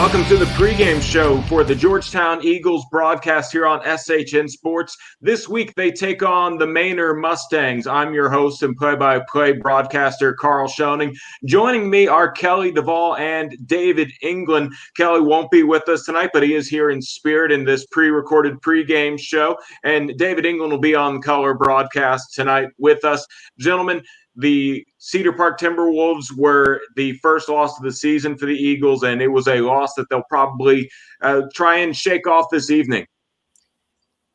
Welcome to the pregame show for the Georgetown Eagles broadcast here on SHN Sports. This week they take on the Manor Mustangs. I'm your host and play-by-play broadcaster, Carl Schoening. Joining me are Kelly Duvall and David England. Kelly won't be with us tonight, but he is here in spirit in this pre-recorded pregame show. And David England will be on color broadcast tonight with us. Gentlemen, the Cedar Park Timberwolves were the first loss of the season for the Eagles, and it was a loss that they'll probably try and shake off this evening.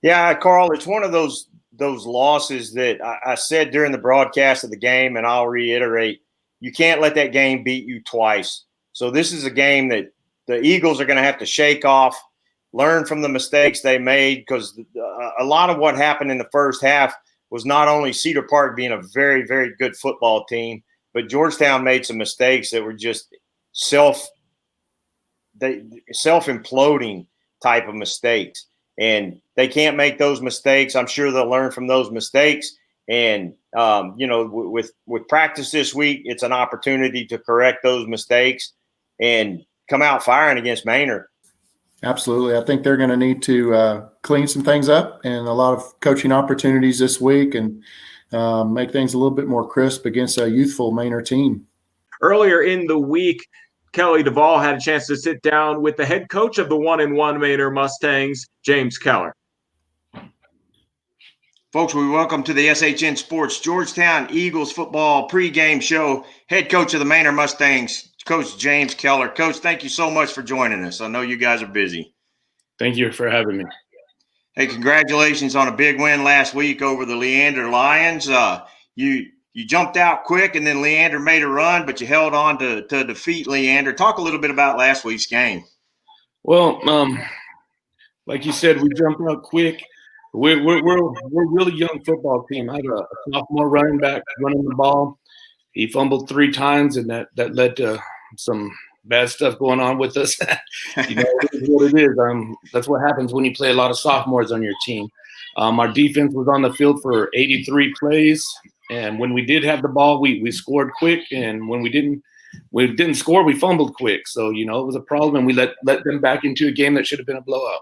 Yeah, Carl, it's one of those losses that I said during the broadcast of the game, and I'll reiterate, you can't let that game beat you twice. So this is a game that the Eagles are going to have to shake off, learn from the mistakes they made, because a lot of what happened in the first half was not only Cedar Park being a very, very good football team, but Georgetown made some mistakes that were just self-imploding type of mistakes. And they can't make those mistakes. I'm sure they'll learn from those mistakes. And, with practice this week, it's an opportunity to correct those mistakes and come out firing against Manor. Absolutely. I think they're going to need to clean some things up and a lot of coaching opportunities this week and make things a little bit more crisp against a youthful Manor team. Earlier in the week, Kelly Duvall had a chance to sit down with the head coach of the 1-1 Manor Mustangs, James Keller. Folks, we welcome to the SHN Sports Georgetown Eagles football pregame show. Head coach of the Manor Mustangs, Coach James Keller. Coach, thank you so much for joining us. I know you guys are busy. Thank you for having me. Hey, congratulations on a big win last week over the Leander Lions. You jumped out quick, and then Leander made a run, but you held on to defeat Leander. Talk a little bit about last week's game. Well, like you said, we jumped out quick. We're a really young football team. I had a sophomore running back running the ball. He fumbled 3 times, and that led to some bad stuff going on with us. It is what it is. That's what happens when you play a lot of sophomores on your team. Our defense was on the field for 83 plays, and when we did have the ball, we scored quick, and when we didn't score, we fumbled quick. So it was a problem, and we let them back into a game that should have been a blowout.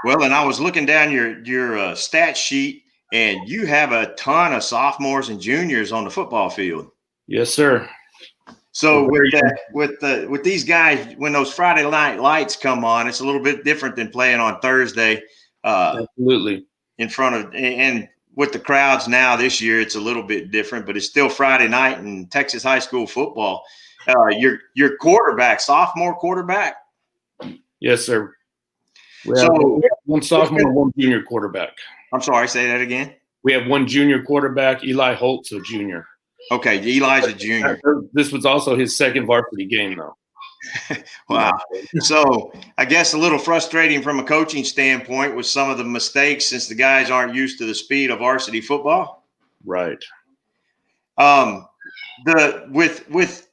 Well, and I was looking down your stat sheet, and you have a ton of sophomores and juniors on the football field. Yes, sir. So with these guys, when those Friday night lights come on, it's a little bit different than playing on Thursday. Absolutely. In front of and with the crowds now this year, it's a little bit different, but it's still Friday night in Texas high school football. Your quarterback, sophomore quarterback. Yes, sir. We have one sophomore, one junior quarterback. I'm sorry, say that again. We have one junior quarterback, Eli Holtz, a junior. Okay, Eli's a junior. This was also his second varsity game, though. Wow. So I guess a little frustrating from a coaching standpoint with some of the mistakes since the guys aren't used to the speed of varsity football. Right. With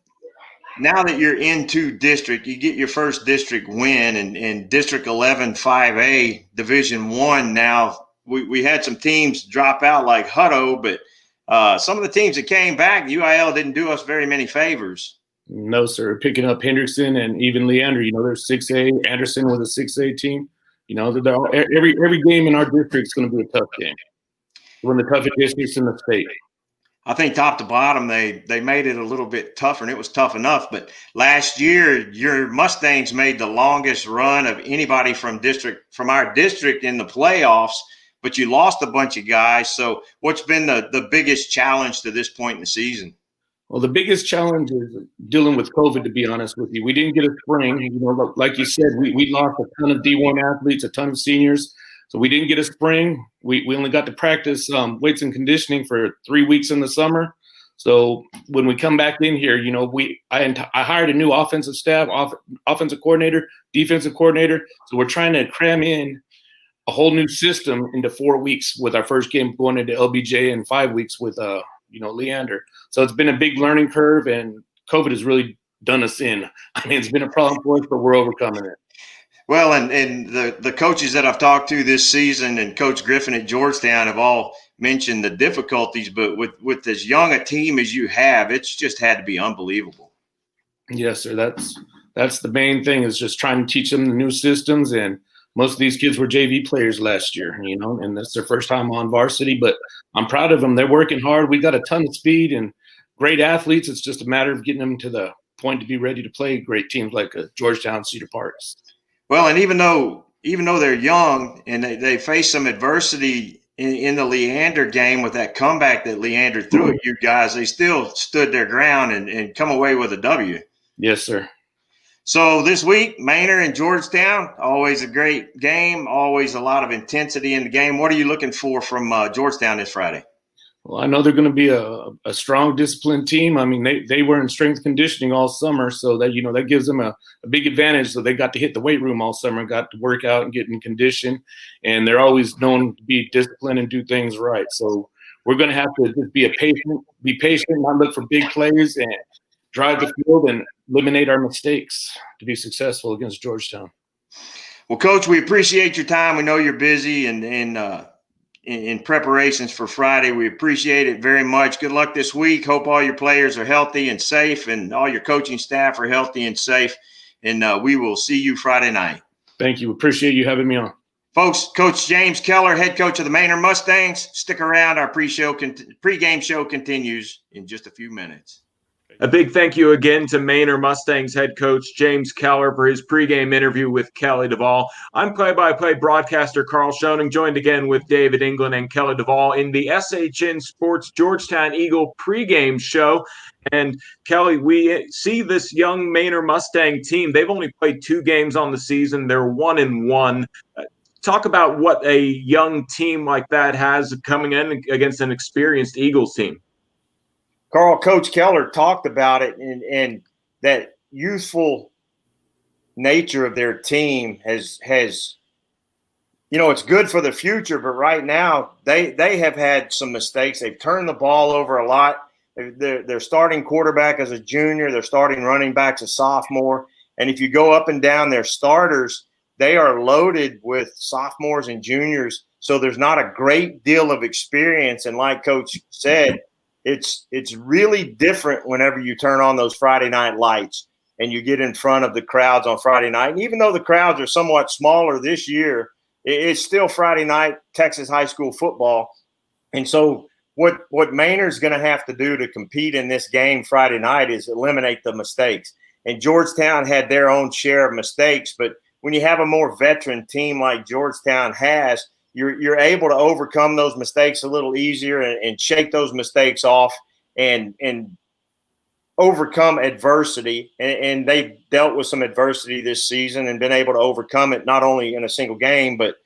now that you're into district, you get your first district win in District 11 5A Division I. Now we had some teams drop out like Hutto, but some of the teams that came back, UIL didn't do us very many favors. No, sir. Picking up Hendrickson and even Leander, they're 6A. Anderson was a 6A team. Every game in our district is going to be a tough game. We're in the toughest districts in the state. I think top to bottom, they made it a little bit tougher, and it was tough enough. But last year, your Mustangs made the longest run of anybody from our district in the playoffs, but you lost a bunch of guys. So what's been the biggest challenge to this point in the season? Well, the biggest challenge is dealing with COVID, to be honest with you. We didn't get a spring. Like you said, we lost a ton of D1 athletes, a ton of seniors. So we didn't get a spring. We only got to practice weights and conditioning for 3 weeks in the summer. So when we come back in here, I hired a new offensive staff, offensive coordinator, defensive coordinator. So we're trying to cram in a whole new system into 4 weeks with our first game going into LBJ and 5 weeks with Leander. So it's been a big learning curve, and COVID has really done us in. It's been a problem for us, but we're overcoming it. Well, and the coaches that I've talked to this season and Coach Griffin at Georgetown have all mentioned the difficulties, but with as young a team as you have, it's just had to be unbelievable. Yes, sir. That's That's the main thing, is just trying to teach them the new systems. And most of these kids were JV players last year, and that's their first time on varsity. But I'm proud of them. They're working hard. We got a ton of speed and great athletes. It's just a matter of getting them to the point to be ready to play great teams like Georgetown, Cedar Parks. Well, and even though they're young and they face some adversity in the Leander game with that comeback that Leander threw at you guys, they still stood their ground and come away with a W. Yes, sir. So this week, Manor and Georgetown, always a great game, always a lot of intensity in the game. What are you looking for from Georgetown this Friday? Well, I know they're going to be a strong, disciplined team. I mean, they were in strength conditioning all summer, so that that gives them a big advantage. So they got to hit the weight room all summer, got to work out and get in condition, and they're always known to be disciplined and do things right. So we're going to have to just be patient, not look for big plays, and drive the field and eliminate our mistakes to be successful against Georgetown. Well, Coach, we appreciate your time. We know you're busy and in preparations for Friday. We appreciate it very much. Good luck this week. Hope all your players are healthy and safe, and all your coaching staff are healthy and safe. And we will see you Friday night. Thank you. Appreciate you having me on. Folks, Coach James Keller, head coach of the Manor Mustangs. Stick around. Our pregame show continues in just a few minutes. A big thank you again to Manor Mustangs head coach James Keller for his pregame interview with Kelly Duvall. I'm play-by-play broadcaster Carl Schoening, joined again with David England and Kelly Duvall in the SHN Sports Georgetown Eagle pregame show. And Kelly, we see this young Manor Mustang team. They've only played 2 games on the season. They're 1-1. Talk about what a young team like that has coming in against an experienced Eagles team. Carl, Coach Keller talked about it, and that youthful nature of their team has it's good for the future, but right now they have had some mistakes. They've turned the ball over a lot. Their starting quarterback is a junior. Their starting running back's a sophomore. And if you go up and down their starters, they are loaded with sophomores and juniors. So there's not a great deal of experience. And like Coach said, it's really different whenever you turn on those Friday night lights and you get in front of the crowds on Friday night. And even though the crowds are somewhat smaller this year, it's still Friday night Texas high school football. And so what Manor's going to have to do to compete in this game Friday night is eliminate the mistakes. And Georgetown had their own share of mistakes, but when you have a more veteran team like Georgetown has, you're able to overcome those mistakes a little easier and shake those mistakes off and overcome adversity. And they've dealt with some adversity this season and been able to overcome it not only in a single game, but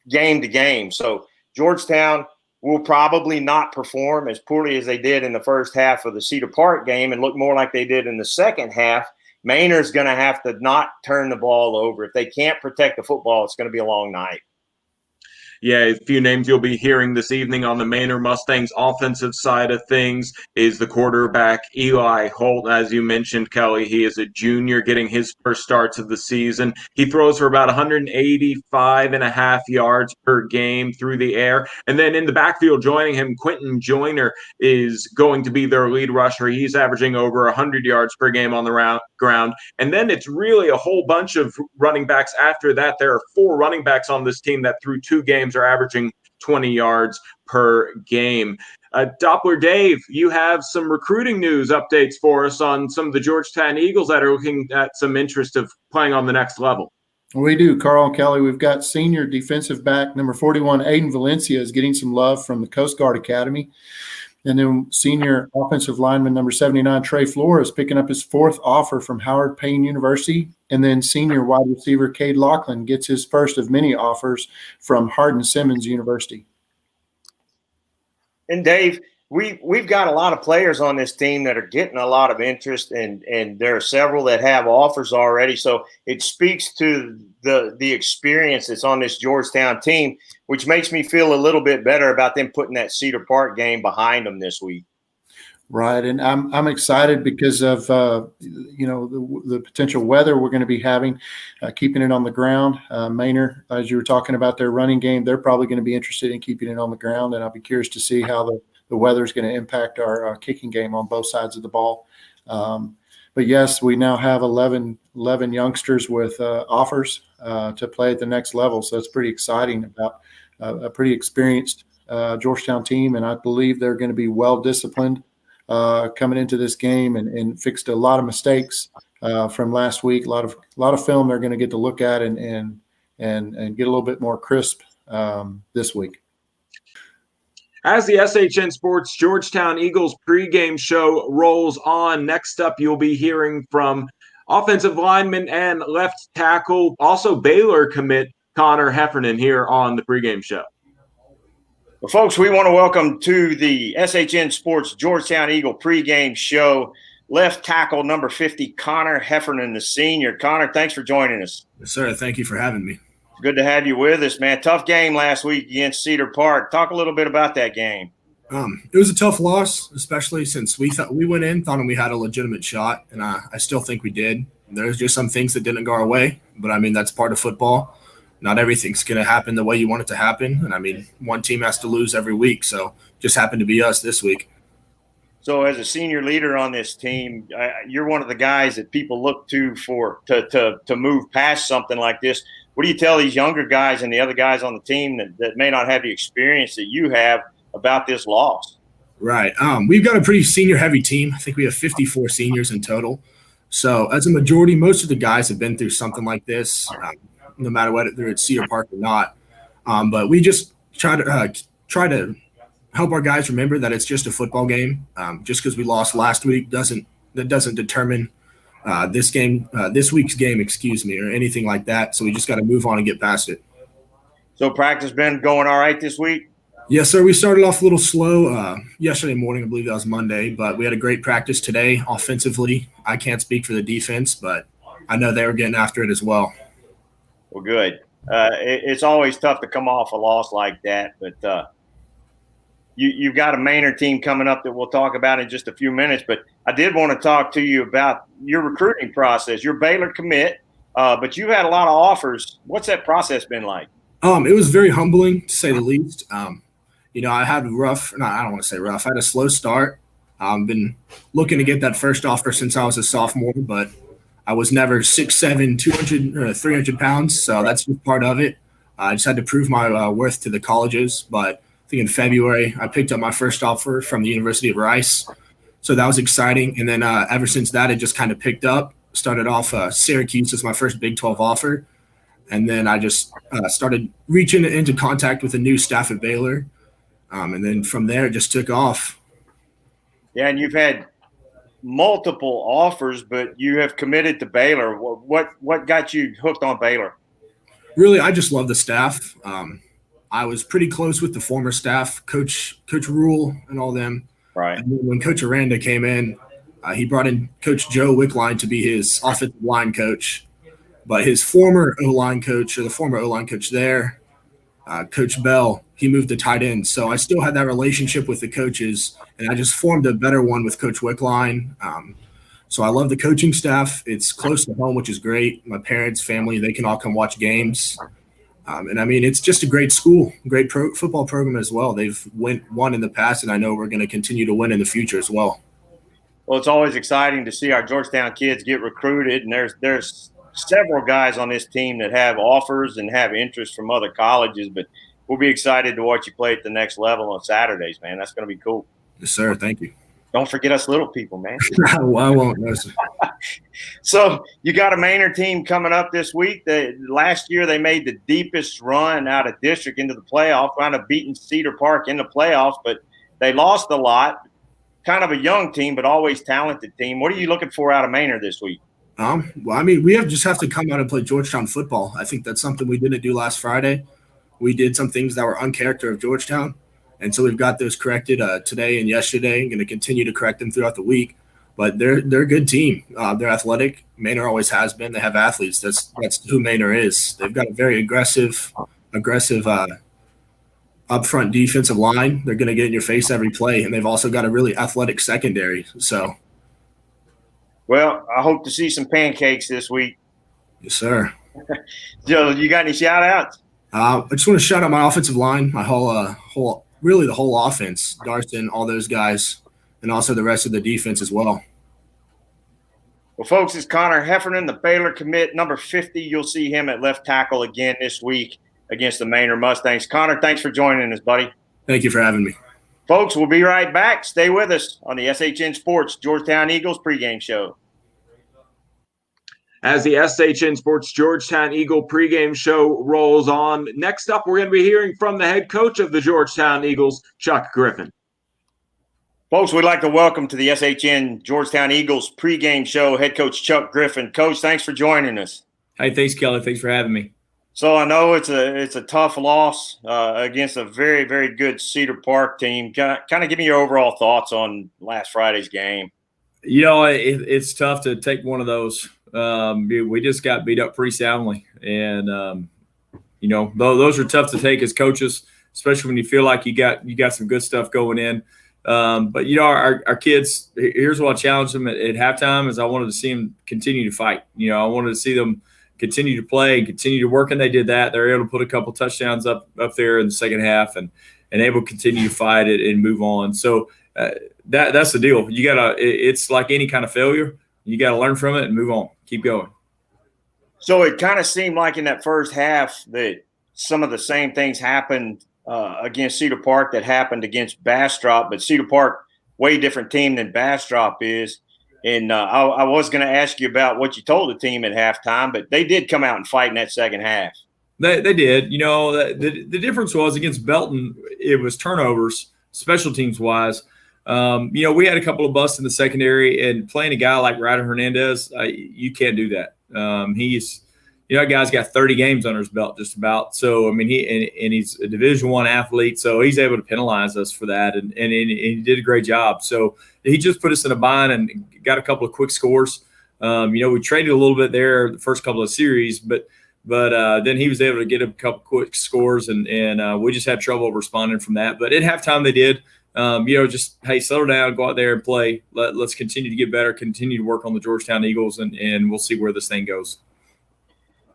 game to game. So Georgetown will probably not perform as poorly as they did in the first half of the Cedar Park game and look more like they did in the second half. Manor's going to have to not turn the ball over. If they can't protect the football, it's going to be a long night. Yeah, a few names you'll be hearing this evening on the Manor Mustangs offensive side of things is the quarterback Eli Holt. As you mentioned, Kelly, he is a junior getting his first starts of the season. He throws for about 185.5 yards per game through the air. And then in the backfield joining him, Quentin Joyner is going to be their lead rusher. He's averaging over 100 yards per game on the ground. And then it's really a whole bunch of running backs after that. There are 4 running backs on this team that through 2 games are averaging 20 yards per game. Doppler Dave, you have some recruiting news updates for us on some of the Georgetown Eagles that are looking at some interest of playing on the next level. We do, Carl and Kelly. We've got senior defensive back number 41, Aiden Valencia, is getting some love from the Coast Guard Academy. And then senior offensive lineman number 79, Trey Flores, picking up his 4th offer from Howard Payne University. And then senior wide receiver Cade Lachlan gets his first of many offers from Hardin-Simmons University. And Dave, we've got a lot of players on this team that are getting a lot of interest, and there are several that have offers already. So it speaks to the experience that's on this Georgetown team, which makes me feel a little bit better about them putting that Cedar Park game behind them this week. Right, and I'm excited because of the potential weather we're going to be having, keeping it on the ground. Manor, as you were talking about their running game, they're probably going to be interested in keeping it on the ground, and I'll be curious to see how the weather is going to impact our kicking game on both sides of the ball. But yes, we now have 11 youngsters with offers to play at the next level. So it's pretty exciting about a pretty experienced Georgetown team. And I believe they're going to be well-disciplined coming into this game and fixed a lot of mistakes from last week. A lot of film they're going to get to look at and get a little bit more crisp this week. As the SHN Sports Georgetown Eagles pregame show rolls on, next up you'll be hearing from offensive lineman and left tackle, also Baylor commit Connor Heffernan here on the pregame show. Well, folks, we want to welcome to the SHN Sports Georgetown Eagle pregame show left tackle number 50, Connor Heffernan, the senior. Connor, thanks for joining us. Yes, sir. Thank you for having me. Good to have you with us, man. Tough game last week against Cedar Park. Talk a little bit about that game. It was a tough loss, especially since we went in thinking we had a legitimate shot, and I still think we did. There's just some things that didn't go our way, but I mean that's part of football. Not everything's going to happen the way you want it to happen, and I mean one team has to lose every week, so just happened to be us this week. So as a senior leader on this team, you're one of the guys that people look to to move past something like this. What do you tell these younger guys and the other guys on the team that may not have the experience that you have about this loss? Right. We've got a pretty senior-heavy team. I think we have 54 seniors in total. So as a majority, most of the guys have been through something like this, no matter whether it's Cedar Park or not. But we just try to help our guys remember that it's just a football game. Just because we lost last week doesn't determine this week's game, or anything like that. So we just got to move on and get past it. So practice been going all right this week? Yes, sir. We started off a little slow yesterday morning. I believe that was Monday, but we had a great practice today offensively. I can't speak for the defense, but I know they were getting after it as well. Well, good. It's always tough to come off a loss like that, but you've got a Manor team coming up that we'll talk about in just a few minutes. But I did want to talk to you about your recruiting process. You're Baylor commit, but you've had a lot of offers. What's that process been like? It was very humbling, to say the least. I had I don't want to say rough. I had a slow start. I've been looking to get that first offer since I was a sophomore, but I was never 6'7", 200 or 300 pounds, so that's just part of it. I just had to prove my worth to the colleges, but I think in February I picked up my first offer from the University of Rice, so that was exciting. And then ever since that, it just kind of picked up. Started off Syracuse as my first Big 12 offer, and then I just started reaching into contact with the new staff at Baylor, and then from there it just took off. Yeah, and you've had multiple offers, but you have committed to Baylor. What got you hooked on Baylor? Really, I just love the staff. I was pretty close with the former staff, Coach Rule and all them. Right. And when Coach Aranda came in, he brought in Coach Joe Wickline to be his offensive line coach. But his former O-line coach, or the former O-line coach there, Coach Bell, he moved to tight end. So I still had that relationship with the coaches, and I just formed a better one with Coach Wickline. So I love the coaching staff. It's close to home, which is great. My parents, family, they can all come watch games. And, I mean, it's just a great school, great football program as well. They've won in the past, and I know we're going to continue to win in the future as well. Well, it's always exciting to see our Georgetown kids get recruited, and there's several guys on this team that have offers and have interest from other colleges, but we'll be excited to watch you play at the next level on Saturdays, man. That's going to be cool. Yes, sir. Thank you. Don't forget us little people, man. Well, I won't. No, sir. So you got a Manor team coming up this week. Last year they made the deepest run out of district into the playoff, wound up beating Cedar Park in the playoffs, but they lost a lot. Kind of a young team, but always talented team. What are you looking for out of Manor this week? Well, I mean, we just have to come out and play Georgetown football. I think that's something we didn't do last Friday. We did some things that were uncharacter of Georgetown, and so we've got those corrected today and yesterday. I'm going to continue to correct them throughout the week. But they're a good team. They're athletic. Manor always has been. They have athletes. That's who Manor is. They've got a very aggressive up-front defensive line. They're going to get in your face every play, and they've also got a really athletic secondary. So, well, I hope to see some pancakes this week. Yes, sir. Joe, you got any shout-outs? I just want to shout out my offensive line, my whole really the whole offense, Darson, all those guys, and also the rest of the defense as well. Well, folks, it's Connor Heffernan, the Baylor commit, number 50. You'll see him at left tackle again this week against the Manor Mustangs. Connor, thanks for joining us, buddy. Thank you for having me. Folks, we'll be right back. Stay with us on the SHN Sports Georgetown Eagles pregame show. As the SHN Sports Georgetown Eagle pregame show rolls on, next up, we're going to be hearing from the head coach of the Georgetown Eagles, Chuck Griffin. Folks, we'd like to welcome to the SHN Georgetown Eagles pregame show head coach Chuck Griffin. Coach, thanks for joining us. Hey, thanks, Kelly. Thanks for having me. So I know it's a tough loss against a very, very good Cedar Park team. Kind of give me your overall thoughts on last Friday's game. You know, it's tough to take one of those. We just got beat up pretty soundly. And, you know, those are tough to take as coaches, especially when you feel like you got some good stuff going in. But, you know, our kids, here's what I challenged them at halftime is I wanted to see them continue to fight. You know, I wanted to see them continue to play and continue to work, and they did that. They were able to put a couple touchdowns up there in the second half and able to continue to fight it and move on. So that's the deal. You got to – it's like any kind of failure. You got to learn from it and move on. Keep going. So it kind of seemed like in that first half that some of the same things happened against Cedar Park that happened against Bastrop, but Cedar Park, way different team than Bastrop is. And I was going to ask you about what you told the team at halftime, but they did come out and fight in that second half. They did. You know, the difference was against Belton, it was turnovers, special teams wise. You know, we had a couple of busts in the secondary, and playing a guy like Ryder Hernandez, you can't do that. He's, you know, that guy's got 30 games under his belt just about. So, I mean, he's a Division I athlete, so he's able to penalize us for that, and he did a great job. So he just put us in a bind and got a couple of quick scores. You know, we traded a little bit there the first couple of series, but then he was able to get a couple quick scores, and we just had trouble responding from that. But at halftime they did. You know, just, hey, settle down, go out there and play. Let's continue to get better, continue to work on the Georgetown Eagles, and we'll see where this thing goes.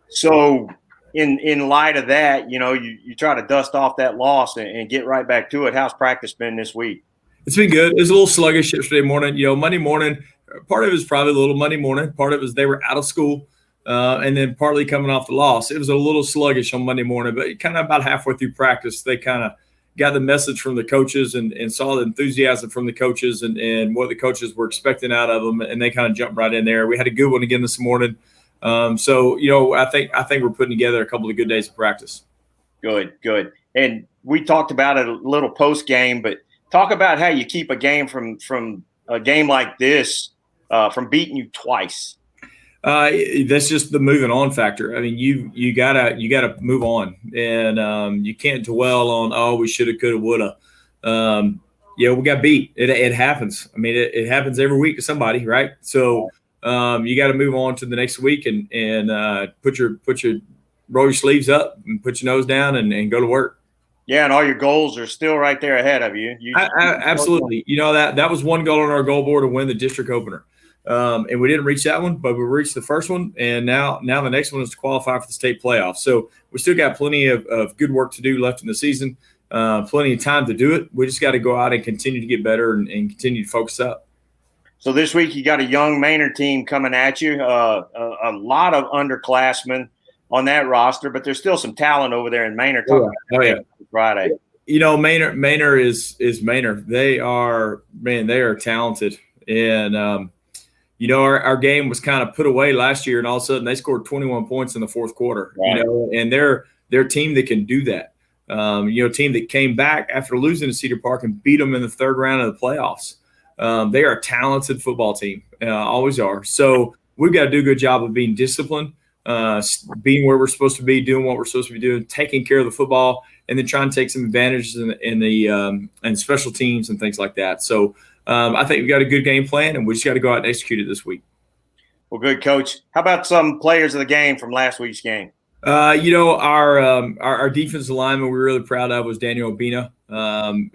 So in light of that, you know, you try to dust off that loss and get right back to it. How's practice been this week? It's been good. It was a little sluggish yesterday morning. You know, Monday morning, part of it was probably a little Monday morning. Part of it was they were out of school, and then partly coming off the loss. It was a little sluggish on Monday morning, but kind of about halfway through practice, they kind of got the message from the coaches and saw the enthusiasm from the coaches and what the coaches were expecting out of them, and they kind of jumped right in there. We had a good one again this morning. So, you know, I think we're putting together a couple of good days of practice. Good. And we talked about it a little post game, but talk about how you keep a game from a game like this from beating you twice. That's just the moving on factor. I mean, you gotta move on, and you can't dwell on, we shoulda, coulda, woulda. Yeah, we got beat. It happens. I mean, it happens every week to somebody, right? So you got to move on to the next week and roll your sleeves up and put your nose down and go to work. Yeah, and all your goals are still right there ahead of you. Absolutely. You know, that was one goal on our goal board to win the district opener. And we didn't reach that one, but we reached the first one. And now the next one is to qualify for the state playoffs. So we still got plenty of good work to do left in the season, plenty of time to do it. We just got to go out and continue to get better and continue to focus up. So this week you got a young Manor team coming at you, a lot of underclassmen on that roster, but there's still some talent over there in Manor. Friday. You know, Manor is Manor. They are talented. And, you know, our game was kind of put away last year, and all of a sudden they scored 21 points in the fourth quarter. Right. You know, and they're a team that can do that. You know, a team that came back after losing to Cedar Park and beat them in the third round of the playoffs. They are a talented football team, always are. So we've got to do a good job of being disciplined, being where we're supposed to be, doing what we're supposed to be doing, taking care of the football, and then trying to take some advantages in special teams and things like that. So I think we've got a good game plan, and we just got to go out and execute it this week. Well, good, Coach. How about some players of the game from last week's game? You know, our defensive lineman we're really proud of was Daniel Obina.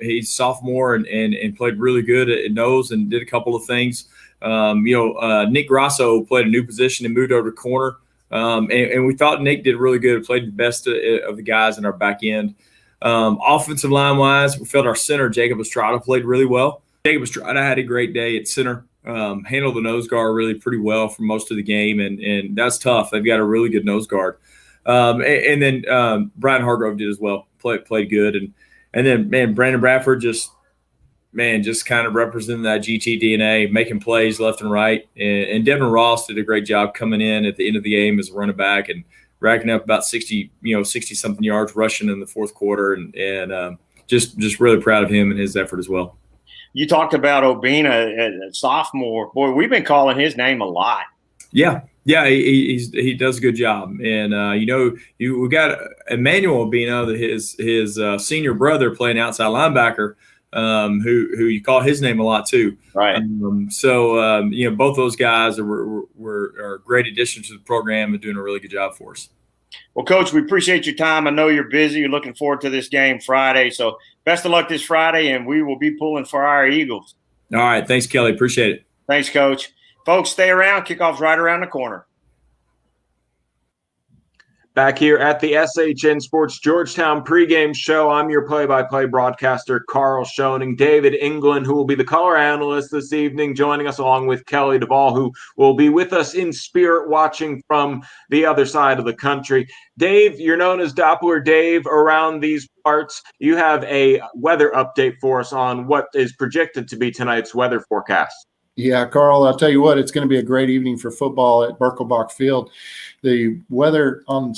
He's a sophomore and played really good at nose and did a couple of things. You know, Nick Grosso played a new position and moved over to corner. And we thought Nick did really good, played the best of the guys in our back end. Offensive line-wise, we felt our center, Jacob Estrada, played really well. Jacob Estrada had a great day at center. handled the nose guard really pretty well for most of the game, and that's tough. They've got a really good nose guard. And then Brian Hargrove did as well. Played good, and then man, Brandon Bradford just kind of representing that GT DNA, making plays left and right. And Devin Ross did a great job coming in at the end of the game as a running back and racking up about 60 something yards rushing in the fourth quarter, and just really proud of him and his effort as well. You talked about Obina, a sophomore. Boy, we've been calling his name a lot. Yeah, he does a good job, and we got Emmanuel Obina, his senior brother, playing outside linebacker, who you call his name a lot too. Right. Both those guys were a great addition to the program and doing a really good job for us. Well, Coach, we appreciate your time. I know you're busy. You're looking forward to this game Friday. So best of luck this Friday, and we will be pulling for our Eagles. All right. Thanks, Kelly. Appreciate it. Thanks, Coach. Folks, stay around. Kickoff's right around the corner. Back here at the SHN Sports Georgetown pregame show, I'm your play-by-play broadcaster, Carl Schoening. David England, who will be the color analyst this evening, joining us along with Kelly Duvall, who will be with us in spirit watching from the other side of the country. Dave, you're known as Doppler Dave around these parts. You have a weather update for us on what is projected to be tonight's weather forecast. Yeah, Carl, I'll tell you what, it's going to be a great evening for football at Birkelbach Field. The weather on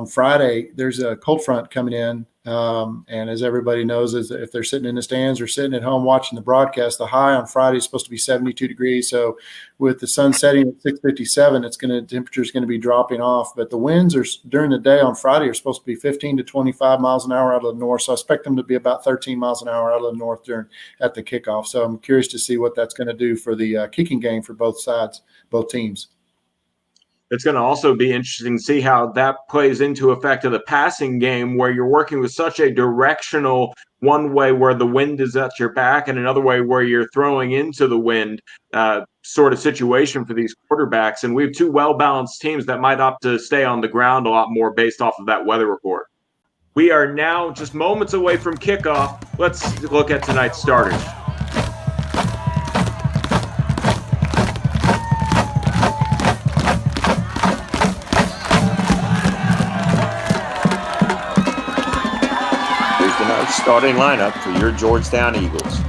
Friday, there's a cold front coming in. And as everybody knows, if they're sitting in the stands or sitting at home watching the broadcast, the high on Friday is supposed to be 72 degrees. So with the sun setting at 6:57, temperature is going to be dropping off. But the winds during the day on Friday are supposed to be 15 to 25 miles an hour out of the north. So I expect them to be about 13 miles an hour out of the north at the kickoff. So I'm curious to see what that's going to do for the kicking game for both sides, both teams. It's going to also be interesting to see how that plays into effect of the passing game, where you're working with such a directional one way where the wind is at your back and another way where you're throwing into the wind sort of situation for these quarterbacks. And we have two well-balanced teams that might opt to stay on the ground a lot more based off of that weather report. We are now just moments away from kickoff. Let's look at tonight's starters. Starting lineup for your Georgetown Eagles.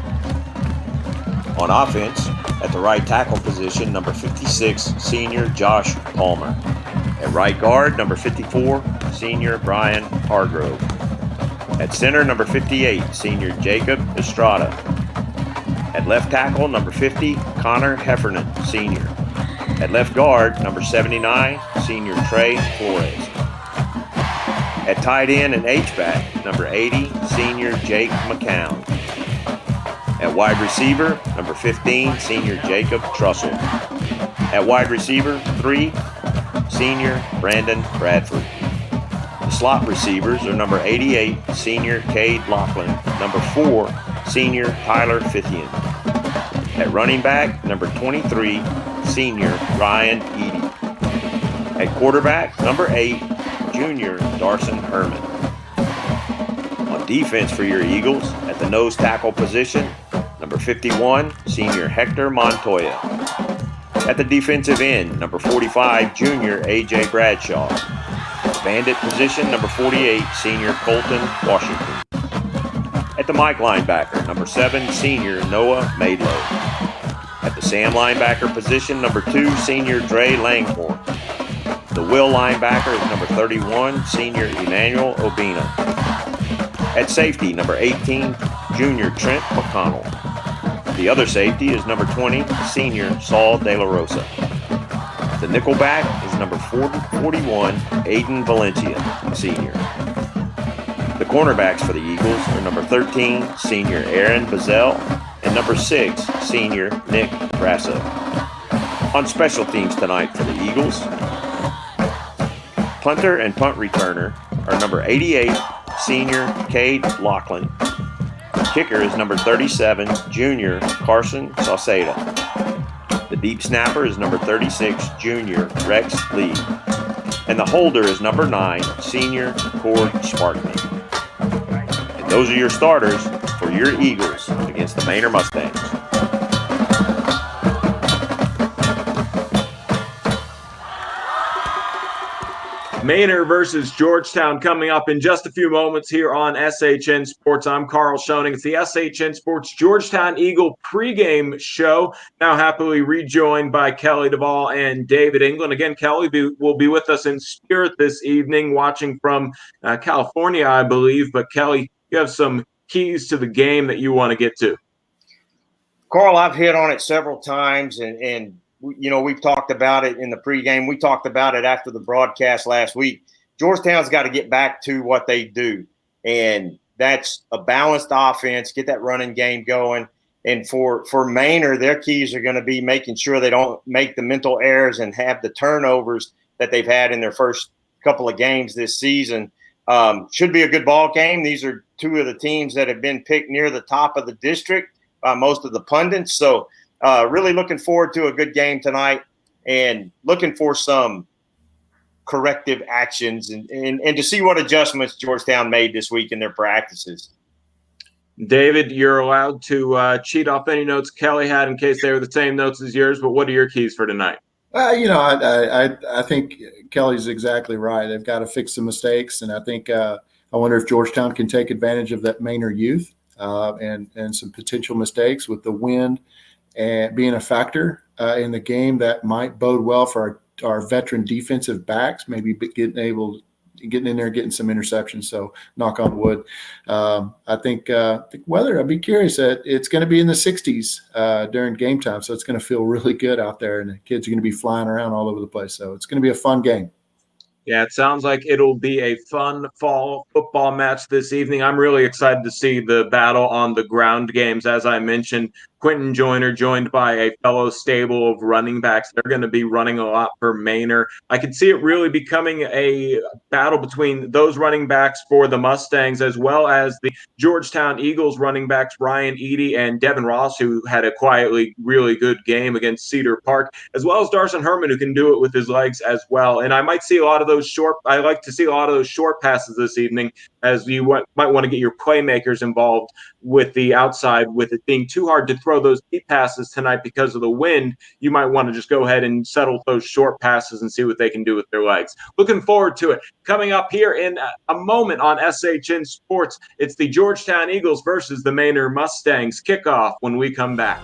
On offense, at the right tackle position, number 56, senior Josh Palmer. At right guard, number 54, senior Brian Hargrove. At center, number 58, senior Jacob Estrada. At left tackle, number 50, Connor Heffernan, senior. At left guard, number 79, senior Trey Flores. At tight end and H-back, number 80, senior Jake McCown. At wide receiver, number 15, senior Jacob Trussell. At wide receiver, 3, senior Brandon Bradford. The slot receivers are number 88, senior Cade Lachlan. Number 4, senior Tyler Fithian. At running back, number 23, senior Ryan Eady. At quarterback, number 8, junior Darson Herman. On defense for your Eagles, at the nose tackle position, number 51, senior Hector Montoya. At the defensive end, number 45, junior A.J. Bradshaw. Bandit position, number 48, senior Colton Washington. At the Mike linebacker, number 7, senior Noah Maidlow. At the Sam linebacker position, number 2, senior Dre Langhorne. The will linebacker is number 31, senior Emmanuel Obina. At safety, number 18, junior Trent McConnell. The other safety is number 20, senior Saul De La Rosa. The nickelback is number 41, Aiden Valencia, senior. The cornerbacks for the Eagles are number 13, senior Aaron Bazell, and number 6, senior Nick Brasso. On special teams tonight for the Eagles, punter and punt returner are number 88, senior Cade Lachlan. The kicker is number 37, junior Carson Sauceda. The deep snapper is number 36, junior Rex Lee. And the holder is number 9, senior Cord Sparkman. And those are your starters for your Eagles against the Manor Mustangs. Manor versus Georgetown coming up in just a few moments here on SHN Sports. I'm Carl Schoening. It's the SHN Sports Georgetown Eagle pregame show. Now happily rejoined by Kelly Duvall and David England. Again, Kelly will be with us in spirit this evening, watching from California, I believe. But Kelly, you have some keys to the game that you want to get to. Carl, I've hit on it several times, and we've talked about it in the pregame. We talked about it after the broadcast last week. Georgetown's got to get back to what they do, and that's a balanced offense, get that running game going. And for Manor, their keys are going to be making sure they don't make the mental errors and have the turnovers that they've had in their first couple of games this season. Should be a good ball game. These are two of the teams that have been picked near the top of the district by most of the pundits. So really looking forward to a good game tonight and looking for some corrective actions and to see what adjustments Georgetown made this week in their practices. David, you're allowed to cheat off any notes Kelly had in case they were the same notes as yours, but what are your keys for tonight? I think Kelly's exactly right. They've got to fix the mistakes, and I think I wonder if Georgetown can take advantage of that Manor youth and some potential mistakes with the wind and being a factor in the game that might bode well for our veteran defensive backs, maybe getting in there, getting some interceptions. So knock on wood. I think weather, I'd be curious. It's going to be in the 60s during game time. So it's going to feel really good out there, and the kids are going to be flying around all over the place. So it's going to be a fun game. Yeah, it sounds like it'll be a fun fall football match this evening. I'm really excited to see the battle on the ground games. As I mentioned, Quentin Joyner joined by a fellow stable of running backs. They're going to be running a lot for Manor. I could see it really becoming a battle between those running backs for the Mustangs as well as the Georgetown Eagles running backs Ryan Eady and Devin Ross, who had a quietly really good game against Cedar Park, as well as Darson Herman, who can do it with his legs as well. And I might see a lot of those I like to see a lot of those short passes this evening, as you might want to get your playmakers involved with the outside. With it being too hard to throw those deep passes tonight because of the wind, you might want to just go ahead and settle those short passes and see what they can do with their legs. Looking forward to it. Coming up here in a moment on SHN Sports, it's the Georgetown Eagles versus the Manor Mustangs kickoff when we come back.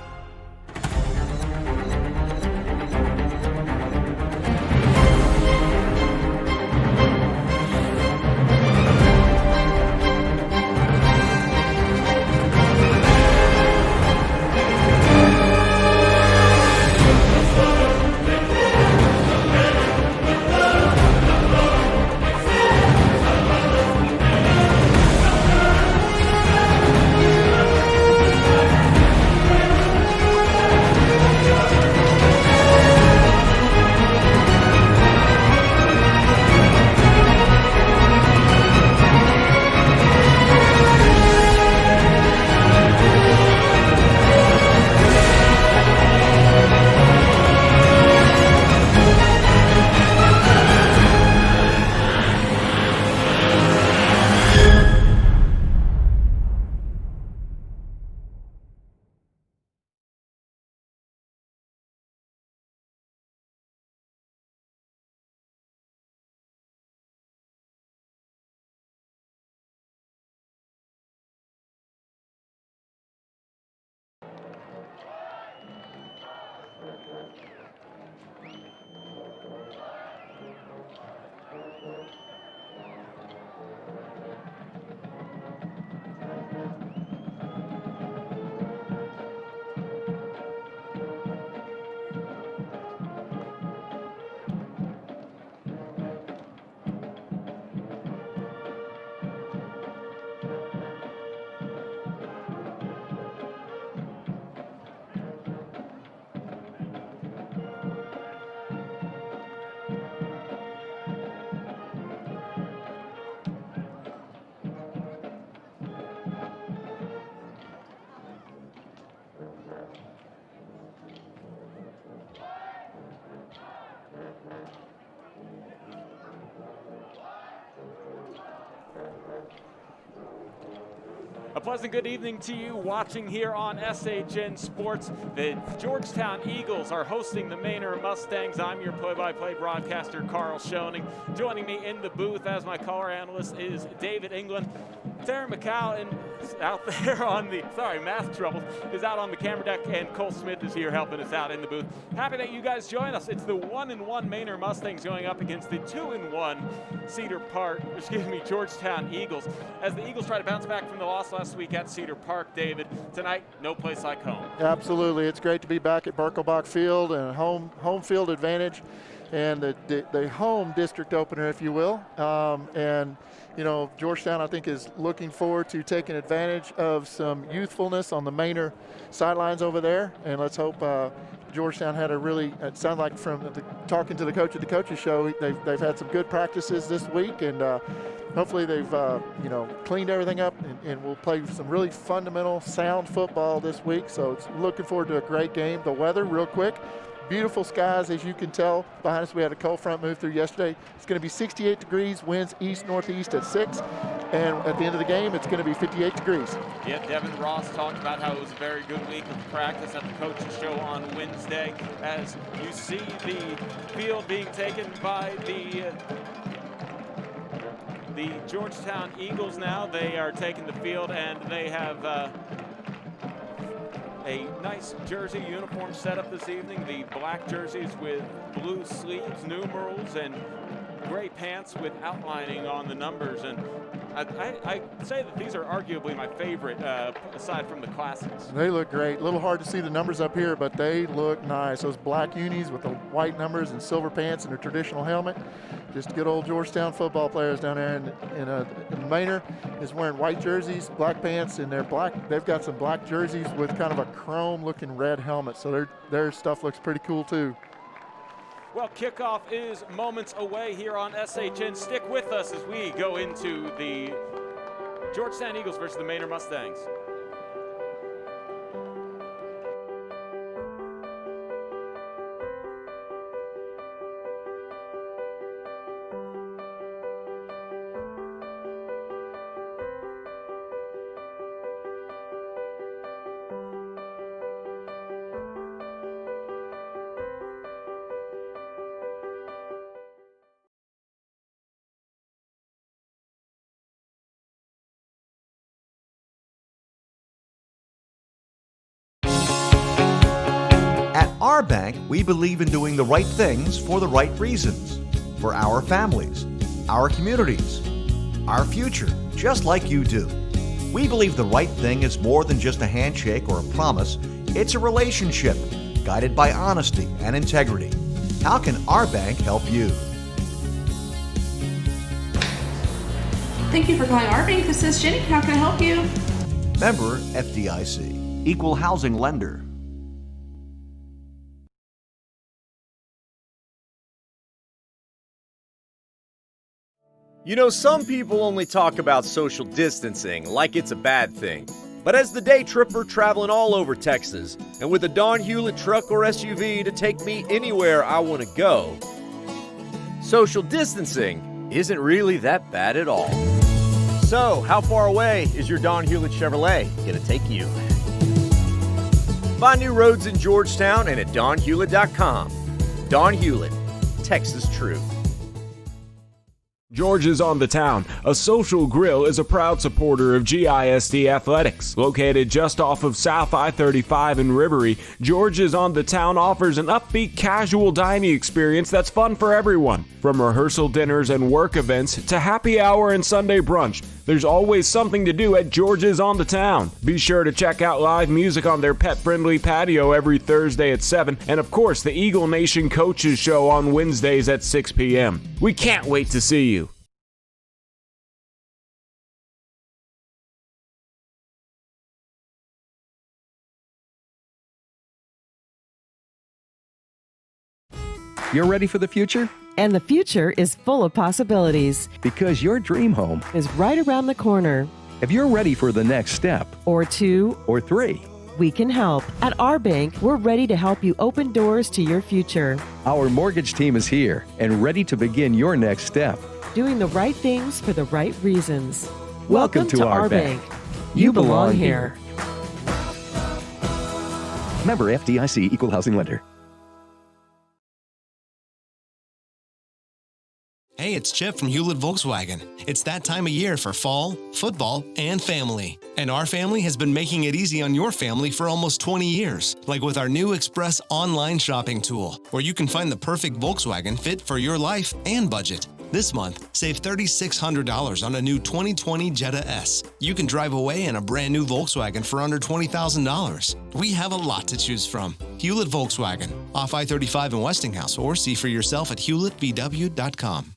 A pleasant good evening to you watching here on SHN Sports. The Georgetown Eagles are hosting the Manor Mustangs. I'm your play-by-play broadcaster, Carl Schoening. Joining me in the booth as my color analyst is David England. Sarah McCall is out there on the, math trouble, is out on the camera deck, and Cole Smith is here helping us out in the booth. Happy that you guys join us. It's the 1-1 Manor Mustangs going up against the 2-1 Georgetown Eagles. As the Eagles try to bounce back from the loss last week at Cedar Park, David, tonight, no place like home. Absolutely. It's great to be back at Birkelbach Field and home field advantage and the home district opener, if you will. And Georgetown, I think, is looking forward to taking advantage of some youthfulness on the Manor sidelines over there. And let's hope Georgetown had it sounded like from talking to the coach at the coaches show, they've had some good practices this week, and hopefully they've cleaned everything up and we'll play some really fundamental, sound football this week. So it's looking forward to a great game. The weather, real quick. Beautiful skies, as you can tell. Behind us, we had a cold front move through yesterday. It's going to be 68 degrees, winds east-northeast at 6. And at the end of the game, it's going to be 58 degrees. Yeah, Devin Ross talked about how it was a very good week of practice at the coaches show on Wednesday. As you see the field being taken by the Georgetown Eagles now. They are taking the field, and they have a nice jersey uniform set up this evening. The black jerseys with blue sleeves, numerals, and gray pants with outlining on the numbers. And I say that these are arguably my favorite, aside from the classics. They look great. A little hard to see the numbers up here, but they look nice. Those black unis with the white numbers and silver pants and a traditional helmet. Just good old Georgetown football players down there. And Manor is wearing white jerseys, black pants, and they've got some black jerseys with kind of a chrome-looking red helmet. So their stuff looks pretty cool too. Well, kickoff is moments away here on SHN. Stick with us as we go into the Georgetown Eagles versus the Manor Mustangs. At our bank, we believe in doing the right things for the right reasons. For our families, our communities, our future, just like you do. We believe the right thing is more than just a handshake or a promise. It's a relationship guided by honesty and integrity. How can our bank help you? Thank you for calling our bank. This is Jenny. How can I help you? Member FDIC, Equal Housing Lender. You know, some people only talk about social distancing like it's a bad thing. But as the day tripper traveling all over Texas, and with a Don Hewlett truck or SUV to take me anywhere I want to go, social distancing isn't really that bad at all. So, how far away is your Don Hewlett Chevrolet going to take you? Find new roads in Georgetown and at donhewlett.com. Don Hewlett, Texas True. George's on the Town, a social grill, is a proud supporter of GISD Athletics. Located just off of South I-35 in Rivery, George's on the Town offers an upbeat, casual dining experience that's fun for everyone. From rehearsal dinners and work events to happy hour and Sunday brunch, there's always something to do at George's on the Town. Be sure to check out live music on their pet-friendly patio every Thursday at 7, and of course the Eagle Nation Coaches Show on Wednesdays at 6 p.m. We can't wait to see you. You're ready for the future? And the future is full of possibilities. Because your dream home is right around the corner. If you're ready for the next step, or 2, or 3, we can help. At our bank, we're ready to help you open doors to your future. Our mortgage team is here and ready to begin your next step. Doing the right things for the right reasons. Welcome to our bank. You belong here. Member FDIC, Equal Housing Lender. Hey, it's Chip from Hewlett Volkswagen. It's that time of year for fall, football, and family. And our family has been making it easy on your family for almost 20 years, like with our new Express online shopping tool, where you can find the perfect Volkswagen fit for your life and budget. This month, save $3,600 on a new 2020 Jetta S. You can drive away in a brand new Volkswagen for under $20,000. We have a lot to choose from. Hewlett Volkswagen, off I-35 in Westinghouse, or see for yourself at hewlettvw.com.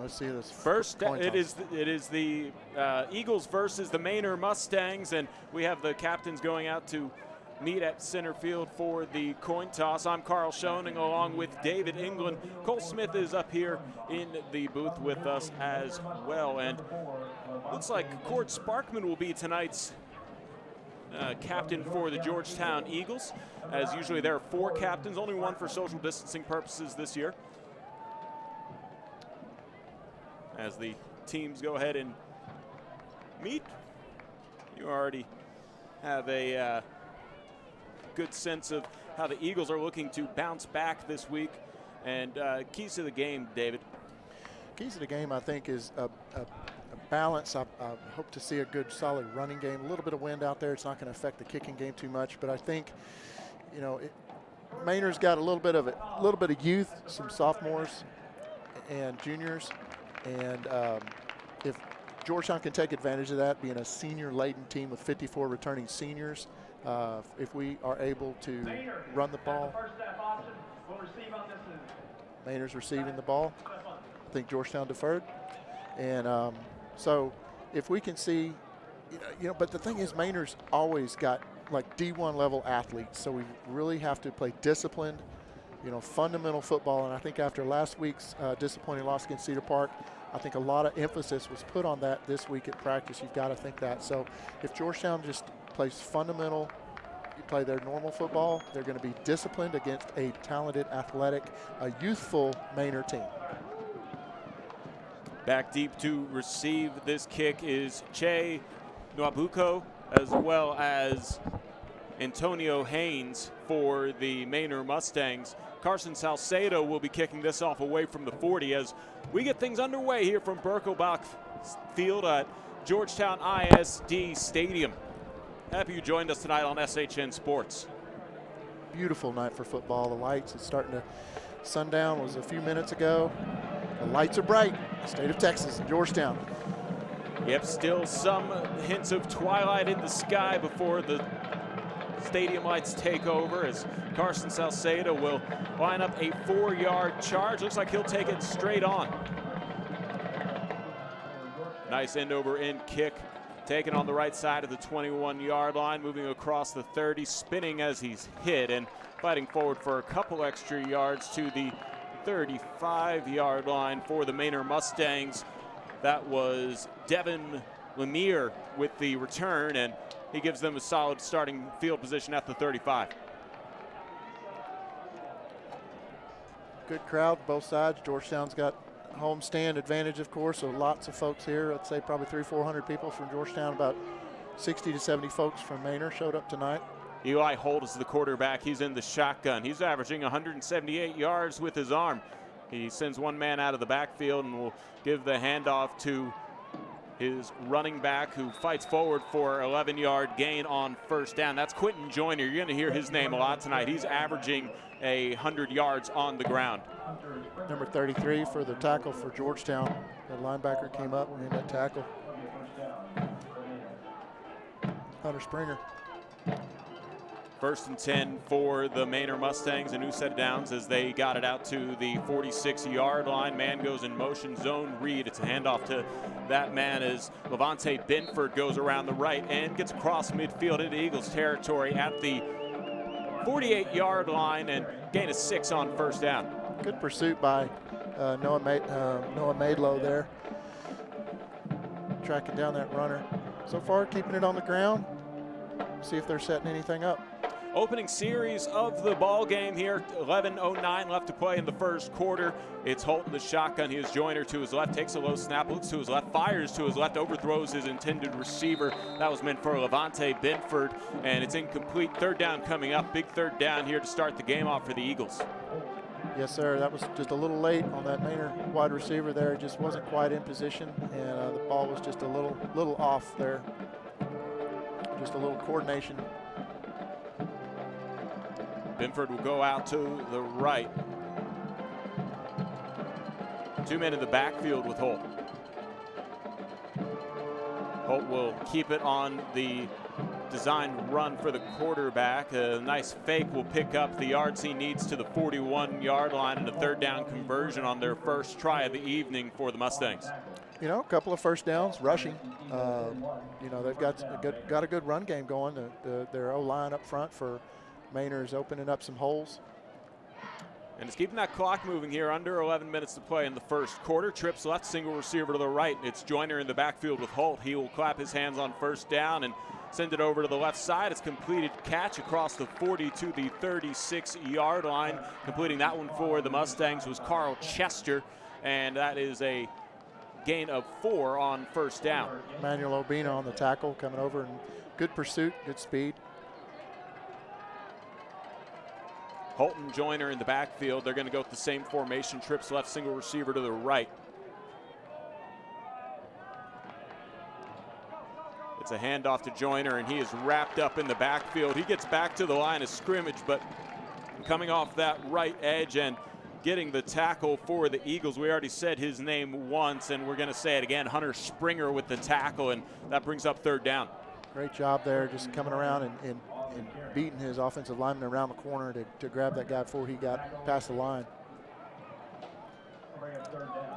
Let's see this first. It is the Eagles versus the Manor Mustangs, and we have the captains going out to meet at center field for the coin toss. I'm Carl Schoening along with David England. Cole Smith is up here in the booth with us as well, and looks like Cord Sparkman will be tonight's captain for the Georgetown Eagles. As usually there are 4 captains, only 1 for social distancing purposes this year. As the teams go ahead and meet, you already have a good sense of how the Eagles are looking to bounce back this week. And keys to the game, David. Keys to the game, I think, is a balance. I hope to see a good, solid running game. A little bit of wind out there. It's not going to affect the kicking game too much. But I think, you know, Manor's got a little bit of youth, some sophomores and juniors. And if Georgetown can take advantage of that, being a senior-laden team with 54 returning seniors, if we are able to run the ball, Manor's receiving the ball. I think Georgetown deferred. And so if we can see, but the thing is, Manor's always got like D1 level athletes, so we really have to play disciplined, fundamental football. And I think after last week's disappointing loss against Cedar Park, I think a lot of emphasis was put on that this week at practice. You've got to think that. So if Georgetown just plays fundamental, you play their normal football, they're going to be disciplined against a talented, athletic, youthful Manor team. Back deep to receive this kick is Che Nwabuko, as well as Antonio Haynes for the Manor Mustangs. Carson Salcedo will be kicking this off away from the 40 as we get things underway here from Birkelbach Field at Georgetown ISD Stadium. Happy you joined us tonight on SHN Sports. Beautiful night for football. The lights, it's starting to sundown was a few minutes ago. The lights are bright. State of Texas and Georgetown. Yep, still some hints of twilight in the sky before the stadium lights take over as Carson Salcedo will line up a 4-yard charge. Looks like he'll take it straight on. Nice end over end kick taken on the right side of the 21-yard line, moving across the 30, spinning as he's hit and fighting forward for a couple extra yards to the 35-yard line for the Manor Mustangs. That was Devin Lemire with the return, and he gives them a solid starting field position at the 35. Good crowd, both sides. Georgetown's got home stand advantage, of course, so lots of folks here. I'd say probably 300-400 people from Georgetown. About 60 to 70 folks from Manor showed up tonight. Eli Holt is the quarterback. He's in the shotgun. He's averaging 178 yards with his arm. He sends one man out of the backfield and will give the handoff to his running back, who fights forward for 11-yard gain on first down. That's Quentin Joyner. You're going to hear his name a lot tonight. He's averaging 100 yards on the ground. Number 33 for the tackle for Georgetown. The linebacker came up and made that tackle. Hunter Springer. 1st and 10 for the Manor Mustangs. A new set of downs as they got it out to the 46-yard line. Man goes in motion, zone read. It's a handoff to that man as Levante Binford goes around the right and gets across midfield into Eagles territory at the 48-yard line and gain of 6 on first down. Good pursuit by Noah Maidlow there, tracking down that runner. So far, keeping it on the ground. See if they're setting anything up. Opening series of the ball game here. 11:09 left to play in the first quarter. It's Holt in the shotgun. He has Joyner to his left, takes a low snap, looks to his left, fires to his left, overthrows his intended receiver. That was meant for Levante Binford, and it's incomplete. 3rd down coming up. Big 3rd down here to start the game off for the Eagles. Yes, sir. That was just a little late on that Manor wide receiver there. It just wasn't quite in position, and the ball was just a little off there. Just a little coordination. Binford will go out to the right. 2 men in the backfield with Holt. Holt will keep it on the designed run for the quarterback. A nice fake will pick up the yards he needs to the 41-yard line, and a 3rd down conversion on their first try of the evening for the Mustangs. You know, a couple of first downs, rushing. You know, they've got a good run game going. Their O-line up front for Manor is opening up some holes. And it's keeping that clock moving here. Under 11 minutes to play in the first quarter. Trips left, single receiver to the right. It's Joyner in the backfield with Holt. He will clap his hands on first down and send it over to the left side. It's completed catch across the 40 to the 36-yard line. Completing that one for the Mustangs was Carl Chester, and that is a gain of 4 on first down. Manuel Obina on the tackle, coming over, and good pursuit, good speed. Holt and Joyner in the backfield. They're going to go with the same formation. Trips left, single receiver to the right. It's a handoff to Joyner, and he is wrapped up in the backfield. He gets back to the line of scrimmage, but coming off that right edge and getting the tackle for the Eagles. We already said his name once, and we're going to say it again. Hunter Springer with the tackle, and that brings up 3rd down. Great job there, just coming around and beating his offensive lineman around the corner to grab that guy before he got past the line.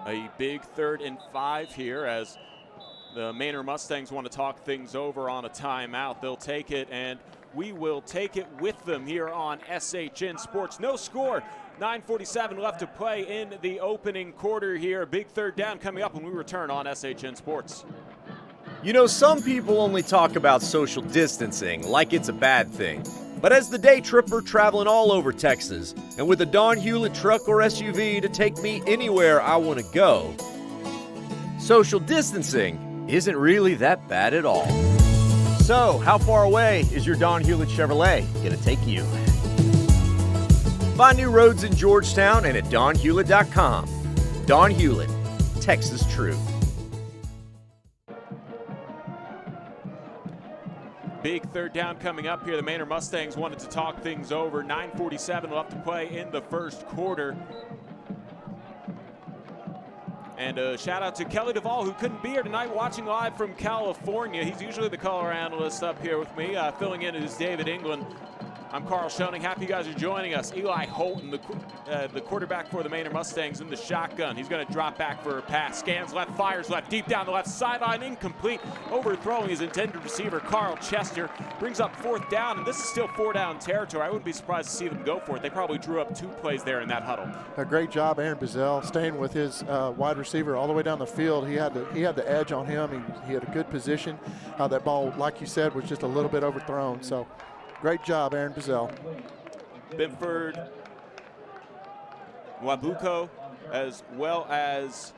A big 3rd and 5 here as the Manor Mustangs want to talk things over on a timeout. They'll take it, and we will take it with them here on SHN Sports. No score. 9:47 left to play in the opening quarter here. Big 3rd down coming up when we return on SHN Sports. You know, some people only talk about social distancing like it's a bad thing. But as the day tripper traveling all over Texas, and with a Don Hewlett truck or SUV to take me anywhere I want to go, social distancing isn't really that bad at all. So, how far away is your Don Hewlett Chevrolet going to take you? Find new roads in Georgetown and at donhewlett.com. Don Hewlett, Texas True. Big 3rd down coming up here. The Manor Mustangs wanted to talk things over. 9:47 left to play in the first quarter. And a shout out to Kelly Duvall, who couldn't be here tonight, watching live from California. He's usually the color analyst up here with me. Filling in is David England. I'm Carl Schoening. Happy you guys are joining us. Eli Holton, the quarterback for the Manor Mustangs, in the shotgun. He's going to drop back for a pass. Scans left, fires left, deep down the left sideline, incomplete. Overthrowing his intended receiver, Carl Chester. Brings up 4th down, and this is still 4-down territory. I wouldn't be surprised to see them go for it. They probably drew up 2 plays there in that huddle. A great job, Aaron Bazell, staying with his wide receiver all the way down the field. He had the edge on him. He had a good position. That ball, like you said, was just a little bit overthrown. So great job, Aaron Bazell. Binford, Wabuko, as well as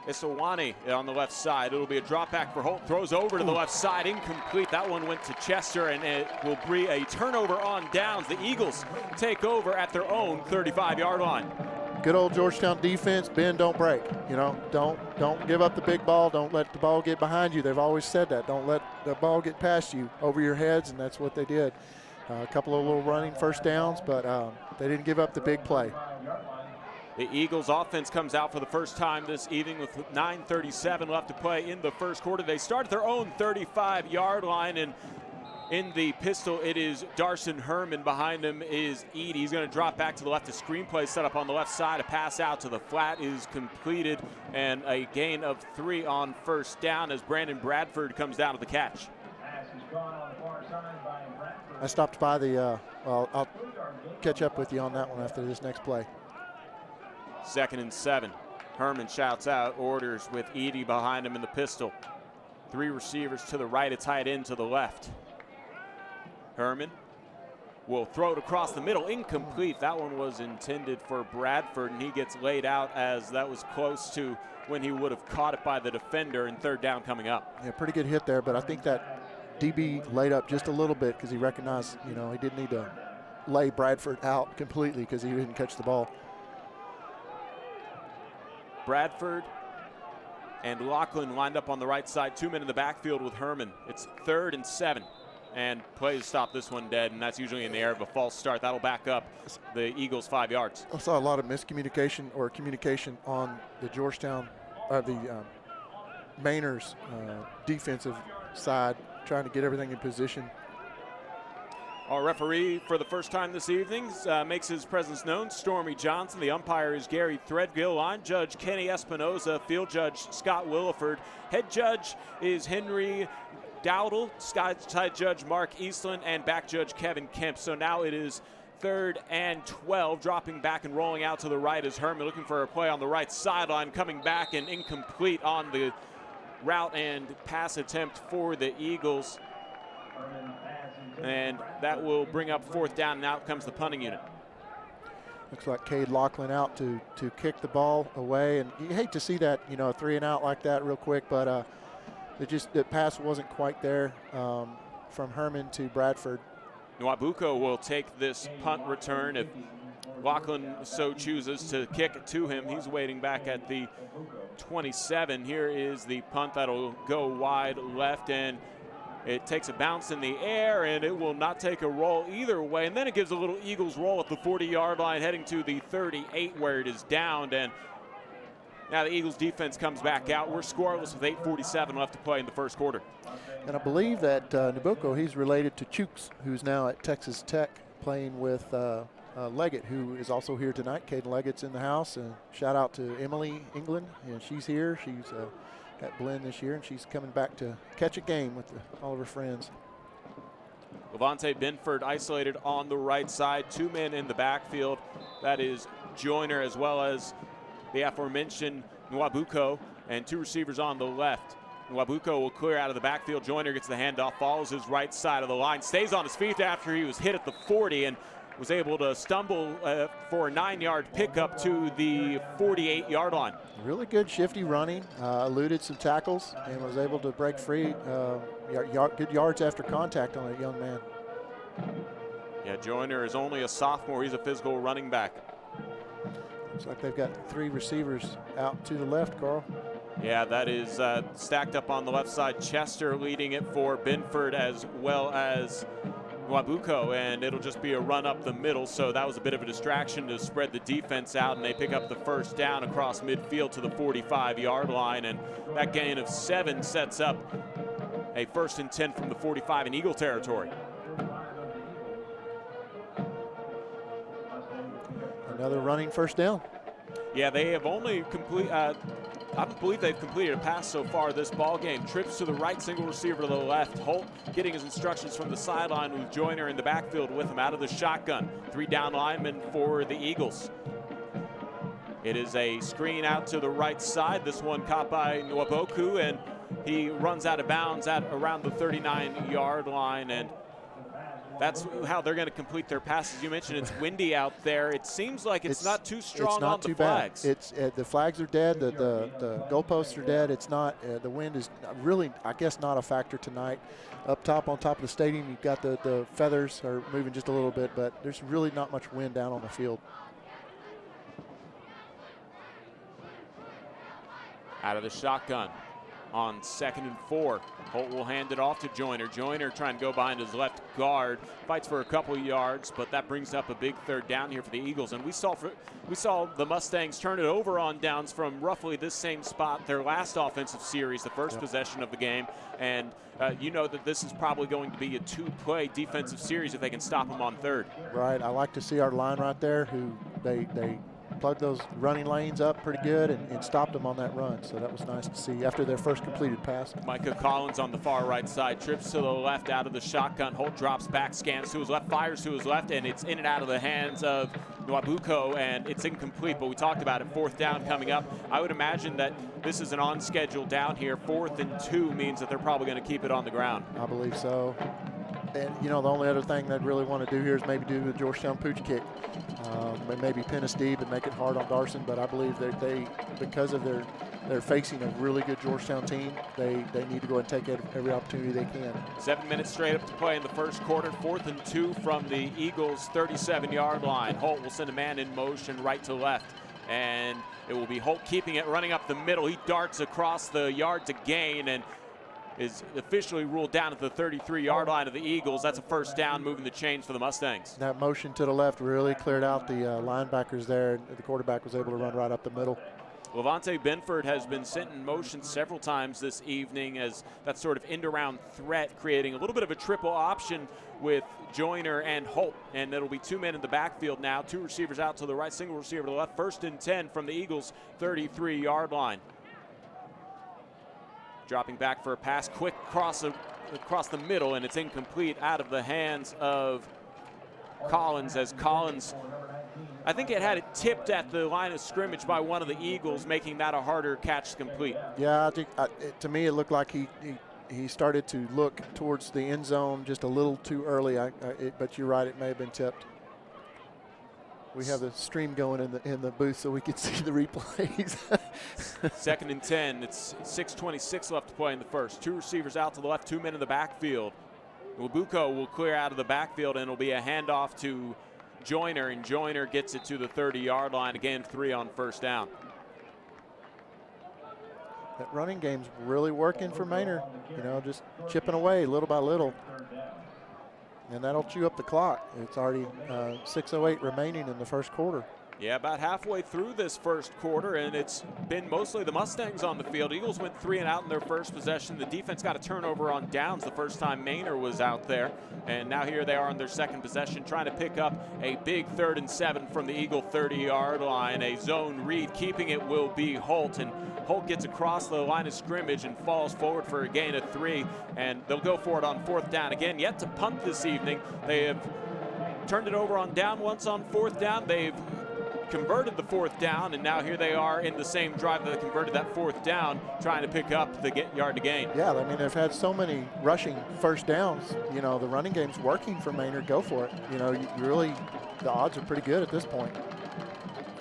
Isawani on the left side. It'll be a drop back for Holt. Throws over to the left side, incomplete. That one went to Chester, and it will be a turnover on downs. The Eagles take over at their own 35-yard line. Good old Georgetown defense, bend, don't break. Don't give up the big ball. Don't let the ball get behind you. They've always said that. Don't let the ball get past you, over your heads, and that's what they did. A couple of little running first downs, but they didn't give up the big play. The Eagles offense comes out for the first time this evening with 9:37 left to play in the first quarter. They start at their own 35-yard line, and in the pistol, it is Darson Herman. Behind him is Edie. He's going to drop back to the left. A screenplay set up on the left side. A pass out to the flat is completed, and a gain of 3 on first down as Brandon Bradford comes down to the catch. I stopped by the I'll catch up with you on that one after this next play. 2nd and 7. Herman shouts out orders with Edie behind him in the pistol. 3 receivers to the right, a tight end to the left. Herman will throw it across the middle, incomplete. That one was intended for Bradford, and he gets laid out as that was close to when he would have caught it by the defender, and 3rd down coming up. Yeah, pretty good hit there, but I think that DB laid up just a little bit because he recognized, he didn't need to lay Bradford out completely because he didn't catch the ball. Bradford and Lachlan lined up on the right side, 2 men in the backfield with Herman. It's 3rd and 7. And plays stop this one dead, and that's usually in the air of a false start. That'll back up the Eagles 5 yards. I saw a lot of miscommunication or communication on the Georgetown, or the Manor's defensive side, trying to get everything in position. Our referee for the first time this evening makes his presence known, Stormy Johnson. The umpire is Gary Threadgill. Line judge Kenny Espinoza. Field judge Scott Williford. Head judge is Henry Dowdle. Side judge Mark Eastland, and back judge Kevin Kemp. So now it is 3rd and 12. Dropping back and rolling out to the right is Herman, looking for a play on the right sideline. Coming back and incomplete on the route and pass attempt for the Eagles. And that will bring up 4th down, and out comes the punting unit. Looks like Cade Lachlan out to kick the ball away, and you hate to see that, 3 and out like that real quick, but the pass wasn't quite there from Herman to Bradford. Nwabuko will take this punt return if Lachlan so chooses to kick it to him. He's waiting back at the 27. Here is the punt that'll go wide left, and it takes a bounce in the air, and it will not take a roll either way. And then it gives a little Eagles roll at the 40-yard line, heading to the 38 where it is downed. And now the Eagles defense comes back out. We're scoreless with 8:47 left to play in the first quarter. And I believe that Nabucco, he's related to Chooks, who's now at Texas Tech playing with Leggett, who is also here tonight. Caden Leggett's in the house. And shout out to Emily England. She's here. She's at Blinn this year, and she's coming back to catch a game with all of her friends. Levante Binford isolated on the right side. 2 men in the backfield. That is Joyner as well as the aforementioned Nwabuko, and 2 receivers on the left. Nwabuko will clear out of the backfield. Joyner gets the handoff, follows his right side of the line, stays on his feet after he was hit at the 40 and was able to stumble for a 9-yard pickup to the 48-yard line. Really good shifty running, eluded some tackles, and was able to break free. Good yards after contact on a young man. Yeah, Joyner is only a sophomore. He's a physical running back. Looks like they've got 3 receivers out to the left, Carl. Yeah, that is stacked up on the left side. Chester leading it for Binford as well as Nwabuko, and it'll just be a run up the middle, so that was a bit of a distraction to spread the defense out, and they pick up the first down across midfield to the 45-yard line, and that gain of 7 sets up a 1st and 10 from the 45 in Eagle territory. another running first down. Yeah, they have only I don't believe they've completed a pass so far this ball game. Trips to the right, single receiver to the left. Holt getting his instructions from the sideline with Joyner in the backfield with him out of the shotgun. 3 down linemen for the Eagles. It is a screen out to the right side. This one caught by Nwaboku, and he runs out of bounds at around the 39-yard line, and that's how they're going to complete their passes. You mentioned it's windy out there. It seems like it's not too strong on the flags. It's the flags are dead. The goalposts are dead. It's not. The wind is really, I guess, not a factor tonight. Up top, on top of the stadium, you've got the feathers are moving just a little bit, but there's really not much wind down on the field. Out of the shotgun on 2nd and 4. Holt will hand it off to Joyner. Joyner trying to go behind his left guard. Fights for a couple of yards, but that brings up a big 3rd down here for the Eagles. And we saw the Mustangs turn it over on downs from roughly this same spot their last offensive series, the first possession of the game. And you know that this is probably going to be a 2-play defensive series if they can stop them on 3rd. Right. I like to see our line right there who they plugged those running lanes up pretty good and stopped them on that run. So that was nice to see after their first completed pass. Micah Collins on the far right side, trips to the left out of the shotgun. Holt drops back, scans to his left, fires to his left, and it's in and out of the hands of Nwabuko, and it's incomplete. But we talked about it, 4th down coming up. I would imagine that this is an on-schedule down here. 4th and 2 means that they're probably going to keep it on the ground. I believe so. And, the only other thing they'd really want to do here is maybe do the Georgetown pooch kick. Maybe pin us deep and make it hard on Darson, but I believe that because of they're facing a really good Georgetown team, they need to go and take every opportunity they can. 7 minutes straight up to play in the first quarter. 4th and 2 from the Eagles' 37-yard line. Holt will send a man in motion right to left, and it will be Holt keeping it, running up the middle. He darts across the yard to gain and is officially ruled down at the 33-yard line of the Eagles. That's a 1st down, moving the chains for the Mustangs. That motion to the left really cleared out the linebackers there. The quarterback was able to run right up the middle. Levante Benford has been sent in motion several times this evening as that sort of end-around threat, creating a little bit of a triple option with Joyner and Holt. And it'll be 2 men in the backfield now, 2 receivers out to the right, single receiver to the left. 1st and 10 from the Eagles' 33-yard line. Dropping back for a pass, quick across the middle, and it's incomplete out of the hands of Collins, as Collins, I think it had it tipped at the line of scrimmage by one of the Eagles, making that a harder catch to complete. Yeah, I think to me it looked like he started to look towards the end zone just a little too early, but you're right, it may have been tipped. We have the stream going in the booth so we can see the replays. 2nd and 10. It's 6:26 left to play in the first. 2 receivers out to the left, 2 men in the backfield. Nwabuko will clear out of the backfield, and it'll be a handoff to Joyner, and Joyner gets it to the 30-yard line. Again, 3 on 1st down. That running game's really working for Manor. Just chipping away little by little. And that'll chew up the clock. It's already 6:08 remaining in the first quarter. Yeah, about halfway through this first quarter, and it's been mostly the Mustangs on the field. Eagles went 3 and out in their first possession. The defense got a turnover on downs the first time Manor was out there. And now here they are on their second possession, trying to pick up a big 3rd and 7 from the Eagle 30-yard line. A zone read. Keeping it will be Holt, and Holt gets across the line of scrimmage and falls forward for a gain of 3, and they'll go for it on 4th down. Again, yet to punt this evening. They have turned it over on down once on 4th down. They've converted the 4th down, and now here they are in the same drive that converted that 4th down, trying to pick up the yard to gain. Yeah, I mean, they've had so many rushing 1st downs. The running game's working for Manor. Go for it. Really, the odds are pretty good at this point.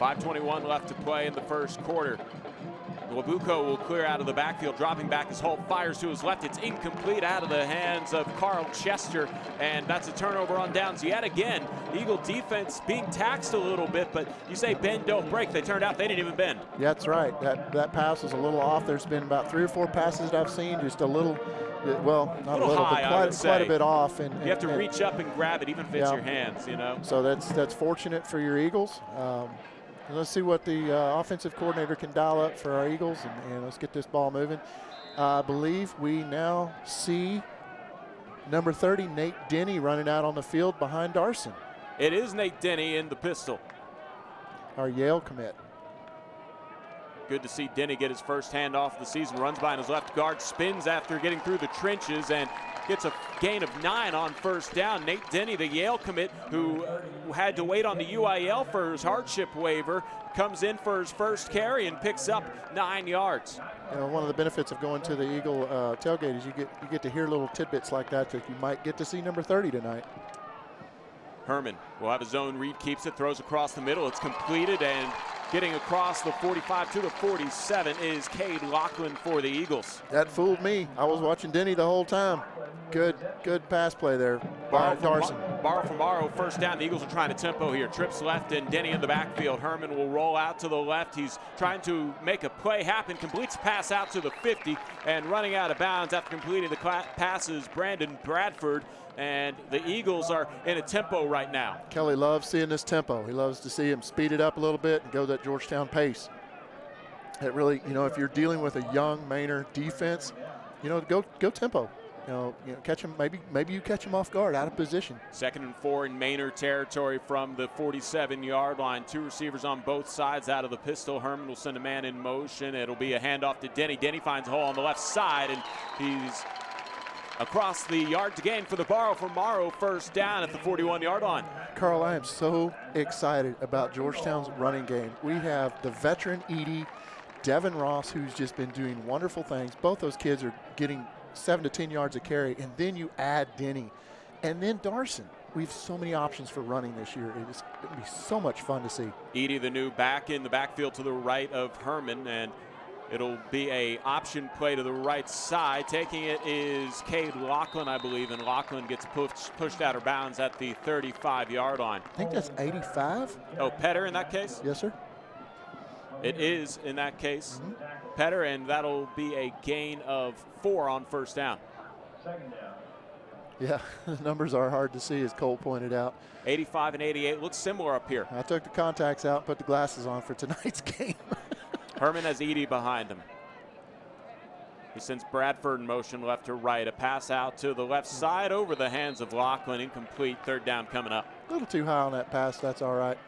5:21 left to play in the first quarter. Nwabuko will clear out of the backfield, dropping back as Holt fires to his left. It's incomplete out of the hands of Carl Chester, and that's a turnover on downs yet again. Eagle defense being taxed a little bit, but you say bend, don't break. They turned out they didn't even bend. Yeah, that's right. That pass was a little off. There's been about 3 or 4 passes that I've seen just a little, well, not a little, high, but quite a bit off. And you have to reach up and grab it, even if it's your hands, So that's fortunate for your Eagles. Let's see what the offensive coordinator can dial up for our Eagles, and let's get this ball moving. I believe we now see number 30, Nate Denny, running out on the field behind Darson. It is Nate Denny in the pistol. our Yale commit. Good to see Denny get his first handoff of the season. Runs by on his left guard, spins after getting through the trenches, and gets a gain of 9 on first down. Nate Denny, the Yale commit, who had to wait on the UIL for his hardship waiver, comes in for his first carry and picks up 9 yards. You know, one of the benefits of going to the Eagle tailgate is you get to hear little tidbits like that you might get to see number 30 tonight. Herman will have a zone read, keeps it, throws across the middle. It's completed, and getting across the 45 to the 47 is Cade Lachlan for the Eagles. That fooled me. I was watching Denny the whole time. Good pass play there by Darson. Borrow from Morrow, first down. The Eagles are trying to tempo here. Trips left and Denny in the backfield. Herman will roll out to the left. He's trying to make a play happen. Completes a pass out to the 50 and running out of bounds after completing the passes, Brandon Bradford. And the Eagles are in a tempo right now. Kelly loves seeing this tempo. He loves to see him speed it up a little bit and go that Georgetown pace. It really, if you're dealing with a young Manor defense, go tempo. Catch him. Maybe you catch him off guard, out of position. 2nd and 4 in Manor territory from the 47-yard line. 2 receivers on both sides out of the pistol. Herman will send a man in motion. It'll be a handoff to Denny. Denny finds a hole on the left side, and he's across the yard to gain for the borrow from Morrow. First down at the 41-yard line. Carl, I am so excited about Georgetown's running game. We have the veteran Edie, Devin Ross, who's just been doing wonderful things. Both those kids are getting 7 to 10 yards a carry, and then you add Denny. And then Darson. We have so many options for running this year. It's going to be so much fun to see. Edie, the new back in the backfield to the right of Herman, and it'll be a option play to the right side. Taking it is Cade Lachlan, I believe, and Lachlan gets pushed out of bounds at the 35-yard line. I think that's 85. Oh, Petter in that case? Yes, sir. It is in that case. Petter, and that'll be a gain of 4 on first down. Yeah, the numbers are hard to see, as Cole pointed out. 85 and 88 looks similar up here. I took the contacts out and put the glasses on for tonight's game. Herman has Edie behind him. He sends Bradford in motion left to right. A pass out to the left side over the hands of Lachlan. Incomplete. 3rd down coming up. A little too high on that pass. That's all right.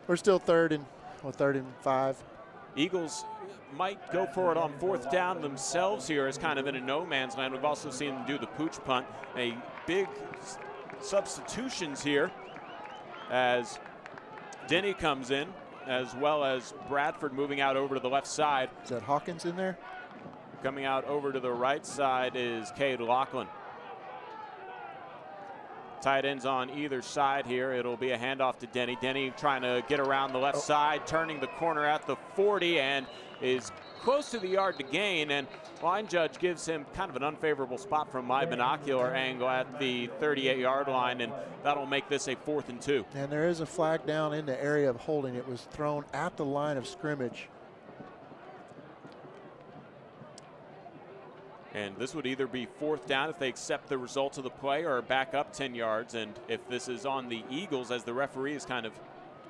We're still 3rd and 5. Eagles might go for it on 4th down themselves here, as kind of in a no man's land. We've also seen them do the pooch punt. A big substitutions here as Denny comes in, as well as Bradford moving out over to the left side. Is that Hawkins in there? Coming out over to the right side is Cade Lachlan. Tight ends on either side here. It'll be a handoff to Denny. Denny trying to get around the left side, turning the corner at the 40, and is close to the yard to gain. And line judge gives him kind of an unfavorable spot from my binocular angle at the 38-yard line, and that'll make this a 4th and 2. And there is a flag down in the area of holding. It was thrown at the line of scrimmage. And this would either be 4th down if they accept the results of the play, or back up 10 yards. And if this is on the Eagles, as the referee is kind of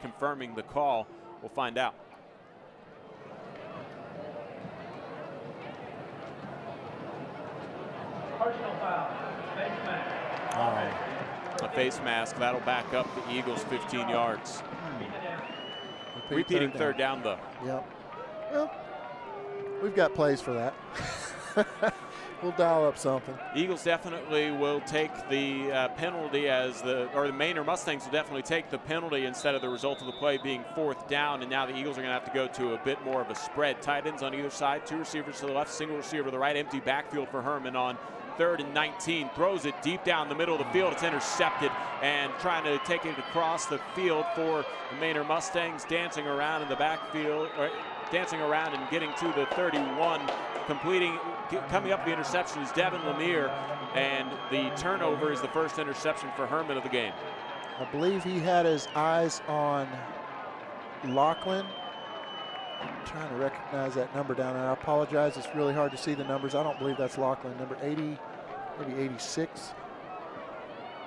confirming the call, we'll find out. Personal foul, face mask. A face mask, that'll back up the Eagles 15 yards. Repeating third down though. Yep. Well, we've got plays for that. We'll dial up something. Eagles definitely will take the penalty, or the Manor Mustangs will definitely take the penalty instead of the result of the play being 4th down. And now the Eagles are going to have to go to a bit more of a spread. Tight ends on either side, 2 receivers to the left, single receiver to the right. Empty backfield for Herman on 3rd and 19. Throws it deep down the middle of the field. It's intercepted, and trying to take it across the field for the Manor Mustangs, dancing around in the backfield, dancing around and getting to the 31. Coming up the interception is Devin Lemire, and the turnover is the first interception for Herman of the game. I believe he had his eyes on Lachlan. I'm trying to recognize that number down there. I apologize. It's really hard to see the numbers. I don't believe that's Lachlan. Number 80, maybe 86.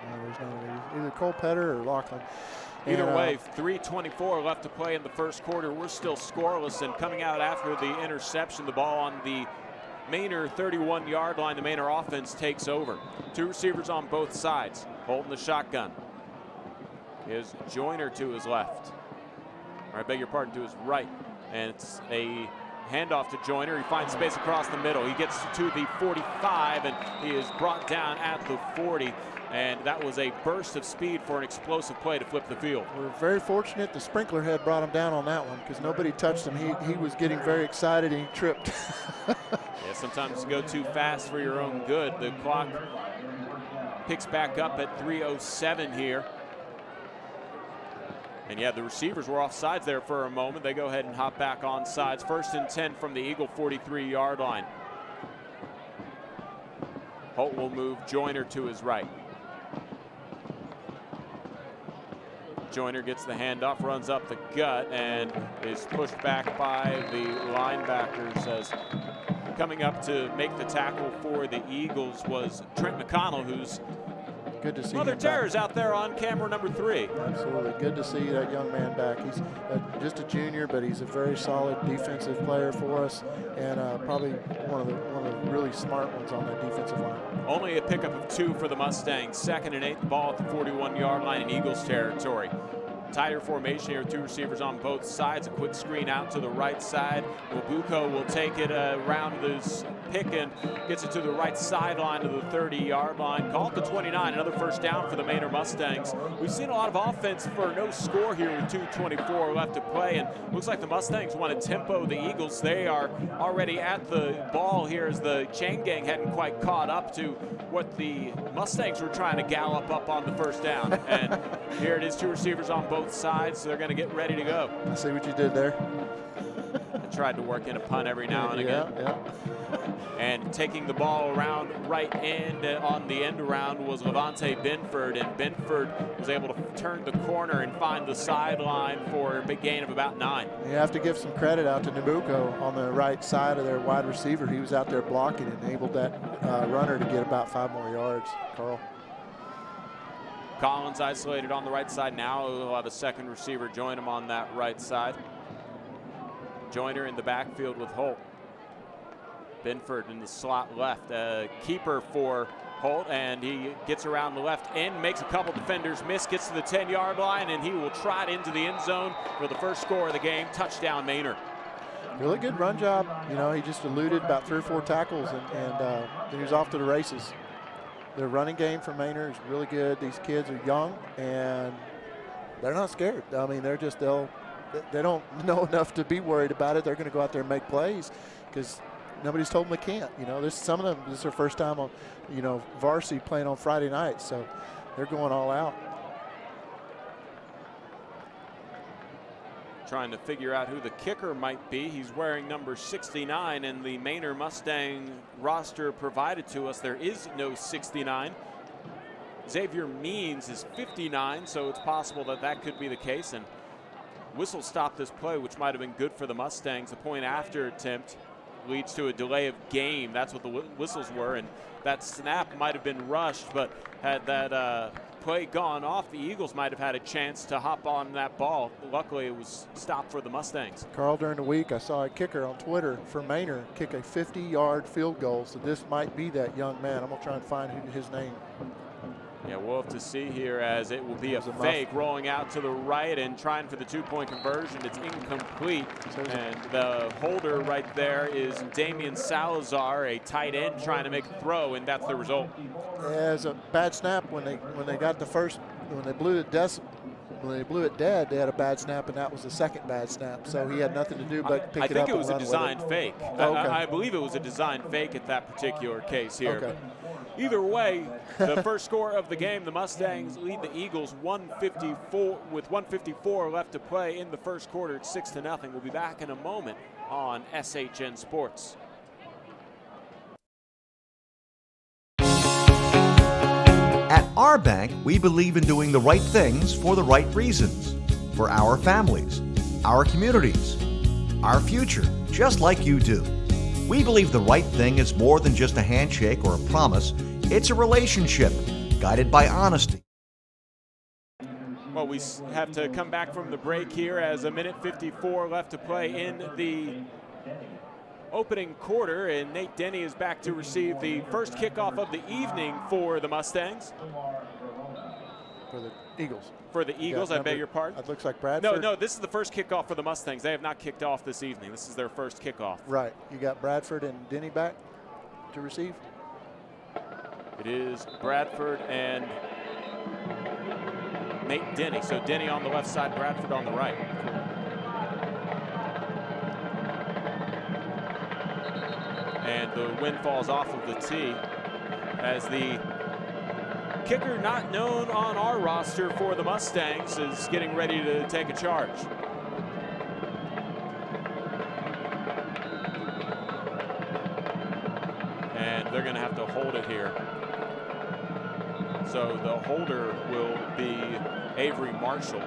No, there's no either Cole Petter or Lachlan. Either way, 3:24 left to play in the first quarter. We're still scoreless, and coming out after the interception, the ball on the Manor 31-yard line. The Manor offense takes over. 2 receivers on both sides, holding the shotgun. Is Joyner to his left. or I beg your pardon, to his right. And it's a handoff to Joyner. He finds space across the middle. He gets to the 45, and he is brought down at the 40. And that was a burst of speed for an explosive play to flip the field. We're very fortunate the sprinkler head brought him down on that one because nobody touched him. He was getting very excited and he tripped. Yeah, sometimes you go too fast for your own good. The clock picks back up at 3:07 here. And yeah, the receivers were off sides there for a moment. They go ahead and hop back on sides. 1st and 10 from the Eagle 43-yard line. Holt will move Joyner to his right. Joyner gets the handoff, runs up the gut, and is pushed back by the linebackers. As coming up to make the tackle for the Eagles was Trent McConnell, who's good to see Mother him Terror's back. out there on camera number 3. Absolutely. Good to see that young man back. He's just a junior, but he's a very solid defensive player for us, and probably one of the really smart ones on that defensive line. Only a pickup of 2 for the Mustangs. 2nd and 8, ball at the 41-yard line in Eagles territory. Tighter formation here, 2 receivers on both sides. A quick screen out to the right side. Wabuko will take it around this pick and gets it to the right sideline to the 30-yard line. Call it the 29, another first down for the Manor Mustangs. We've seen a lot of offense for no score here with 2:24 left to play, and looks like the Mustangs want to tempo the Eagles. They are already at the ball here as the chain gang hadn't quite caught up to what the Mustangs were trying to gallop up on the first down. And here it is, 2 receivers on both sides, so they're going to get ready to go. I see what you did there. I tried to work in a punt every now and again. Yeah. And taking the ball around right end on the end around was Levante Binford, and Binford was able to turn the corner and find the sideline for a big gain of about 9. You have to give some credit out to Nabucco on the right side of their wide receiver. He was out there blocking and enabled that runner to get about 5 more yards, Carl. Collins isolated on the right side now. He'll have a second receiver join him on that right side. Joyner in the backfield with Holt. Binford in the slot left. Keeper for Holt, and he gets around the left end, makes a couple defenders miss, gets to the 10-yard line, and he will trot into the end zone for the first score of the game. Touchdown, Manor. Really good run job. You know, he just eluded about 3 or 4 tackles, and then he was off to the races. Their running game for Manor is really good. These kids are young, and they're not scared. I mean, they don't know enough to be worried about it. They're going to go out there and make plays because nobody's told them they can't. You know, some of them, this is their first time on, varsity playing on Friday night, so they're going all out. Trying to figure out who the kicker might be. He's wearing number 69, and the Manor Mustang roster provided to us, there is no 69. Xavier Means is 59, so it's possible that could be the case. And whistle stopped this play, which might have been good for the Mustangs. A point after attempt leads to a delay of game. That's what the whistles were, and that snap might have been rushed, but had that play gone off, the Eagles might have had a chance to hop on that ball. Luckily, it was stopped for the Mustangs. Carl, during the week, I saw a kicker on Twitter for Manor kick a 50-yard field goal, so this might be that young man. I'm going to try and find his name. Yeah, we'll have to see here as it will be a fake rolling out to the right and trying for the 2-point conversion. It's incomplete, and the holder right there is Damian Salazar, a tight end trying to make a throw, and that's the result. Yeah, it was a bad snap when they got the first, when they blew it dead, they had a bad snap, and that was the second bad snap. So he had nothing to do but pick it up. I think it was a designed fake. Oh, okay. I believe it was a designed fake at that particular case here. Okay. Either way, the first score of the game, the Mustangs lead the Eagles 154 with 154 left to play in the first quarter. It's 6-0. We'll be back in a moment on SHN Sports. At our bank, we believe in doing the right things for the right reasons. For our families, our communities, our future, just like you do. We believe the right thing is more than just a handshake or a promise. It's a relationship guided by honesty. Well, we have to come back from the break here as a minute 54 left to play in the opening quarter, and Nate Denny is back to receive the first kickoff of the evening for the Mustangs. For the Eagles. For the Eagles, I beg your pardon? It looks like Bradford. No, this is the first kickoff for the Mustangs. They have not kicked off this evening. This is their first kickoff. Right. You got Bradford and Denny back to receive? It is Bradford and Nate Denny. So Denny on the left side, Bradford on the right. And the wind falls off of the tee as the kicker not known on our roster for the Mustangs is getting ready to take a charge. And they're going to have to hold it here. So the holder will be Avery Marshall.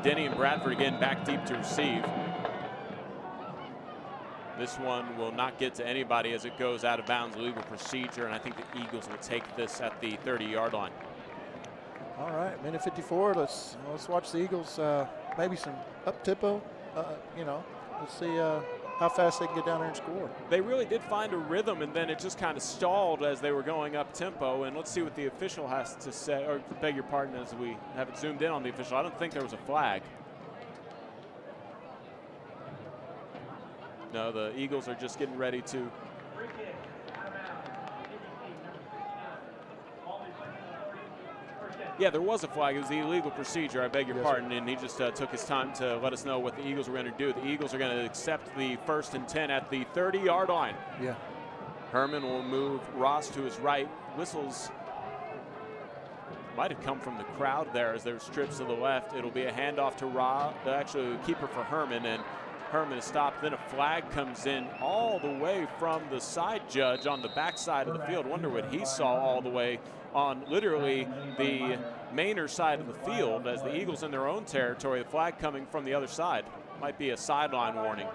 Denny and Bradford again back deep to receive. This one will not get to anybody as it goes out of bounds, legal procedure, and I think the Eagles will take this at the 30-yard line. All right, minute 54. Let's watch the Eagles. Maybe some up tempo. Let's see how fast they can get down there and score. They really did find a rhythm, and then it just kind of stalled as they were going up tempo. And let's see what the official has to say. Or beg your pardon, as we haven't zoomed in on the official. I don't think there was a flag. No, the Eagles are just getting ready to. Yeah, there was a flag. It was the illegal procedure. I beg your pardon. And he just took his time to let us know what the Eagles were going to do. The Eagles are going to accept the 1st and 10 at the 30-yard line. Yeah. Herman will move Ross to his right. Whistles might have come from the crowd there as there's trips to the left. It'll be a handoff to Ross, actually a keeper for Herman, and Herman is stopped. Then a flag comes in all the way from the side judge on the backside of the field. Wonder what he saw all the way on literally the Manor side of the field as the Eagles in their own territory. The flag coming from the other side. Might be a sideline warning.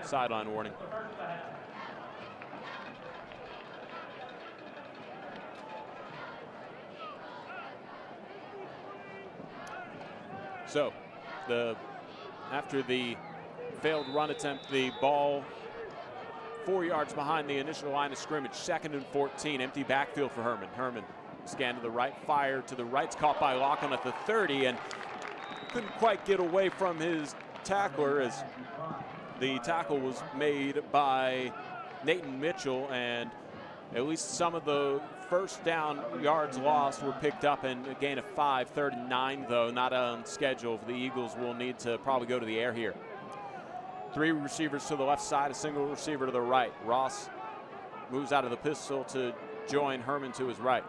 Sideline warning. So, after the failed run attempt, the ball 4 yards behind the initial line of scrimmage, 2nd and 14, empty backfield for Herman. Herman scan to the right, fire to the right, it's caught by Lachlan at the 30, and couldn't quite get away from his tackler as the tackle was made by Nathan Mitchell, and at least some of the first down yards lost were picked up, and a gain of 5, 3rd and 9 though, not on schedule. The Eagles will need to probably go to the air here. 3 receivers to the left side, a single receiver to the right. Ross moves out of the pistol to join Herman to his right.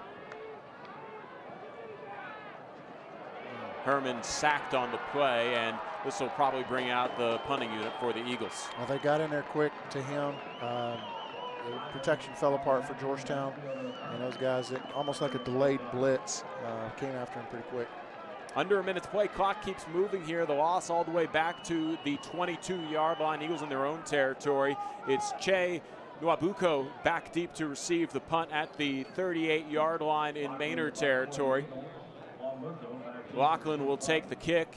Herman sacked on the play, and this will probably bring out the punting unit for the Eagles. Well, they got in there quick to him. The protection fell apart for Georgetown, and those guys, almost like a delayed blitz, came after him pretty quick. Under a minute to play, clock keeps moving here. The loss all the way back to the 22-yard line. Eagles in their own territory. It's Che Nwabuko back deep to receive the punt at the 38-yard line in Manor territory. Lachlan will take the kick.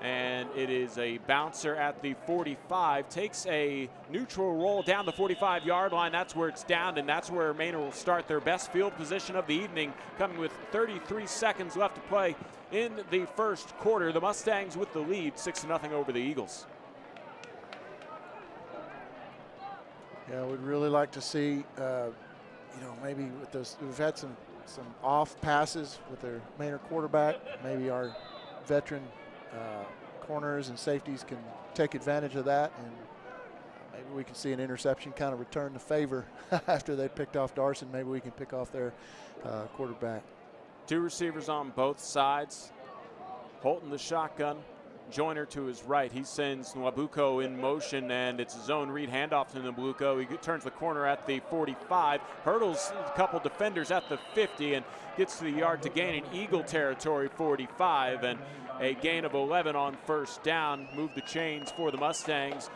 And it is a bouncer at the 45. Takes a neutral roll down the 45-yard line. That's where it's down, and that's where Manor will start their best field position of the evening, coming with 33 seconds left to play in the first quarter. The Mustangs with the lead, 6-0 over the Eagles. Yeah, we'd really like to see, maybe with those, we've had some off passes with their Manor quarterback. Maybe our veteran corners and safeties can take advantage of that, and maybe we can see an interception kind of return the favor after they picked off Darson. Maybe we can pick off their quarterback. 2 receivers on both sides. Holton the shotgun. Joyner to his right. He sends Nwabuko in motion, and it's a zone read handoff to Nwabuko. He turns the corner at the 45, hurdles a couple defenders at the 50, and gets to the yard to gain in Eagle territory, 45, and a gain of 11 on first down. Move the chains for the Mustangs.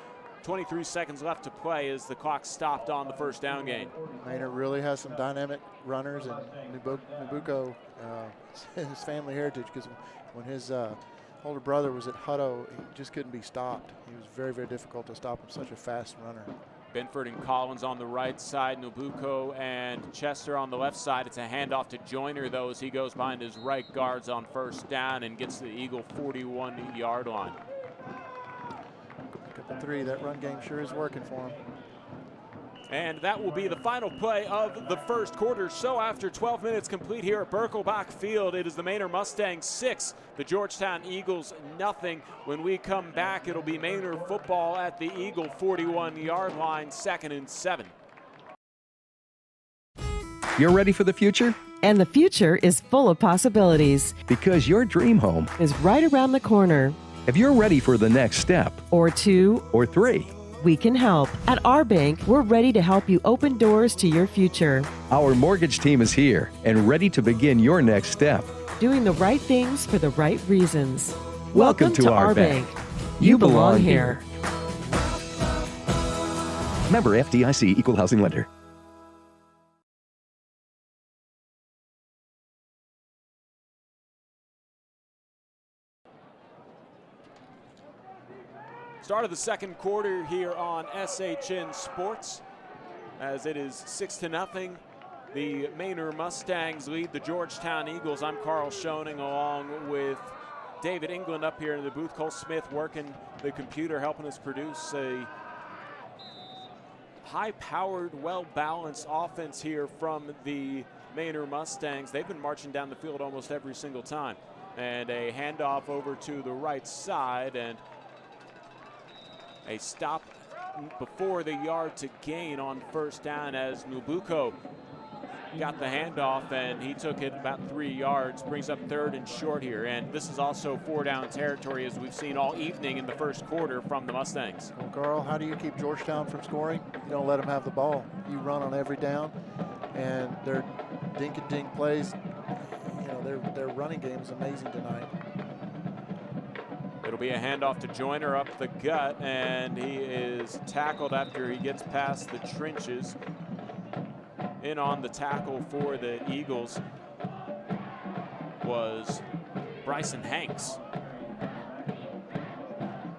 23 seconds left to play as the clock stopped on the first down gain. Manor really has some dynamic runners, and Nwabuko, his family heritage, because when his older brother was at Hutto, he just couldn't be stopped. He was very, very difficult to stop him, such a fast runner. Benford and Collins on the right side, Nabucco and Chester on the left side. It's a handoff to Joyner, though, as he goes behind his right guards on first down and gets the Eagle 41-yard line. Look at the three. That run game sure is working for him. And that will be the final play of the first quarter. So after 12 minutes complete here at Birkelbach Field, it is the Manor Mustangs 6, the Georgetown Eagles nothing. When we come back, it'll be Manor football at the Eagle 41-yard line, 2nd and 7. You're ready for the future? And the future is full of possibilities. Because your dream home is right around the corner. If you're ready for the next step, or 2, or 3, we can help. At our bank, we're ready to help you open doors to your future. Our mortgage team is here and ready to begin your next step. Doing the right things for the right reasons. Welcome to our bank. You belong here. Member FDIC, Equal Housing Lender. Start of the second quarter here on SHN Sports, as it is 6-0. The Manor Mustangs lead the Georgetown Eagles. I'm Carl Schoening along with David England up here in the booth. Cole Smith working the computer, helping us produce a high-powered, well-balanced offense here from the Manor Mustangs. They've been marching down the field almost every single time. And a handoff over to the right side, and a stop before the yard to gain on first down as Nabucco got the handoff, and he took it about 3 yards, brings up 3rd and short here. And this is also 4-down territory, as we've seen all evening in the first quarter from the Mustangs. Well, Carl, how do you keep Georgetown from scoring? You don't let them have the ball. You run on every down, and their dink-and-dink plays, you know, their running game is amazing tonight. It'll be a handoff to Joyner up the gut, and he is tackled after he gets past the trenches. In on the tackle for the Eagles was Bryson Hanks.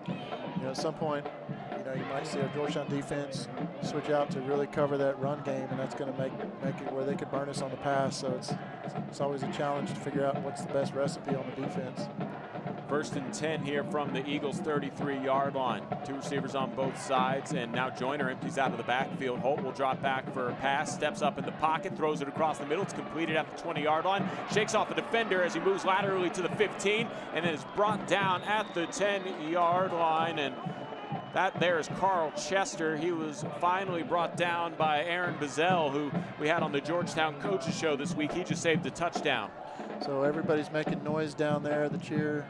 You know, at some point, you know, you might see our Georgetown defense switch out to really cover that run game, and that's going to make it where they could burn us on the pass. So it's always a challenge to figure out what's the best recipe on the defense. 1st and 10 here from the Eagles' 33-yard line. 2 receivers on both sides, and now Joyner empties out of the backfield. Holt will drop back for a pass, steps up in the pocket, throws it across the middle. It's completed at the 20-yard line, shakes off a defender as he moves laterally to the 15, and then is brought down at the 10-yard line. And that there is Carl Chester. He was finally brought down by Aaron Bazell, who we had on the Georgetown Coaches Show this week. He just saved a touchdown. So everybody's making noise down there, the cheer.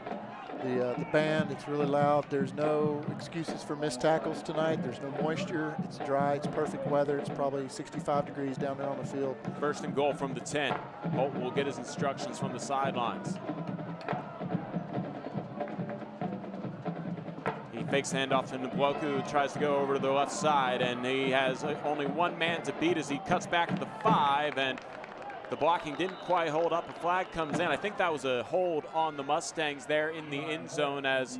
The band, it's really loud. There's no excuses for missed tackles tonight. There's no moisture. It's dry. It's perfect weather. It's probably 65 degrees down there on the field. 1st and goal from the 10. Holt will get his instructions from the sidelines. He fakes the handoff to Nbloku, who tries to go over to the left side, and he has only one man to beat as he cuts back to the 5, and the blocking didn't quite hold up. A flag comes in. I think that was a hold on the Mustangs there in the end zone, as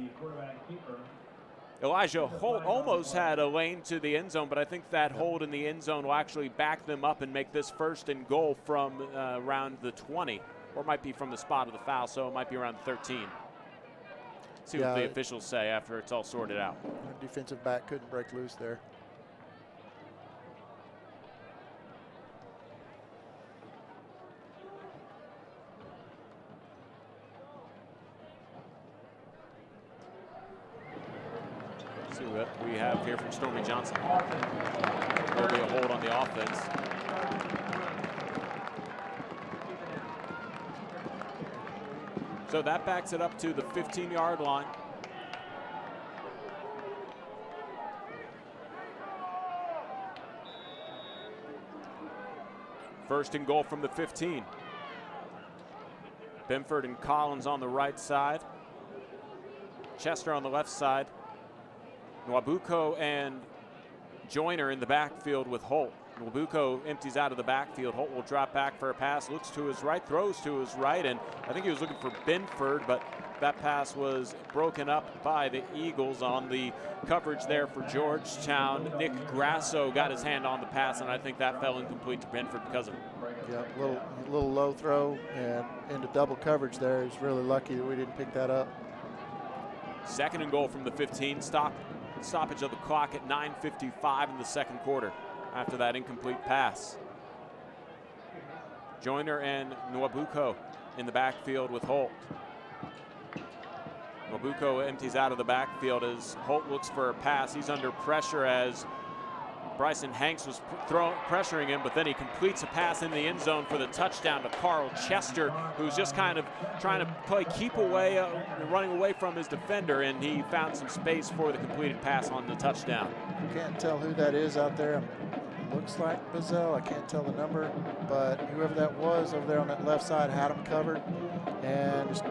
Elijah Holt almost had a lane to the end zone, but I think that hold in the end zone will actually back them up and make this 1st and goal from around the 20, or it might be from the spot of the foul, so it might be around the 13. See what the officials say after it's all sorted out. Our defensive back couldn't break loose there. See what we have here from Stormy Johnson. There'll be a hold on the offense. So that backs it up to the 15-yard line. First and goal from the 15. Benford and Collins on the right side. Chester on the left side. Nabucco and Joyner in the backfield with Holt. Nwabuko empties out of the backfield. Holt will drop back for a pass, looks to his right, throws to his right, and I think he was looking for Binford, but that pass was broken up by the Eagles on the coverage there for Georgetown. Nick Grasso got his hand on the pass, and I think that fell incomplete to Binford because of it. Yeah, little low throw and into double coverage there. He's really lucky that we didn't pick that up. 2nd and goal from the 15. Stoppage of the clock at 9:55 in the second quarter after that incomplete pass. Joyner and Nwabuko in the backfield with Holt. Nwabuko empties out of the backfield as Holt looks for a pass. He's under pressure as Bryson Hanks was pressuring him, but then he completes a pass in the end zone for the touchdown to Carl Chester, who's just kind of trying to play keep away, running away from his defender, and he found some space for the completed pass on the touchdown. Can't tell who that is out there. Looks like Bazell. I can't tell the number, but whoever that was over there on that left side had him covered and just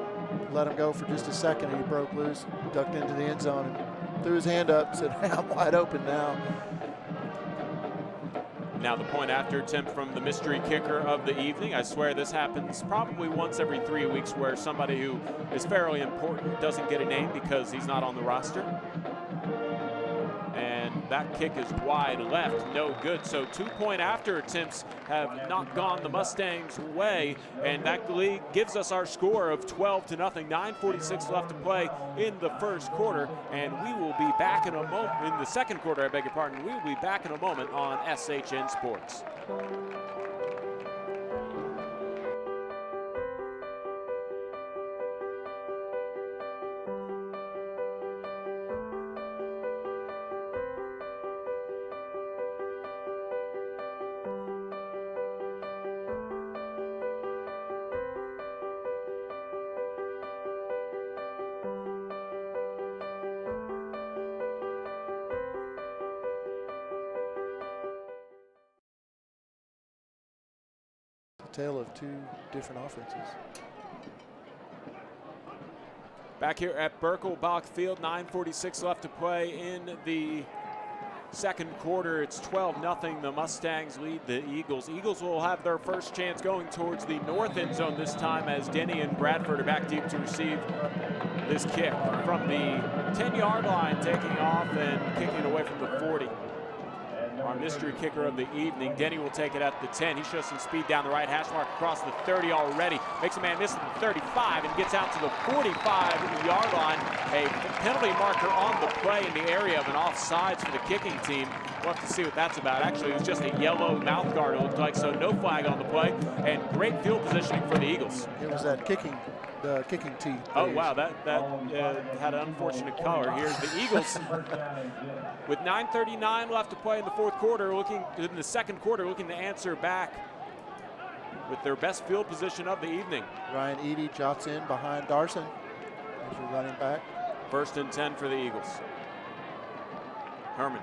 let him go for just a second, and he broke loose, ducked into the end zone, and threw his hand up and said, hey, I'm wide open now. Now the point after attempt from the mystery kicker of the evening. I swear this happens probably once every 3 weeks where somebody who is fairly important doesn't get a name because he's not on the roster. And that kick is wide left, no good. So 2 point after attempts have not gone the Mustangs' way, and that gives us our score of 12-0. 9:46 left to play in the first quarter, and we will be back in a moment, in the second quarter, I beg your pardon. We will be back in a moment on SHN Sports. Tale of two different offenses. Back here at Birkelbach Field, 9:46 left to play in the second quarter. It's 12-0. The Mustangs lead the Eagles. Eagles will have their first chance going towards the north end zone this time as Denny and Bradford are back deep to receive this kick from the 10-yard line, taking off and kicking away from the 40. Our mystery kicker of the evening. Denny will take it at the 10. He shows some speed down the right hash mark across the 30 already. Makes a man miss at the 35 and gets out to the 45-yard line. A penalty marker on the play in the area of an offsides for the kicking team. We'll have to see what that's about. Actually, it was just a yellow mouth guard, it looked like, so no flag on the play. And great field positioning for the Eagles. It was that kicking tee. Oh, wow, that had an unfortunate color. Here's the Eagles with 9:39 left to play in the fourth quarter, in the second quarter, looking to answer back with their best field position of the evening. Ryan Eady jots in behind Darson as your running back. 1st and 10 for the Eagles. Herman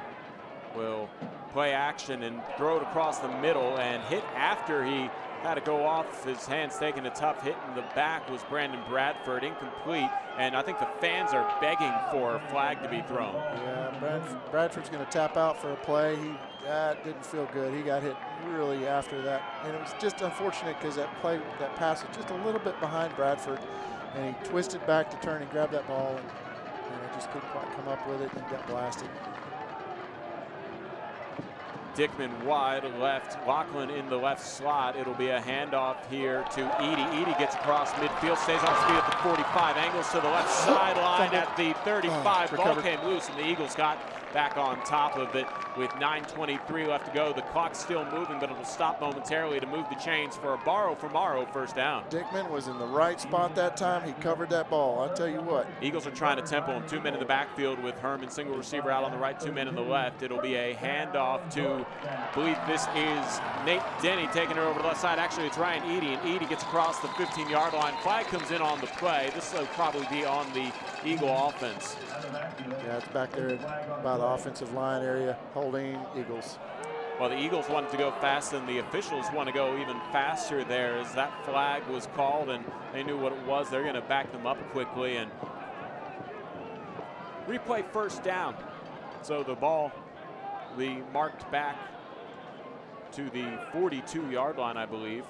will play action and throw it across the middle and hit after he had to go off his hands, taking a tough hit in the back was Brandon Bradford, incomplete, and I think the fans are begging for a flag to be thrown. Yeah, Bradford's going to tap out for a play. That didn't feel good. He got hit really after that, and it was just unfortunate because that pass was just a little bit behind Bradford, and he twisted back to turn and grab that ball, and he just couldn't quite come up with it and got blasted. Dickman wide left, Lachlan in the left slot. It'll be a handoff here to Eady. Eady gets across midfield, stays on his feet at the 45, angles to the left sideline at the 35. Ball came loose, and the Eagles got back on top of it with 9:23 left to go. The clock's still moving, but it'll stop momentarily to move the chains for a borrow from Morrow first down. Dickman was in the right spot that time. He covered that ball. I'll tell you what. Eagles are trying to tempo him. 2 men in the backfield with Herman, single receiver out on the right, 2 men in the left. It'll be a handoff to, I believe this is Nate Denny taking it over to the left side. Actually, it's Ryan Eady, and Eady gets across the 15-yard line. Flag comes in on the play. This will probably be on the Eagle offense. Yeah, it's back there by the offensive line area, holding Eagles. Well, the Eagles wanted to go fast, and the officials want to go even faster there as that flag was called, and they knew what it was. They're going to back them up quickly and replay first down. So the ball, the marked back to the 42-yard line, I believe.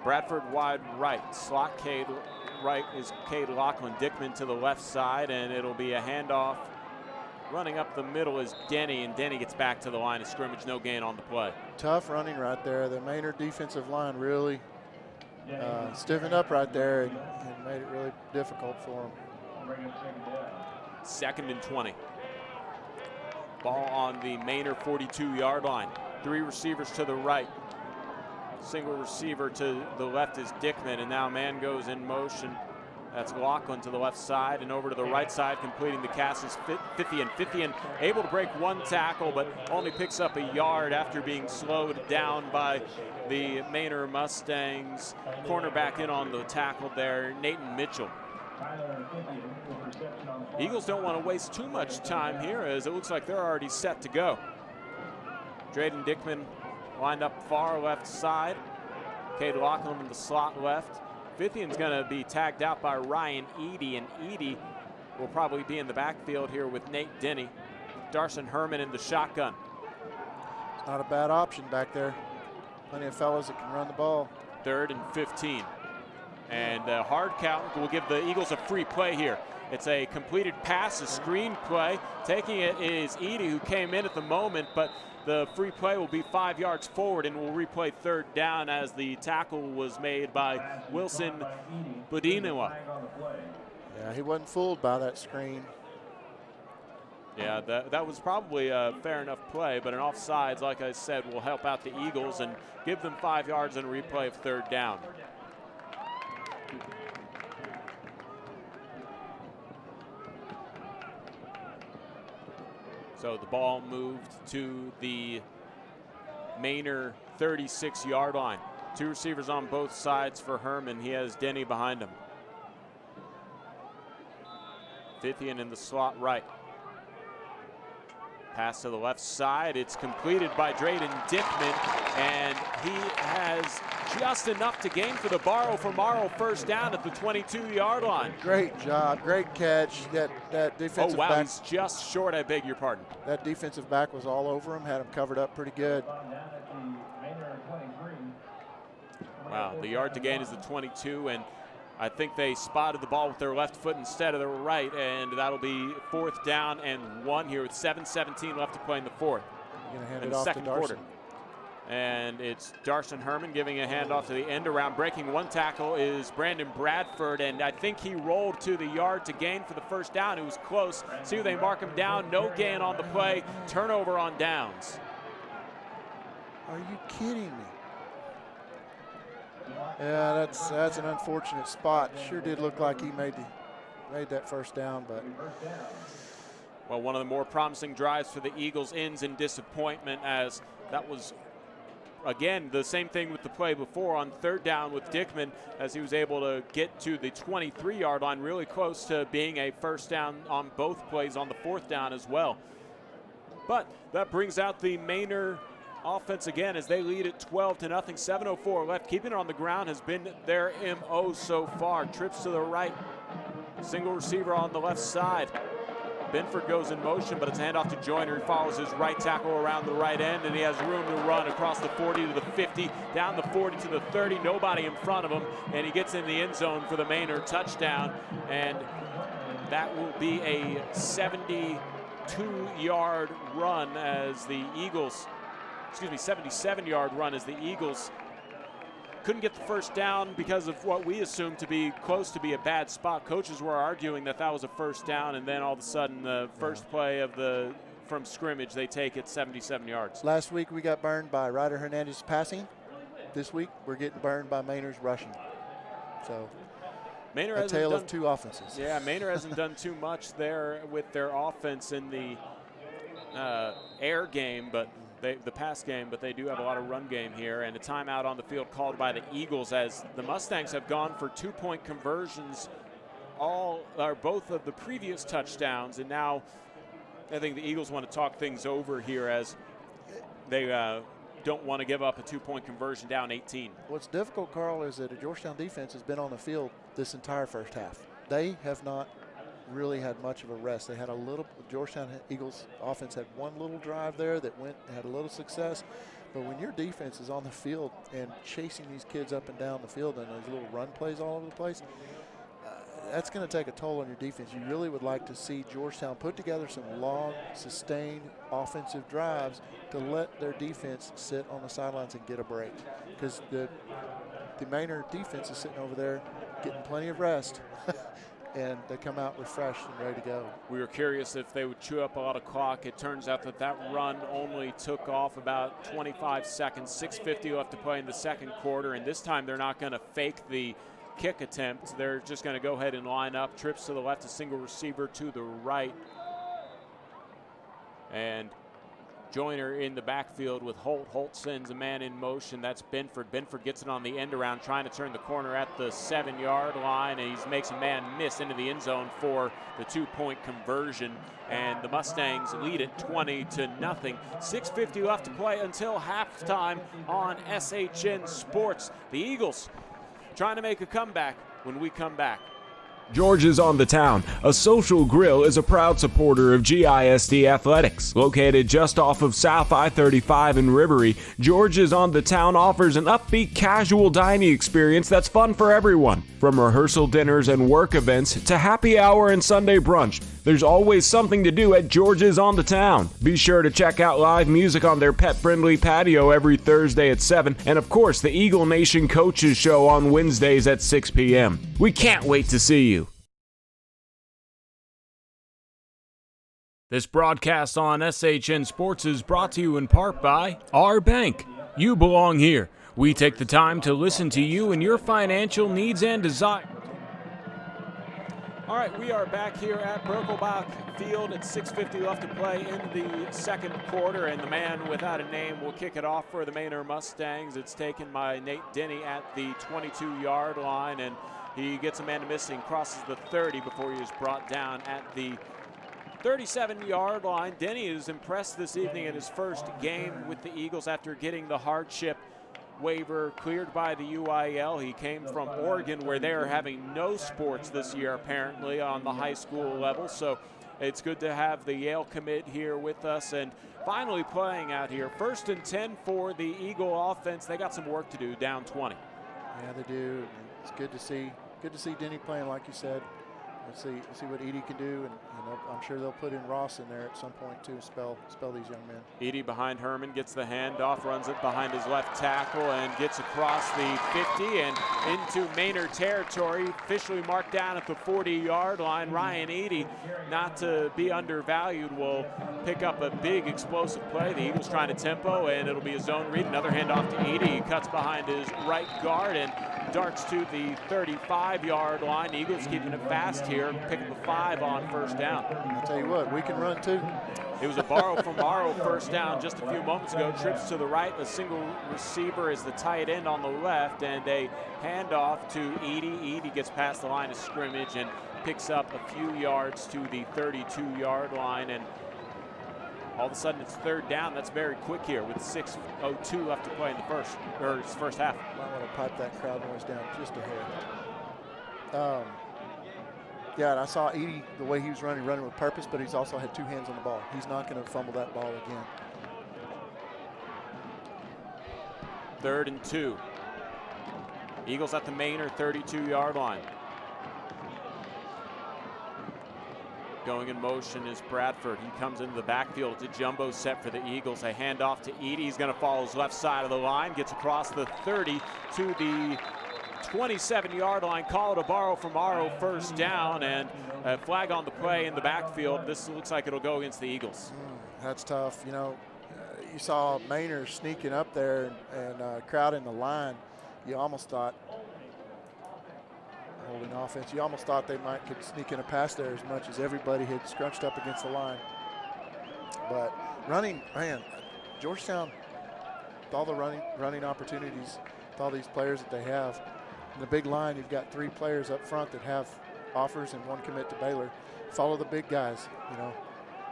Bradford wide right. Slot Cade right is Cade Lachlan. Dickman to the left side, and it'll be a handoff. Running up the middle is Denny, and Denny gets back to the line of scrimmage. No gain on the play. Tough running right there. The Manor defensive line really stiffened up right there and made it really difficult for him. 2nd and 20. Ball on the Manor 42-yard line. 3 receivers to the right. Single receiver to the left is Dickman, and now man goes in motion. That's Lachlan to the left side, and over to the right side, completing the cast is Fithian. Fithian able to break 1 tackle, but only picks up a yard after being slowed down by the Manor Mustangs. Cornerback in on the tackle there, Nathan Mitchell. Eagles don't want to waste too much time here, as it looks like they're already set to go. Drayden Dickman lined up far left side. Cade Lachlan in the slot left. Fithian's going to be tagged out by Ryan Eady, and Eady will probably be in the backfield here with Nate Denny. Darson Herman in the shotgun. It's not a bad option back there. Plenty of fellas that can run the ball. 3rd and 15. And a hard count will give the Eagles a free play here. It's a completed pass, a screen play. Taking it is Eady, who came in at the moment, but the free play will be 5 yards forward, and will replay 3rd down as the tackle was made by Wilson Budinawa. Yeah, he wasn't fooled by that screen. Yeah, that was probably a fair enough play, but an offsides, like I said, will help out the Eagles and give them 5 yards and a replay of 3rd down. So the ball moved to the Manor 36-yard line. 2 receivers on both sides for Herman. He has Denny behind him. Fithian in the slot right. Pass to the left side. It's completed by Drayden Dickman, and he has just enough to gain for the Morrow 1st down at the 22-yard line. Great job, great catch. That defensive back. He's just short, I beg your pardon. That defensive back was all over him, had him covered up pretty good. Wow, the yard to gain is the 22, and I think they spotted the ball with their left foot instead of their right, and that'll be 4th down and 1 here with 7:17 left to play in the 4th. You're gonna hand it off to Darson. Quarter. And it's Darson Herman giving a handoff to the end around. Breaking 1 tackle is Brandon Bradford, and I think he rolled to the yard to gain for the 1st down. It was close. See if they mark him down. No gain on the play. Turnover on downs. Are you kidding me? Yeah, that's an unfortunate spot. Sure did look like he made that 1st down, but. Well, one of the more promising drives for the Eagles ends in disappointment, as that was, again, the same thing with the play before on 3rd down with Dickman, as he was able to get to the 23-yard line, really close to being a 1st down on both plays on the 4th down as well. But that brings out the Manor offense again as they lead at 12-0. 7:04 left. Keeping it on the ground has been their MO so far. Trips to the right. Single receiver on the left side. Benford goes in motion, but it's a handoff to Joyner. He follows his right tackle around the right end, and he has room to run across the 40 to the 50, down the 40 to the 30. Nobody in front of him, and he gets in the end zone for the Manor touchdown, and that will be a 72-yard run as the Eagles, 77-yard run as the Eagles couldn't get the 1st down because of what we assumed to be close to be a bad spot. Coaches were arguing that was a 1st down, and then all of a sudden the first play of from scrimmage, they take it 77 yards. Last week we got burned by Ryder Hernandez passing. This week we're getting burned by Manor's rushing. So Manor a tale of 2 offenses. Yeah, Manor hasn't done too much there with their offense in the air game, but the pass game, but they do have a lot of run game here, and a timeout on the field called by the Eagles as the Mustangs have gone for 2-point conversions both of the previous touchdowns, and now I think the Eagles want to talk things over here as they don't want to give up a 2-point conversion down 18. What's difficult, Carl, is that the Georgetown defense has been on the field this entire first half. They have not really had much of a rest. They had a little, Georgetown Eagles offense had one little drive there that had a little success. But when your defense is on the field and chasing these kids up and down the field and those little run plays all over the place, that's going to take a toll on your defense. You really would like to see Georgetown put together some long, sustained offensive drives to let their defense sit on the sidelines and get a break. Because the Manor defense is sitting over there getting plenty of rest, and they come out refreshed and ready to go. We were curious if they would chew up a lot of clock. It turns out that run only took off about 25 seconds, 6:50 left to play in the second quarter, and this time they're not going to fake the kick attempt. They're just going to go ahead and line up. Trips to the left, a single receiver to the right. And Joyner in the backfield with Holt. Holt sends a man in motion. That's Benford. Benford gets it on the end around, trying to turn the corner at the 7-yard line, and he makes a man miss into the end zone for the 2-point conversion. And the Mustangs lead it 20-0. 6:50 left to play until halftime on SHN Sports. The Eagles trying to make a comeback when we come back. George's on the Town, a social grill, is a proud supporter of GISD Athletics. Located just off of South I-35 in Rivery, George's on the Town offers an upbeat, casual dining experience that's fun for everyone. From rehearsal dinners and work events to happy hour and Sunday brunch, there's always something to do at George's on the Town. Be sure to check out live music on their pet-friendly patio every Thursday at 7, and of course the Eagle Nation Coaches Show on Wednesdays at 6 p.m. We can't wait to see you. This broadcast on SHN Sports is brought to you in part by our bank. You belong here. We take the time to listen to you and your financial needs and desires. All right, we are back here at Brokelbach Field at 6:50 left to play in the second quarter, and the man without a name will kick it off for the Manor Mustangs. It's taken by Nate Denny at the 22-yard line, and he gets a man missing, crosses the 30 before he is brought down at the 37-yard line. Denny is impressed this evening in his first game with the Eagles after getting the hardship waiver cleared by the UIL. He came from Oregon, where they are having no sports this year apparently on the high school level. So it's good to have the Yale commit here with us and finally playing out here. 1st and 10 for the Eagle offense. They got some work to do, down 20. Yeah, they do. It's good to see Denny playing, like you said. Let's see what Edie can do, and I'm sure they'll put in Ross in there at some point too. Spell these young men. Edie behind Herman gets the handoff, runs it behind his left tackle, and gets across the 50 and into Manor territory. Officially marked down at the 40-yard line. Ryan Edie, not to be undervalued, will pick up a big explosive play. The Eagles trying to tempo, and it'll be a zone read. Another handoff to Edie. He cuts behind his right guard and darts to the 35-yard line. Eagles keeping it fast here, picking the 5 on first down. I'll tell you what, we can run too. It was a borrow from borrow first down just a few moments ago. Trips to the right, a single receiver is the tight end on the left, and a handoff to Edie. Edie gets past the line of scrimmage and picks up a few yards to the 32-yard line, and all of a sudden it's 3rd down. That's very quick here with 6:02 left to play in the first half. Might want to pipe that crowd noise down just a hair. Yeah, and I saw Edie, the way he was running with purpose, but he's also had 2 hands on the ball. He's not going to fumble that ball again. 3rd and 2. Eagles at the Manor 32-yard line. Going in motion is Bradford. He comes into the backfield. It's a jumbo set for the Eagles. A handoff to Edie. He's going to follow his left side of the line. Gets across the 30 to the 27-yard line. Call it a borrow from Morrow, first down, and a flag on the play in the backfield. This looks like it'll go against the Eagles. That's tough. You know, you saw Manor sneaking up there and crowding the line. You almost thought, holding offense, you almost thought they could sneak in a pass there as much as everybody had scrunched up against the line. But running, man, Georgetown, with all the running opportunities, with all these players that they have, in the big line, you've got 3 players up front that have offers and 1 commit to Baylor. Follow the big guys. You know,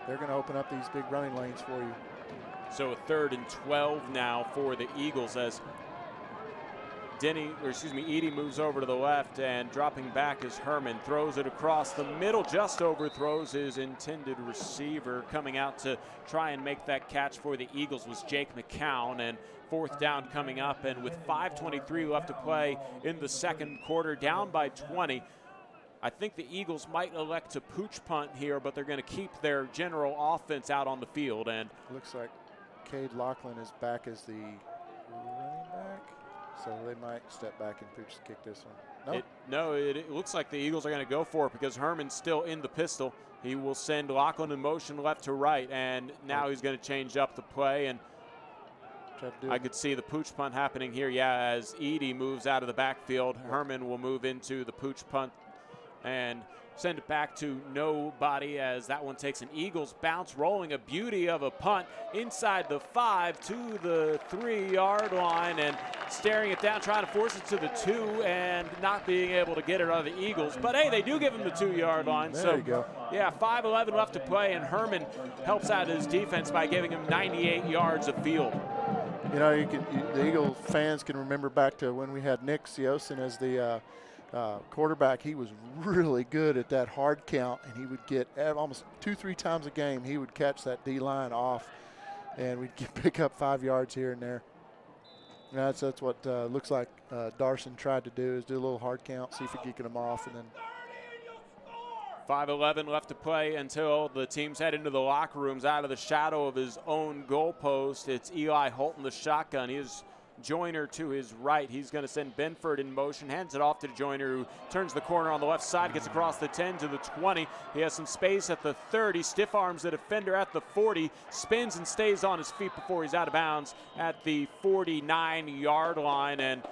they're going to open up these big running lanes for you. So a 3rd and 12 now for the Eagles as Edey moves over to the left, and dropping back is Herman. Throws it across the middle, just overthrows his intended receiver. Coming out to try and make that catch for the Eagles was Jake McCown, and fourth down coming up. And with 5:23 left to play in the second quarter, down by 20. I think the Eagles might elect to pooch punt here, but they're going to keep their general offense out on the field. And looks like Cade Lachlan is back as the running back. So they might step back and pooch kick this one. No, it looks like the Eagles are going to go for it because Herman's still in the pistol. He will send Lachlan in motion left to right, and now he's going to change up the play. And I could see the pooch punt happening here, as Edey moves out of the backfield. Herman will move into the pooch punt and send it back to nobody as that one takes an Eagles bounce, rolling a beauty of a punt inside the 5 to the 3-yard line and staring it down, trying to force it to the 2 and not being able to get it out of the Eagles. But, hey, they do give him the 2-yard line. There you go. Yeah, 5:11 left to play, and Herman helps out his defense by giving him 98 yards of field. You know, the Eagles fans can remember back to when we had Nick Siosin as the quarterback. He was really good at that hard count, and he would get almost 2-3 times a game. He would catch that D-line off, and we'd pick up 5 yards here and there. And that's what looks like Darson tried to do, is do a little hard count, see if he could get them off, and then 5:11 left to play until the teams head into the locker rooms out of the shadow of his own goalpost. It's Eli Holton, the shotgun. He is Joyner to his right. He's going to send Benford in motion, hands it off to Joyner, who turns the corner on the left side, gets across the 10 to the 20. He has some space at the 30, stiff arms the defender at the 40, spins and stays on his feet before he's out of bounds at the 49-yard line. And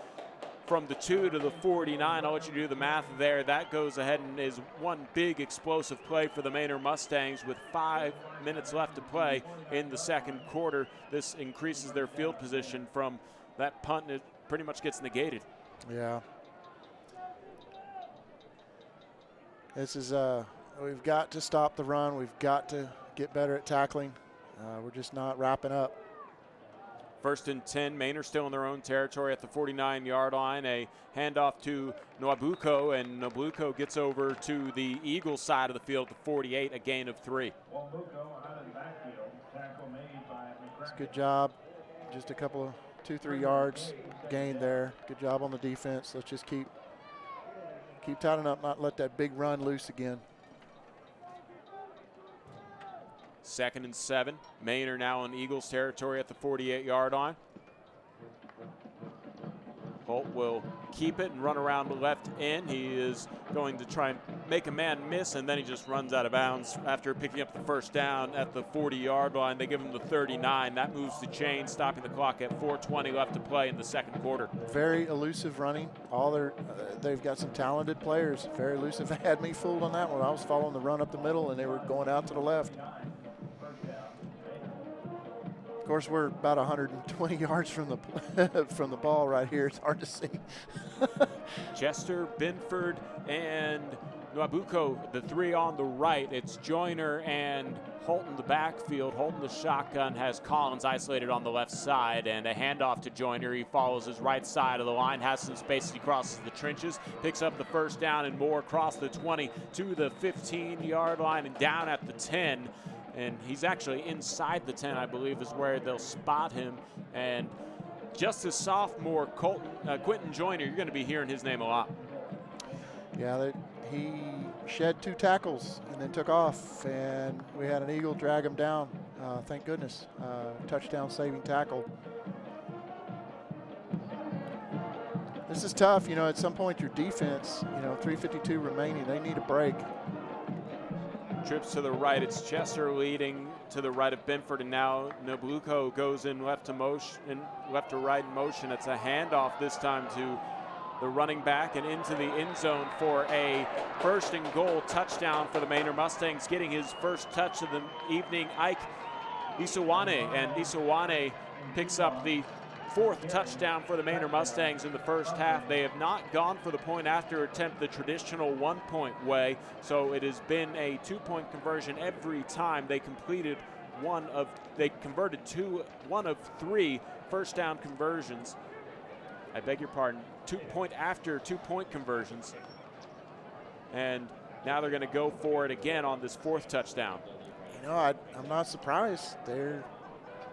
from the 2 to the 49, I'll let you do the math there. That goes ahead and is one big explosive play for the Manor Mustangs with 5 minutes left to play in the second quarter. This increases their field position from that punt, and it pretty much gets negated. Yeah. This is, we've got to stop the run. We've got to get better at tackling. We're just not wrapping up. First and 10, Manor still in their own territory at the 49-yard line. A handoff to Nwabuko, and Nwabuko gets over to the Eagles side of the field, the 48, a gain of 3. It's a good job. Just a couple of 2-3 yards gained there. Good job on the defense. Let's just keep tightening up, not let that big run loose again. Second and 7. Manor now in Eagles territory at the 48-yard line. Holt will keep it and run around the left end. He is going to try and make a man miss, and then he just runs out of bounds after picking up the first down at the 40-yard line. They give him the 39. That moves the chain, stopping the clock at 4:20 left to play in the second quarter. Very elusive running. They've got some talented players. Very elusive. Had me fooled on that one. I was following the run up the middle, and they were going out to the left. Of course, we're about 120 yards from the ball right here. It's hard to see. Chester, Benford, and Nwabuko, the 3 on the right. It's Joyner and Holton the backfield. Holton the shotgun has Collins isolated on the left side, and a handoff to Joyner. He follows his right side of the line, has some space as he crosses the trenches, picks up the first down and more across the 20 to the 15-yard line and down at the 10. And he's actually inside the 10, I believe, is where they'll spot him. And just as sophomore Quentin Joyner, you're going to be hearing his name a lot. Yeah, he shed 2 tackles and then took off, and we had an Eagle drag him down. Thank goodness. Touchdown saving tackle. This is tough. At some point your defense, 3:52 remaining, they need a break. Trips to the right. It's Chester leading to the right of Benford, and now Nwabuko goes in left to right in motion. It's a handoff this time to the running back and into the end zone for a first and goal touchdown for the Manor Mustangs, getting his first touch of the evening. Ike Isawane, and Isawane picks up the 4th touchdown for the Manor Mustangs in the first half. They have not gone for the point after attempt the traditional 1-point way, so it has been a 2-point conversion every time. They converted one of 3 first down conversions I beg your pardon, 2-point after 2-point conversions. And now they're going to go for it again on this 4th touchdown. You know, I'm not surprised. They're,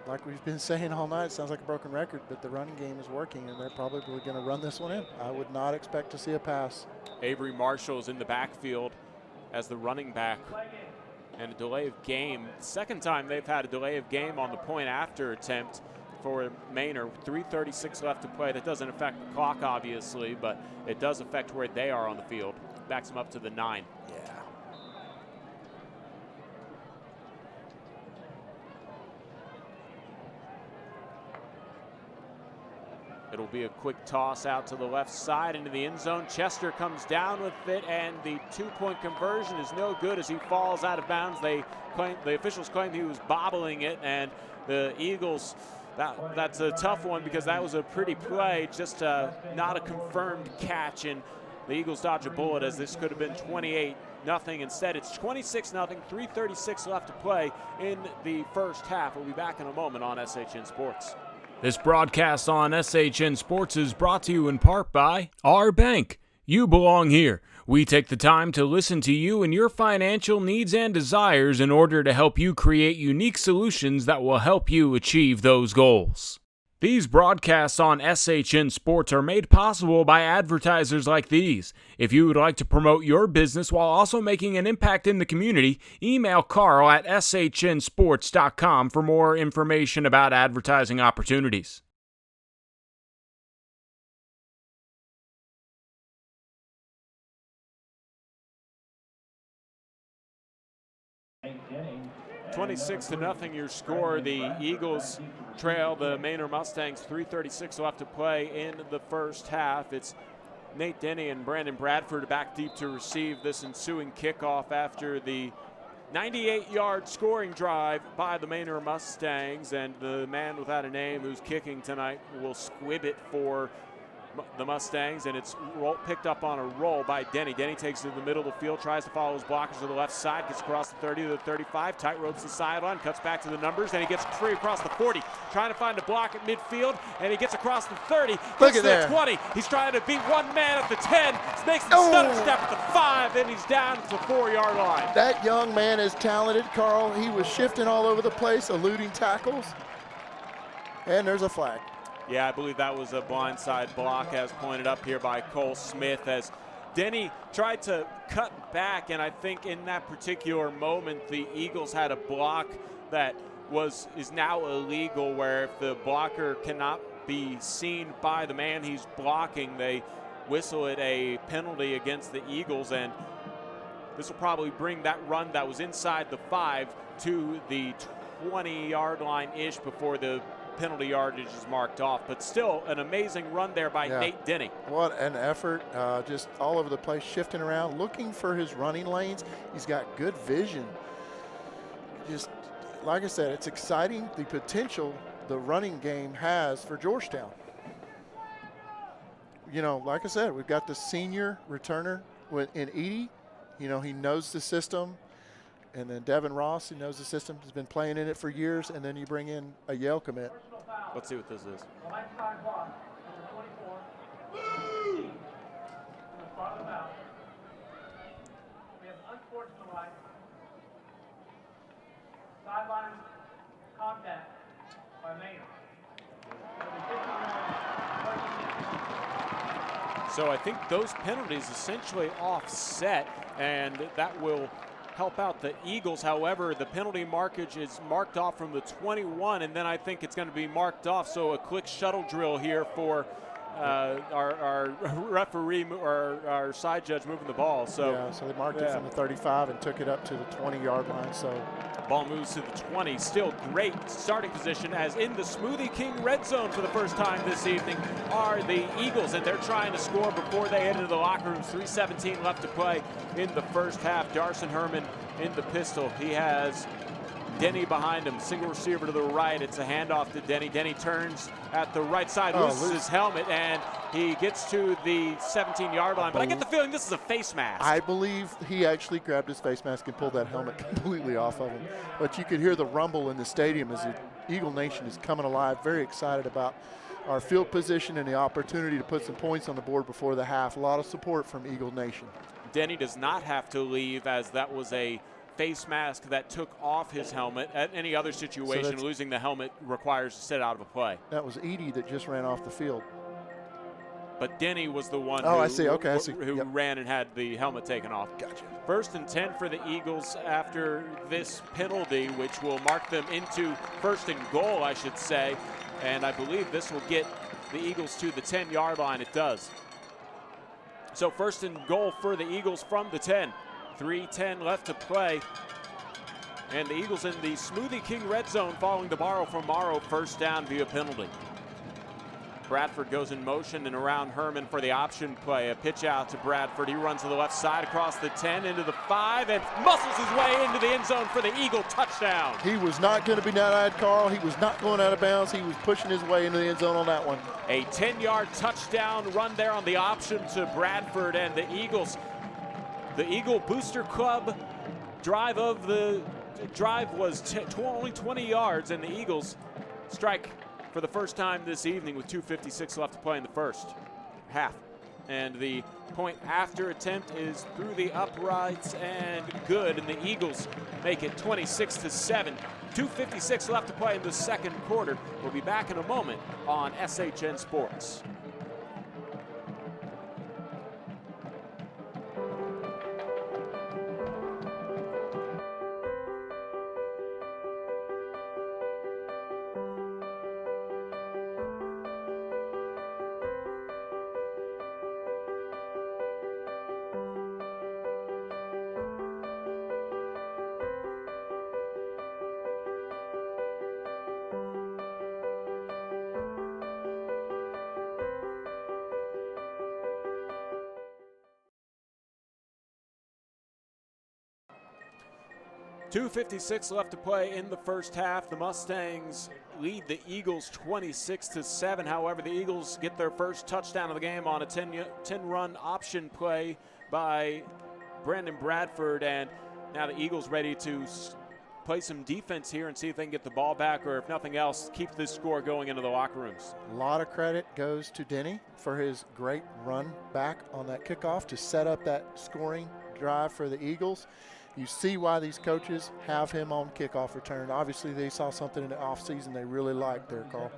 like we've been saying all night, it sounds like a broken record, but the running game is working, and they're probably going to run this one in. I would not expect to see a pass. Avery Marshall's in the backfield as the running back, and a delay of game. Second time they've had a delay of game on the point after attempt for Manor. 3:36 left to play. That doesn't affect the clock, obviously, but it does affect where they are on the field. Backs them up to the 9. Yeah. It'll be a quick toss out to the left side into the end zone. Chester comes down with it, and the 2-point conversion is no good as he falls out of bounds. The officials claim he was bobbling it, and the Eagles, that's a tough one because that was a pretty play, just not a confirmed catch, and the Eagles dodge a bullet as this could have been 28-0. Instead, it's 26-0, 3:36 left to play in the first half. We'll be back in a moment on SHN Sports. This broadcast on SHN Sports is brought to you in part by our bank. You belong here. We take the time to listen to you and your financial needs and desires in order to help you create unique solutions that will help you achieve those goals. These broadcasts on SHN Sports are made possible by advertisers like these. If you would like to promote your business while also making an impact in the community, email Carl at shnsports.com for more information about advertising opportunities. Denny. 26-0 your score. The Eagles trail the Manor Mustangs. 3:36 left to play in the first half. It's Nate Denny and Brandon Bradford back deep to receive this ensuing kickoff after the 98-yard scoring drive by the Manor Mustangs. And the man without a name who's kicking tonight will squib it for the Mustangs, and it's picked up on a roll by Denny. Denny takes it to the middle of the field, tries to follow his blockers to the left side, gets across the 30 to the 35, tight ropes the sideline, cuts back to the numbers, and he gets free across the 40, trying to find a block at midfield, and he gets across the 30, gets to the 20. He's trying to beat one man at the 10, makes the stutter step at the 5, and he's down to the 4-yard line. That young man is talented, Carl. He was shifting all over the place, eluding tackles, and there's a flag. Yeah, I believe that was a blindside block as pointed up here by Cole Smith as Denny tried to cut back, and I think in that particular moment the Eagles had a block that is now illegal, where if the blocker cannot be seen by the man he's blocking, they whistle it a penalty against the Eagles, and this will probably bring that run that was inside the 5 to the 20-yard line-ish before the penalty yardage is marked off, but still an amazing run there by Nate Denny. What an effort, just all over the place, shifting around, looking for his running lanes. He's got good vision. Just, like I said, it's exciting, the potential the running game has for Georgetown. You know, like I said, we've got the senior returner in Edie. You know, he knows the system. And then Devin Ross, who knows the system, has been playing in it for years. And then you bring in a Yale commit. Let's see what this is. Sideline contact by Manor. So I think those penalties essentially offset, and that will help out the Eagles. However, the penalty markage is marked off from the 21, and then I think it's going to be marked off. So a quick shuttle drill here for our referee or our side judge moving the ball. So so they marked it from the 35 and took it up to the 20-yard line. So ball moves to the 20. Still great starting position, as in the Smoothie King red zone for the first time this evening are the Eagles, and they're trying to score before they head into the locker rooms. 3:17 left to play in the first half. Darson Herman in the pistol. He has Denny behind him, single receiver to the right. It's a handoff to Denny. Denny turns at the right side, loses his helmet, and he gets to the 17-yard line. But I get the feeling this is a face mask. I believe he actually grabbed his face mask and pulled that helmet completely off of him. But you could hear the rumble in the stadium as the Eagle Nation is coming alive, very excited about our field position and the opportunity to put some points on the board before the half. A lot of support from Eagle Nation. Denny does not have to leave, as that was a face mask that took off his helmet. At any other situation, losing the helmet requires to sit out of a play. That was Edie that just ran off the field. But Denny was the one who ran and had the helmet taken off. Gotcha. 1st and 10 for the Eagles after this penalty, which will mark them into 1st and goal, I should say. And I believe this will get the Eagles to the 10-yard line. It does. So 1st and goal for the Eagles from the 10. 3:10 left to play. And the Eagles in the Smoothie King red zone following the borrow from Morrow, 1st down via penalty. Bradford goes in motion and around Herman for the option play. A pitch out to Bradford. He runs to the left side across the 10 into the 5 and muscles his way into the end zone for the Eagle touchdown. He was not going to be denied, Carl. He was not going out of bounds. He was pushing his way into the end zone on that one. A 10-yard touchdown run there on the option to Bradford, and the Eagles, the Eagle Booster Club drive was only 20 yards, and the Eagles strike for the first time this evening with 2:56 left to play in the first half. And the point after attempt is through the uprights and good, and the Eagles make it 26-7. 2:56 left to play in the second quarter. We'll be back in a moment on SHN Sports. .256 left to play in the first half. The Mustangs lead the Eagles 26-7. However, the Eagles get their first touchdown of the game on a 10-run option play by Brandon Bradford. And now the Eagles ready to play some defense here and see if they can get the ball back, or if nothing else, keep this score going into the locker rooms. A lot of credit goes to Denny for his great run back on that kickoff to set up that scoring drive for the Eagles. You see why these coaches have him on kickoff return. Obviously, they saw something in the offseason they really liked there, Carl.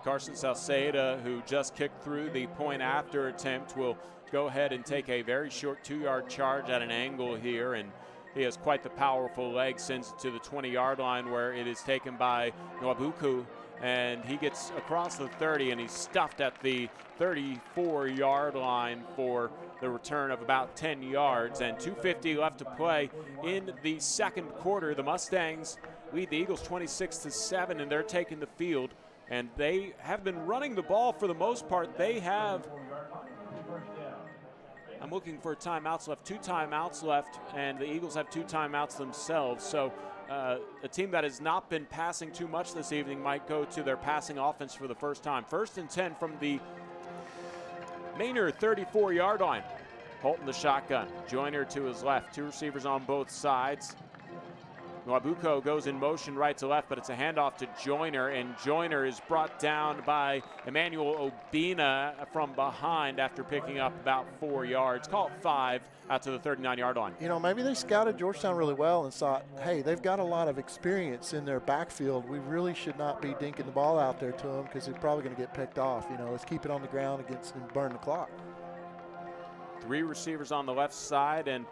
Carson Salceda, who just kicked through the point after attempt, will go ahead and take a very short 2-yard charge at an angle here, and he has quite the powerful leg, sends it to the 20-yard line where it is taken by Nwabuku, and he gets across the 30, and he's stuffed at the 34-yard line for the return of about 10 yards, and 2:50 left to play in the second quarter. The Mustangs lead the Eagles 26-7, and they're taking the field, and they have been running the ball for the most part. They have, I'm looking for timeouts left, 2 timeouts left, and the Eagles have 2 timeouts themselves. So a team that has not been passing too much this evening might go to their passing offense for the first time. 1st and 10 from the Manor 34-yard line. Holton the shotgun. Joyner to his left. 2 receivers on both sides. Nwabuku goes in motion right to left, but it's a handoff to Joyner, and Joyner is brought down by Emmanuel Obina from behind after picking up about 4 yards. Call it 5 out to the 39-yard line. You know, maybe they scouted Georgetown really well and thought, hey, they've got a lot of experience in their backfield. We really should not be dinking the ball out there to them because they're probably going to get picked off. You know, let's keep it on the ground against and burn the clock. 3 receivers on the left side, and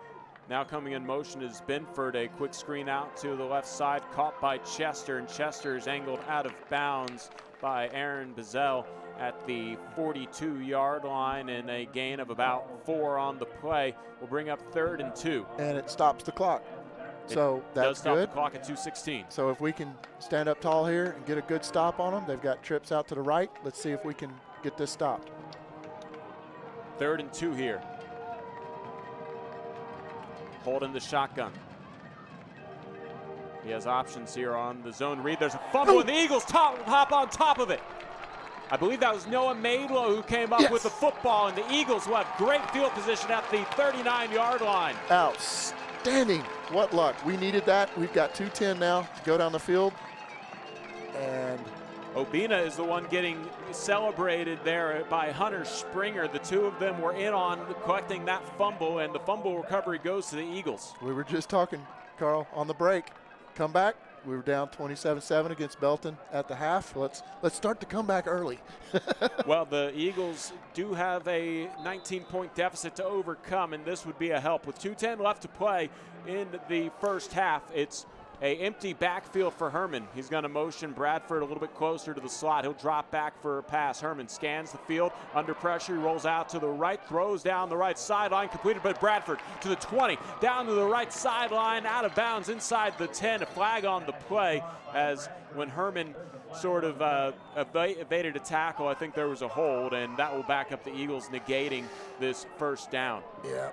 now coming in motion is Benford. A quick screen out to the left side, caught by Chester, and Chester is angled out of bounds by Aaron Bazell at the 42-yard line, and a gain of about 4 on the play will bring up 3rd and 2. And it stops the clock. So that's does stop good. The clock at 2:16. So if we can stand up tall here and get a good stop on them, they've got trips out to the right. Let's see if we can get this stopped. 3rd and 2 here. Holding the shotgun. He has options here on the zone read. There's a fumble, and the Eagles hop on top of it. I believe that was Noah Maidlow who came up with the football, and the Eagles will have great field position at the 39-yard line. Outstanding. What luck. We needed that. We've got 2:10 now to go down the field. And Obina is the one getting celebrated there by Hunter Springer. The two of them were in on collecting that fumble, and the fumble recovery goes to the Eagles. We were just talking, Carl, on the break. Come back. We were down 27-7 against Belton at the half. Let's start the comeback early. Well, the Eagles do have a 19-point deficit to overcome, and this would be a help. With 2:10 left to play in the first half, it's an empty backfield for Herman. He's going to motion Bradford a little bit closer to the slot. He'll drop back for a pass. Herman scans the field. Under pressure, he rolls out to the right, throws down the right sideline, completed by Bradford to the 20, down to the right sideline, out of bounds inside the 10. A flag on the play, as when Herman sort of evaded a tackle, I think there was a hold, and that will back up the Eagles, negating this first down. Yeah.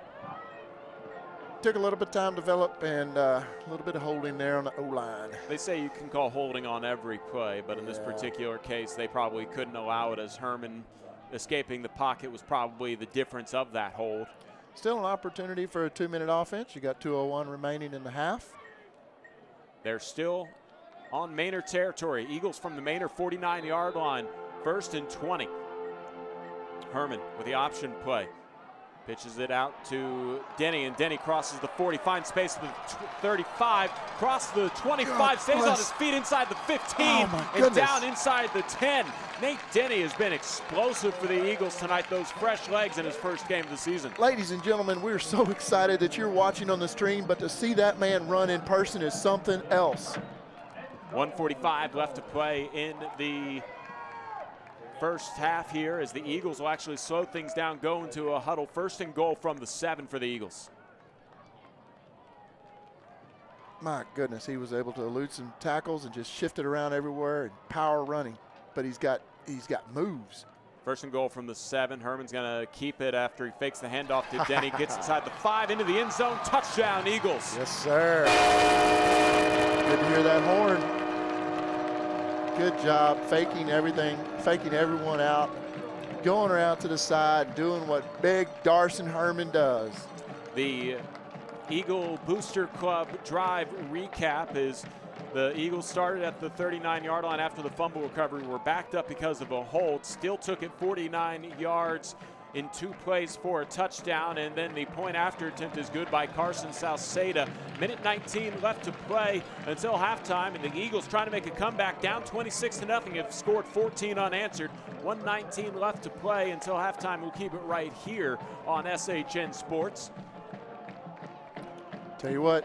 Took a little bit of time to develop, and a little bit of holding there on the O-line. They say you can call holding on every play, but in this particular case, they probably couldn't allow it, as Herman escaping the pocket was probably the difference of that hold. Still an opportunity for a 2-minute offense. You got 2:01 remaining in the half. They're still on Manor territory. Eagles from the Manor 49-yard line, 1st and 20. Herman with the option play. Pitches it out to Denny, and Denny crosses the 40, finds space at the 35, crosses the 25, stays on his feet inside the 15, and down inside the 10. Nate Denny has been explosive for the Eagles tonight, those fresh legs in his first game of the season. Ladies and gentlemen, we're so excited that you're watching on the stream, but to see that man run in person is something else. 1:45 left to play in the first half here, as the Eagles will actually slow things down, go into a huddle. 1st and goal from the 7 for the Eagles. My goodness, he was able to elude some tackles and just shift it around everywhere and power running. But he's got moves. 1st and goal from the 7. Herman's going to keep it after he fakes the handoff to Denny, gets inside the 5, into the end zone. Touchdown, Eagles. Yes, sir. Good to hear that horn. Good job faking everything, faking everyone out, going around to the side, doing what big Darson Herman does. The Eagle Booster Club drive recap is the Eagles started at the 39-yard line after the fumble recovery. Were backed up because of a hold, still took it 49 yards in 2 plays for a touchdown, and then the point after attempt is good by Carson Salceda. Minute 19 left to play until halftime, and the Eagles trying to make a comeback, down 26-0, have scored 14 unanswered. 1:19 left to play until halftime. We'll keep it right here on SHN Sports. Tell you what,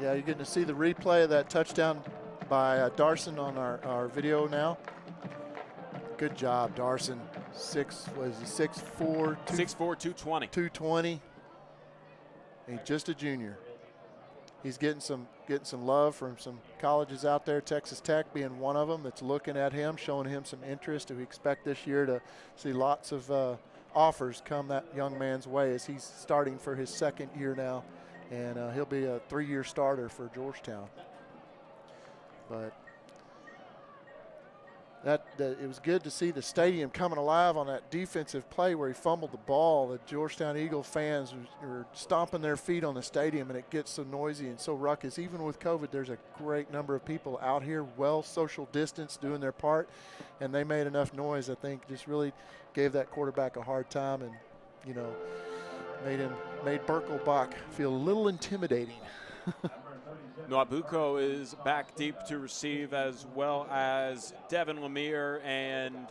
yeah, you're getting to see the replay of that touchdown by Darson on our video now. Good job, Darson. 6'4", 220. 220. He's just a junior. He's getting some love from some colleges out there, Texas Tech being one of them that's looking at him, showing him some interest. We expect this year to see lots of offers come that young man's way, as he's starting for his 2nd year now, and he'll be a 3-year starter for Georgetown. But it was good to see the stadium coming alive on that defensive play where he fumbled the ball. The Georgetown Eagle fans were stomping their feet on the stadium, and it gets so noisy and so ruckus. Even with COVID, there's a great number of people out here, well social distance, doing their part, and they made enough noise, I think, just really gave that quarterback a hard time, and, you know, made Birkelbach feel a little intimidating. Nwabuko is back deep to receive, as well as Devin Lemire, and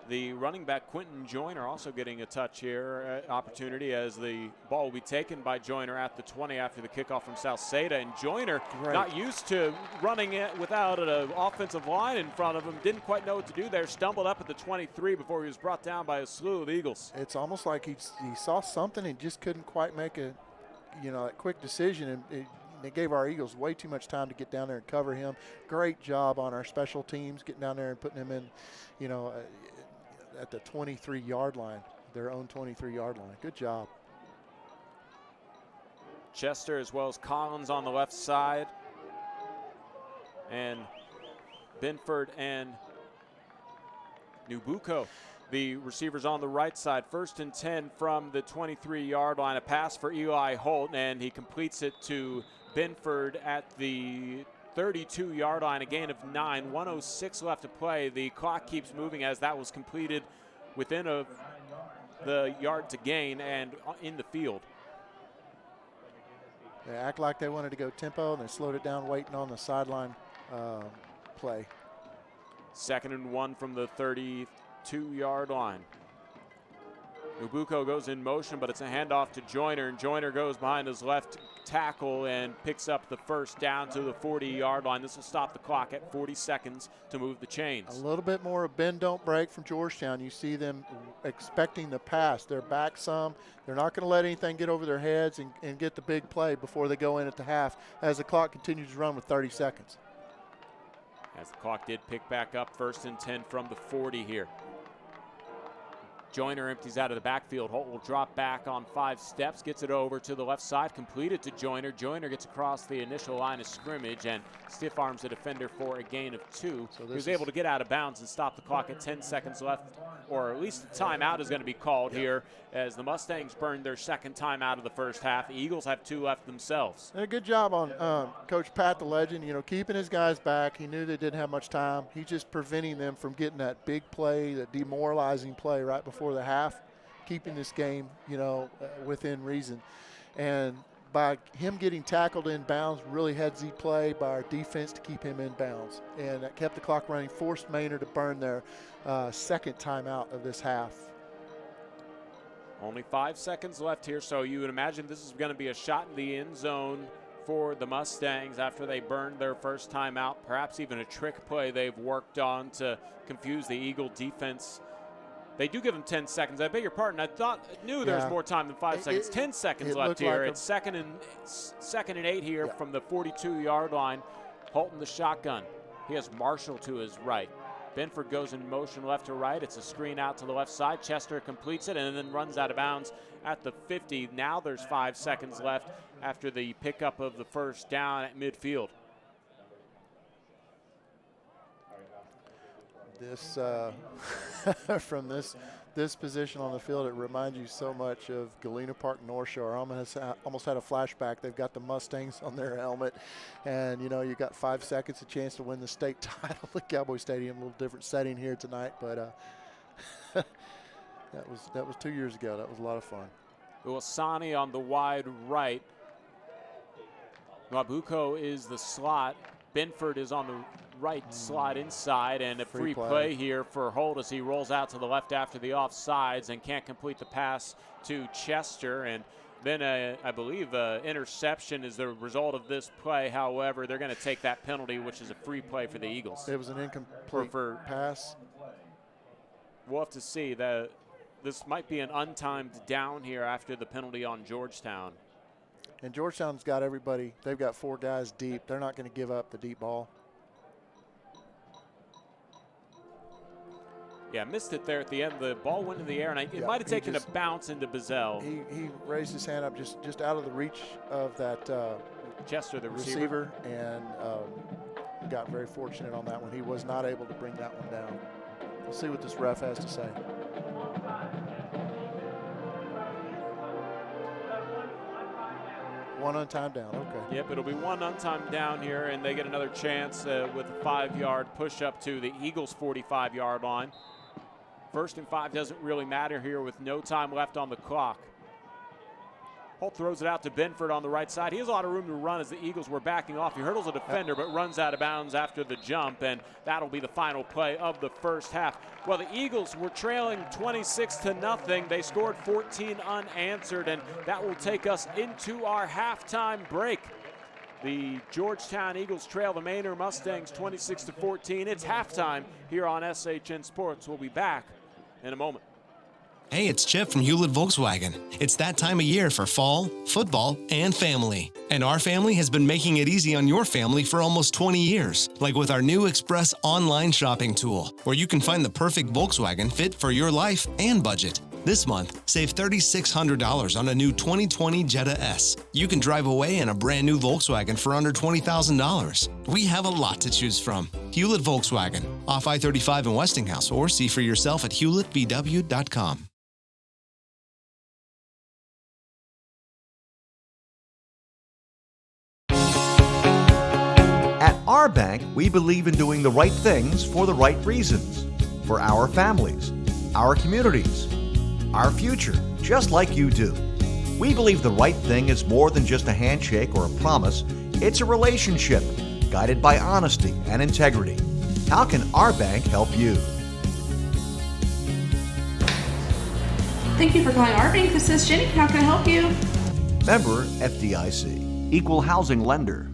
the running back Quentin Joyner also getting a touch here, opportunity, as the ball will be taken by Joyner at the 20 after the kickoff from Salceda. And Joyner, not used to running it without an offensive line in front of him, didn't quite know what to do there, stumbled up at the 23 before he was brought down by a slew of Eagles. It's almost like he saw something and just couldn't quite make a quick decision, and they gave our Eagles way too much time to get down there and cover him. Great job on our special teams getting down there and putting him in, at the 23-yard line, their own 23-yard line. Good job. Chester as well as Collins on the left side, and Binford and Nwabuko, the receivers, on the right side. 1st and 10 from the 23-yard line. A pass for Eli Holt, and he completes it to Binford at the 32-yard line, a gain of 9, 1:06 left to play. The clock keeps moving as that was completed within the yard to gain and in the field. They act like they wanted to go tempo, and they slowed it down waiting on the sideline play. 2nd and 1 from the 32-yard line. Ubuko goes in motion, but it's a handoff to Joyner, and Joyner goes behind his left tackle and picks up the first down to the 40-yard line. This will stop the clock at 40 seconds to move the chains. A little bit more of bend, don't break from Georgetown. You see them expecting the pass. They're back some. They're not going to let anything get over their heads and get the big play before they go in at the half as the clock continues to run with 30 seconds. As the clock did pick back up, 1st and 10 from the 40 here. Joyner empties out of the backfield. Holt will drop back on 5 steps, gets it over to the left side, completed to Joyner. Joyner gets across the initial line of scrimmage and stiff arms the defender for a gain of 2. So he was able to get out of bounds and stop the clock at 10 seconds left, or at least the timeout is going to be called here as the Mustangs burned their 2nd timeout of the first half. The Eagles have 2 left themselves. And a good job on Coach Pat, the legend, keeping his guys back. He knew they didn't have much time. He's just preventing them from getting that big play, that demoralizing play right before the half, keeping this game, within reason. And by him getting tackled in bounds, really headsy play by our defense to keep him in bounds. And that kept the clock running, forced Manor to burn their 2nd timeout of this half. Only 5 seconds left here, so you would imagine this is going to be a shot in the end zone for the Mustangs after they burned their first timeout, perhaps even a trick play they've worked on to confuse the Eagle defense. They do give them 10 seconds. I beg your pardon. I knew there was more time than 5 seconds. 10 seconds left here. It's second and 8 here from the 42-yard line. Holton the shotgun. He has Marshall to his right. Benford goes in motion left to right. It's a screen out to the left side. Chester completes it and then runs out of bounds at the 50. Now there's 5 seconds left after the pickup of the first down at midfield. This from this position on the field, it reminds you so much of Galena Park North Shore. Almost had a flashback. They've got the Mustangs on their helmet, and you got 5 seconds, a chance to win the state title at Cowboy Stadium. A little different setting here tonight, but that was 2 years ago. That was a lot of fun. Ulasani on the wide right. Wabuko is the slot. Benford is on the right slot inside, and a free play here for Holt as he rolls out to the left after the offsides and can't complete the pass to Chester. And then I believe interception is the result of this play. However, they're going to take that penalty, which is a free play for the Eagles. It was an incomplete pass. We'll have to see. This might be an untimed down here after the penalty on Georgetown. And Georgetown's got everybody. They've got 4 guys deep. They're not going to give up the deep ball. Yeah, missed it there at the end. The ball went in the air, and it might have taken a bounce into Bazell. He raised his hand up just out of the reach of that Chester, the receiver, and got very fortunate on that one. He was not able to bring that one down. We'll see what this ref has to say. One untimed down, okay. Yep, it'll be one untimed down here, and they get another chance with a 5-yard push up to the Eagles' 45-yard line. 1st and 5 doesn't really matter here with no time left on the clock. Holt throws it out to Benford on the right side. He has a lot of room to run as the Eagles were backing off. He hurdles a defender but runs out of bounds after the jump, and that'll be the final play of the first half. Well, the Eagles were trailing 26-0. They scored 14 unanswered, and that will take us into our halftime break. The Georgetown Eagles trail the Manor Mustangs 26-14. It's halftime here on SHN Sports. We'll be back in a moment. Hey, it's Chip from Hewlett Volkswagen. It's that time of year for fall, football, and family. And our family has been making it easy on your family for almost 20 years, like with our new Express online shopping tool, where you can find the perfect Volkswagen fit for your life and budget. This month, save $3,600 on a new 2020 Jetta S. You can drive away in a brand new Volkswagen for under $20,000. We have a lot to choose from. Hewlett Volkswagen, off I-35 in Westinghouse, or see for yourself at hewlettvw.com. At our bank, we believe in doing the right things for the right reasons. For our families, our communities, our future, just like you do. We believe the right thing is more than just a handshake or a promise. It's a relationship guided by honesty and integrity. How can our bank help you? Thank you for calling our bank. This is Jenny. How can I help you? Member FDIC, Equal Housing Lender.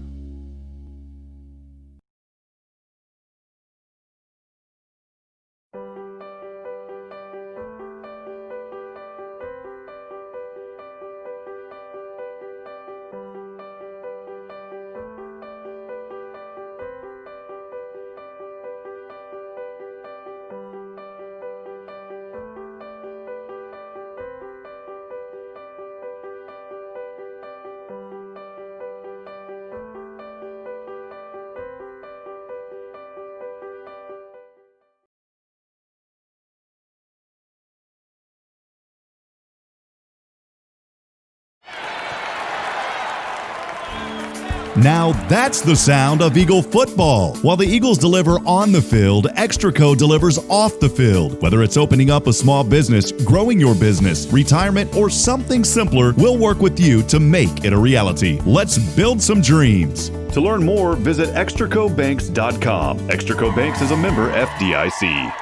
Now that's the sound of Eagle football. While the Eagles deliver on the field, Extraco delivers off the field. Whether it's opening up a small business, growing your business, retirement, or something simpler, we'll work with you to make it a reality. Let's build some dreams. To learn more, visit extracobanks.com. Extraco Banks is a member FDIC.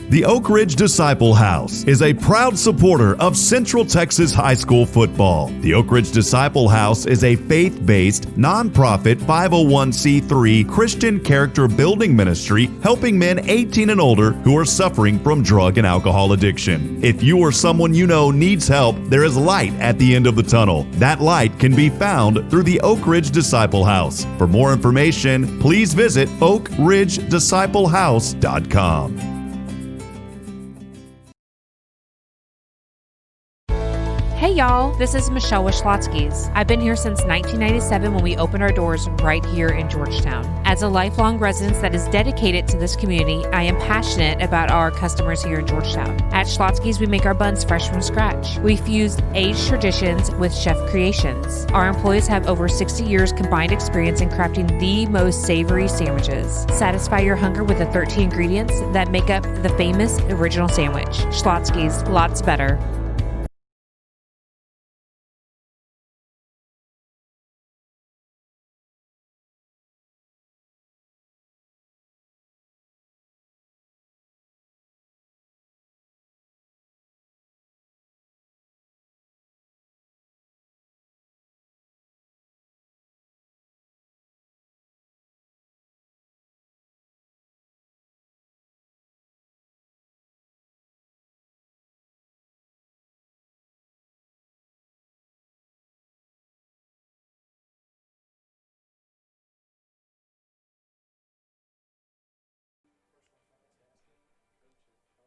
The Oak Ridge Disciple House is a proud supporter of Central Texas high school football. The Oak Ridge Disciple House is a faith-based, nonprofit 501c3 Christian character building ministry helping men 18 and older who are suffering from drug and alcohol addiction. If you or someone you know needs help, there is light at the end of the tunnel. That light can be found through the Oak Ridge Disciple House. For more information, please visit oakridgedisciplehouse.com. Hey y'all, this is Michelle with Schlotzsky's. I've been here since 1997 when we opened our doors right here in Georgetown. As a lifelong resident that is dedicated to this community, I am passionate about our customers here in Georgetown. At Schlotzsky's, we make our buns fresh from scratch. We fuse aged traditions with chef creations. Our employees have over 60 years combined experience in crafting the most savory sandwiches. Satisfy your hunger with the 13 ingredients that make up the famous original sandwich. Schlotzsky's, lots better.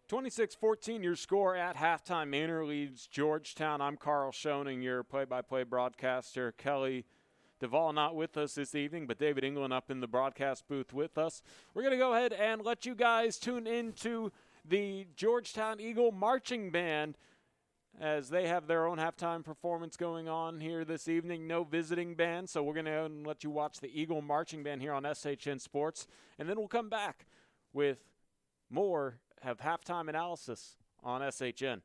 (26-14) your score at halftime. Manor leads Georgetown. I'm Carl Schoening, your play-by-play broadcaster. Kelly Duvall not with us this evening, but David England up in the broadcast booth with us. We're going to go ahead and let you guys tune into the Georgetown Eagle Marching Band as they have their own halftime performance going on here this evening. No visiting band, so we're going to let you watch the Eagle Marching Band here on SHN Sports, and then we'll come back with more have halftime analysis on SHN.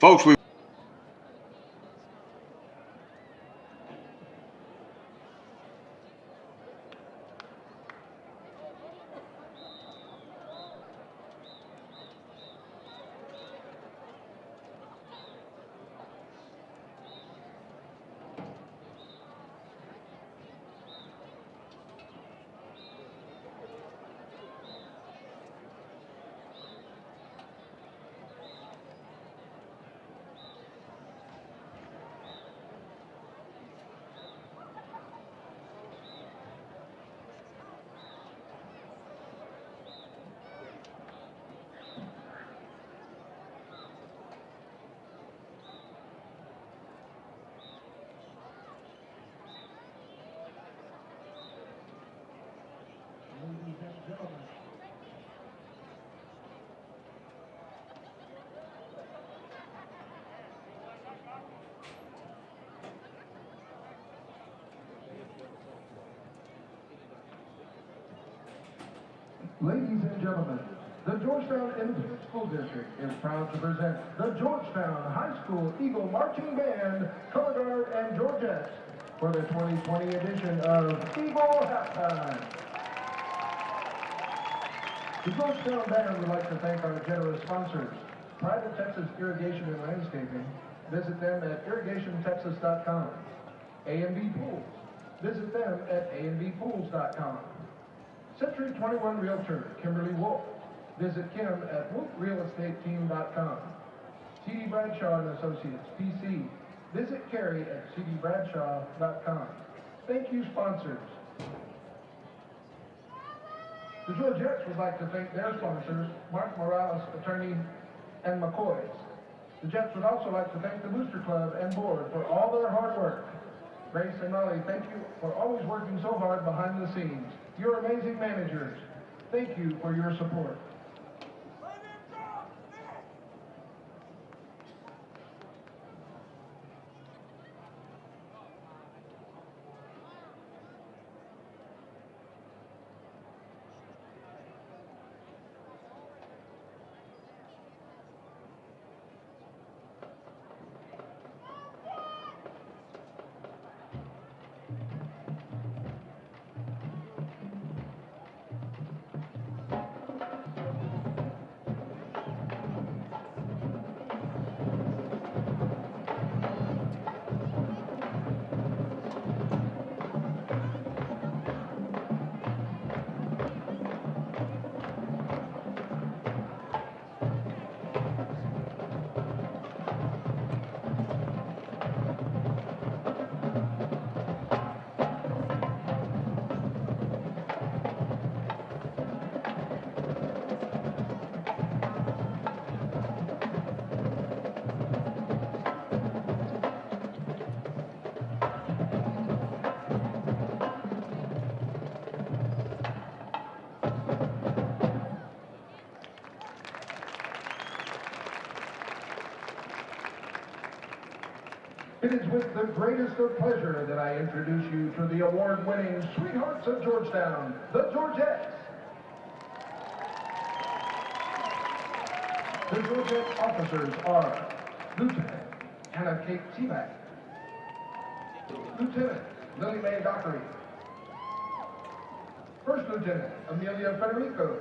Folks, we Ladies and gentlemen, the Georgetown Independent School District is proud to present the Georgetown High School Eagle Marching Band, Color Guard, and Georgettes for the 2020 edition of Eagle Halftime. The Georgetown Band would like to thank our generous sponsors, Private Texas Irrigation and Landscaping. Visit them at irrigationtexas.com. A&B Pools. Visit them at andbpools.com. Century 21 Realtor, Kimberly Wolf. Visit Kim at wolfrealestateteam.com. C.D. Bradshaw and Associates, PC. Visit Carrie at cdbradshaw.com. Thank you, sponsors. The Georgettes would like to thank their sponsors, Mark Morales, attorney, and McCoy's. The Jets would also like to thank the Booster Club and board for all their hard work. Grace and Molly, thank you for always working so hard behind the scenes. You're amazing managers. Thank you for your support. It is with the greatest of pleasure that I introduce you to the award-winning Sweethearts of Georgetown, the Georgettes. The Georgette officers are Lieutenant Hannah Kate Seaback, Lieutenant Lily Mae Dockery, First Lieutenant Amelia Federico,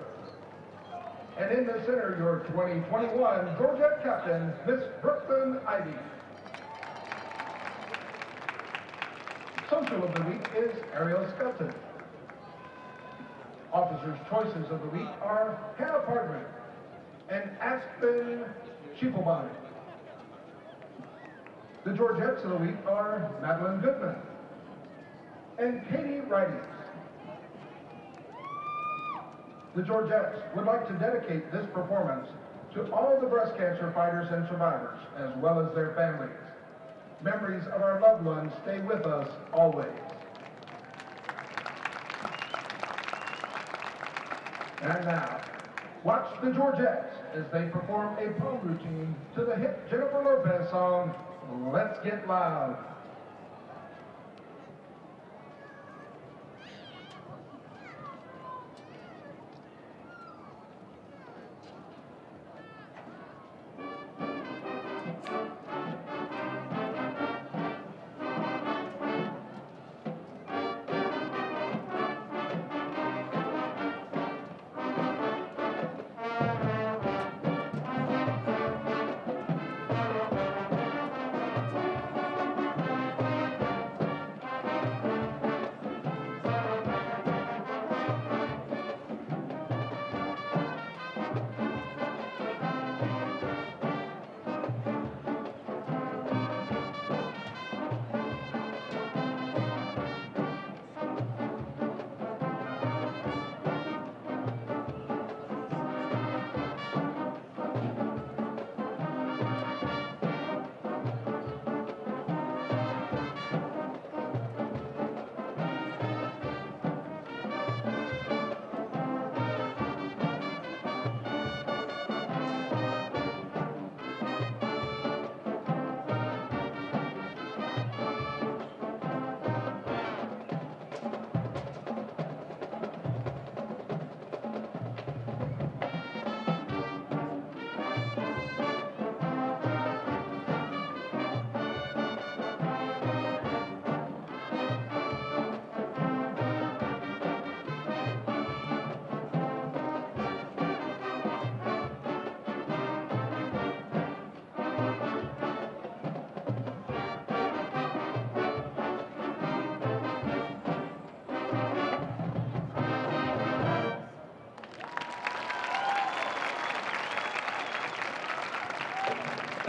and in the center, your 2021 Georgette Captain, Miss Brooklyn Ivy. Social of the week is Ariel Skelton. Officers' choices of the week are Hannah Parkman and Aspen Schiefelbein. The Georgettes of the week are Madeline Goodman and Katie Wrighties. The Georgettes would like to dedicate this performance to all the breast cancer fighters and survivors, as well as their families. Memories of our loved ones stay with us always. And now, watch the Georgettes as they perform a pole routine to the hit Jennifer Lopez song, Let's Get Loud.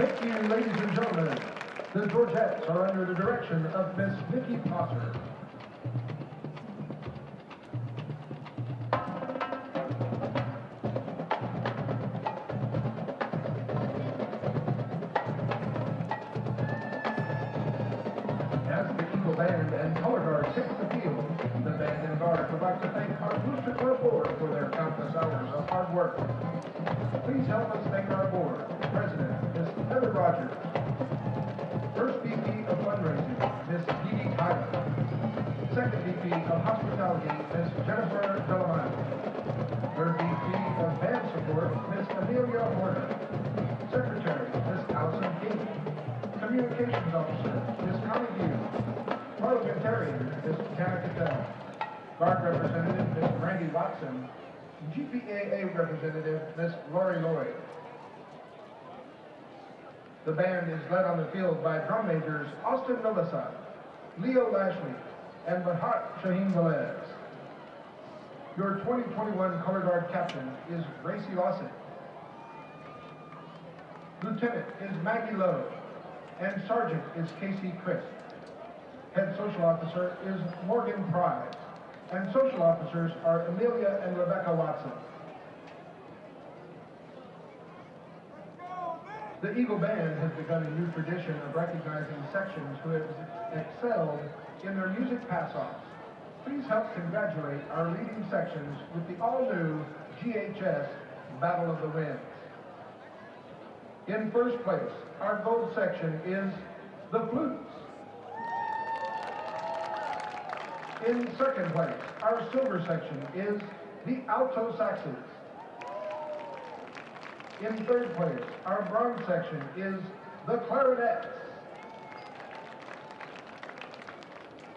Thank you, ladies and gentlemen. The Georgettes are under the direction of Miss Vicki Potter. As the Eagle Band and Color Guard take the field, the band and guard would like to thank our Booster Club board for their countless hours of hard work. Please help us thank our board. President, Ms. Heather Rogers. First VP of Fundraising, Ms. Dee Dee Tyler. Second VP of Hospitality, Ms. Jennifer Delamont. Third VP of Band Support, Ms. Amelia Horner. Secretary, Ms. Allison King. Communications Officer, Ms. Connie Hughes. Parliamentarian, Ms. Janet Cattell. Guard Representative, Ms. Randy Watson. GPAA Representative, Ms. Lori Lloyd. The band is led on the field by drum majors Austin Novosad, Leo Lashley, and Mahat Shaheen Velez. Your 2021 Color Guard captain is Gracie Lawson. Lieutenant is Maggie Lowe, and Sergeant is Casey Crisp. Head Social Officer is Morgan Prize, and Social Officers are Amelia and Rebecca Watson. The Eagle Band has begun a new tradition of recognizing sections who have excelled in their music pass-offs. Please help congratulate our leading sections with the all-new GHS Battle of the Winds. In first place, our gold section is the Flutes. In second place, our silver section is the Alto Saxes. In third place, our bronze section is the Clarinets.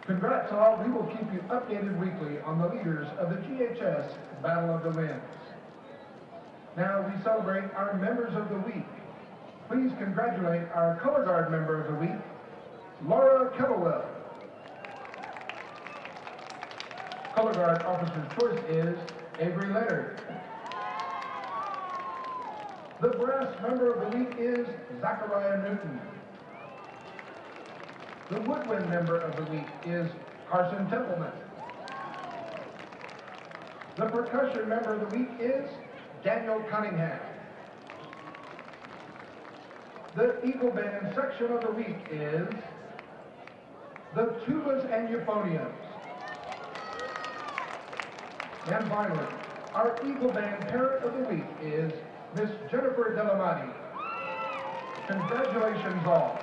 Congrats all, we will keep you updated weekly on the leaders of the GHS Battle of the Winds. Now we celebrate our members of the week. Please congratulate our Color Guard member of the week, Laura Kettlewell. Color Guard Officer's Choice is Avery Leonard. The brass member of the week is Zachariah Newton. The woodwind member of the week is Carson Templeman. The percussion member of the week is Daniel Cunningham. The Eagle Band section of the week is the tubas and euphoniums. And finally, our Eagle Band parent of the week is Miss Jennifer Delamati. Congratulations all.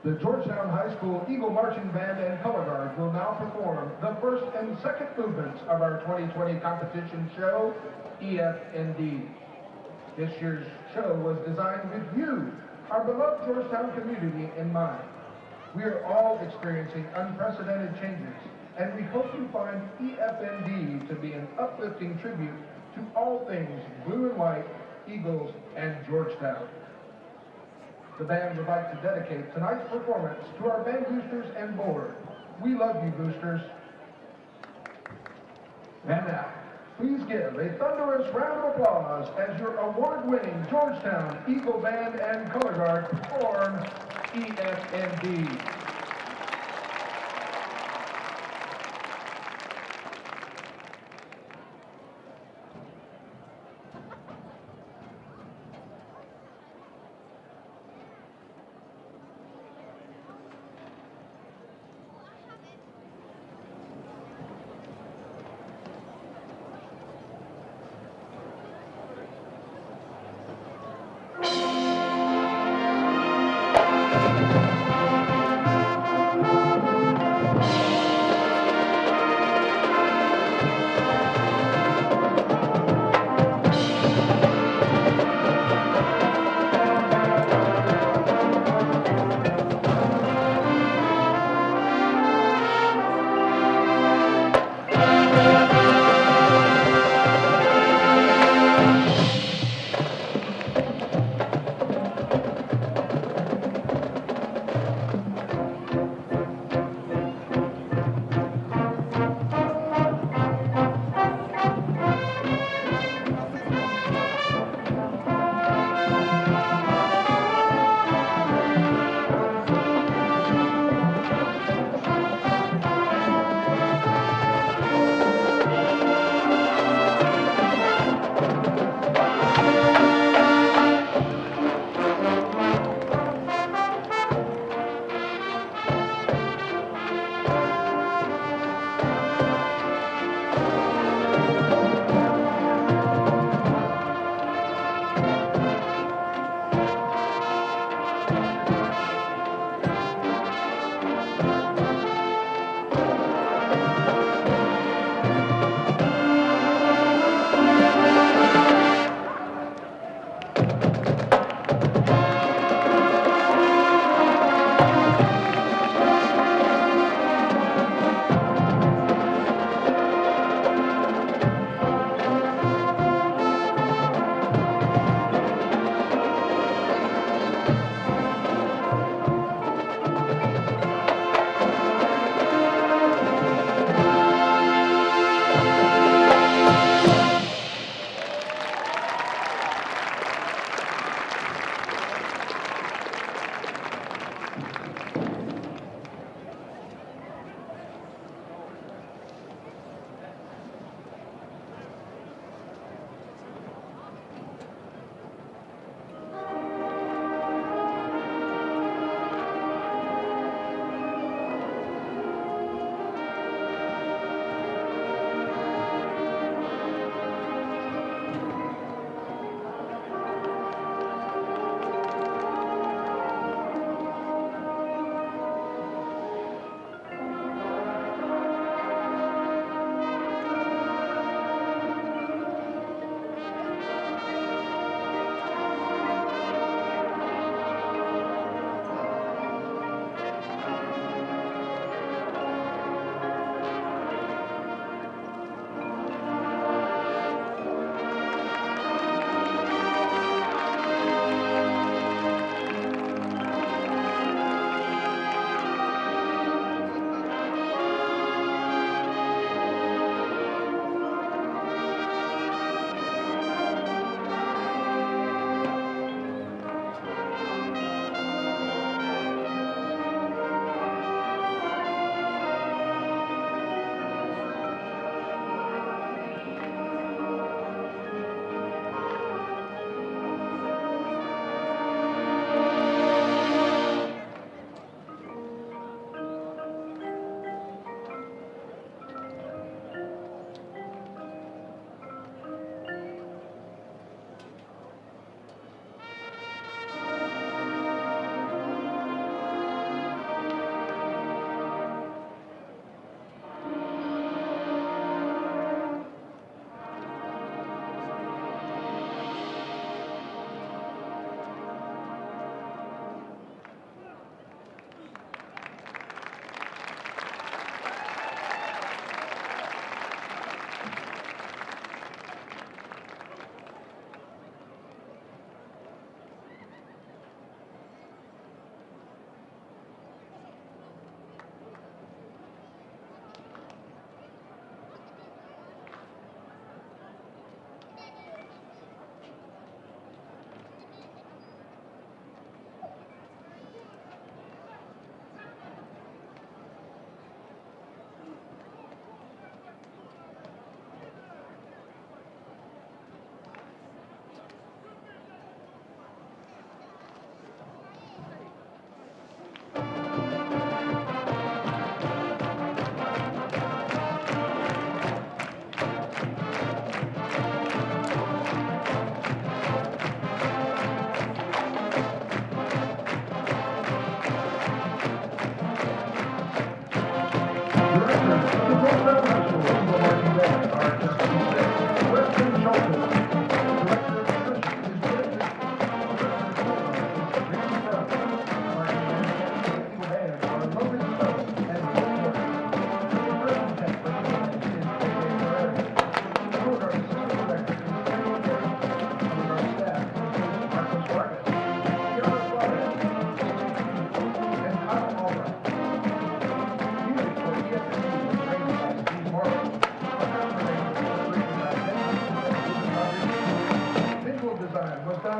The Georgetown High School Eagle Marching Band and Color Guard will now perform the first and second movements of our 2020 competition show, EFND. This year's show was designed with you, our beloved Georgetown community, in mind. We are all experiencing unprecedented changes, and we hope you find EFND to be an uplifting tribute to all things blue and white, Eagles, and Georgetown. The band would like to dedicate tonight's performance to our band boosters and board. We love you, boosters. And now, please give a thunderous round of applause as your award-winning Georgetown Eagle Band and Color Guard perform EFND.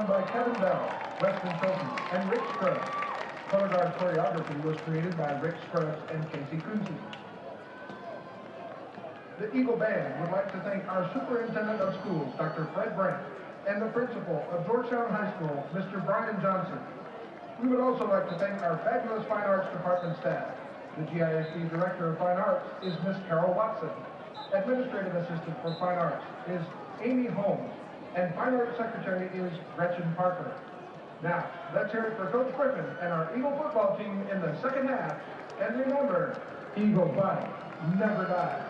done by Kevin Bell, Weston Trophy, and Rick Scruggs. Color guard choreography was created by Rick Scruggs and Casey Kunze. The Eagle Band would like to thank our Superintendent of Schools, Dr. Fred Brandt, and the principal of Georgetown High School, Mr. Brian Johnson. We would also like to thank our fabulous Fine Arts Department staff. The GISD Director of Fine Arts is Miss Carol Watson. Administrative Assistant for Fine Arts is Amy Holmes, and Fine Arts Secretary is Gretchen Parker. Now, let's hear it for Coach Griffin and our Eagle football team in the second half. And remember, Eagle fight never dies.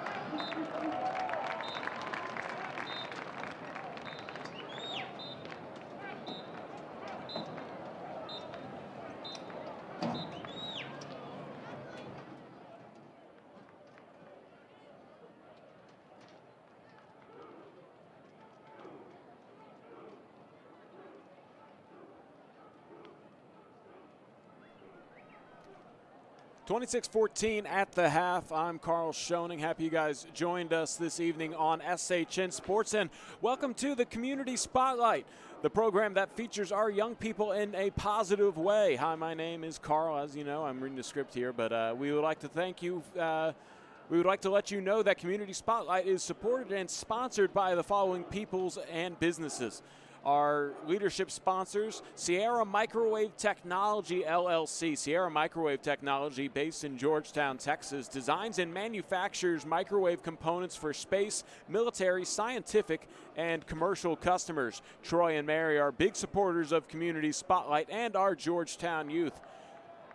(26-14) at the half. I'm Carl Schoening. Happy you guys joined us this evening on SHN Sports, and welcome to the Community Spotlight, the program that features our young people in a positive way. Hi, my name is Carl. As you know, I'm reading the script here, but we would like to thank you. We would like to let you know that Community Spotlight is supported and sponsored by the following peoples and businesses. Our leadership sponsors, Sierra Microwave Technology, LLC. Sierra Microwave Technology, based in Georgetown, Texas, designs and manufactures microwave components for space, military, scientific, and commercial customers. Troy and Mary are big supporters of Community Spotlight and our Georgetown youth.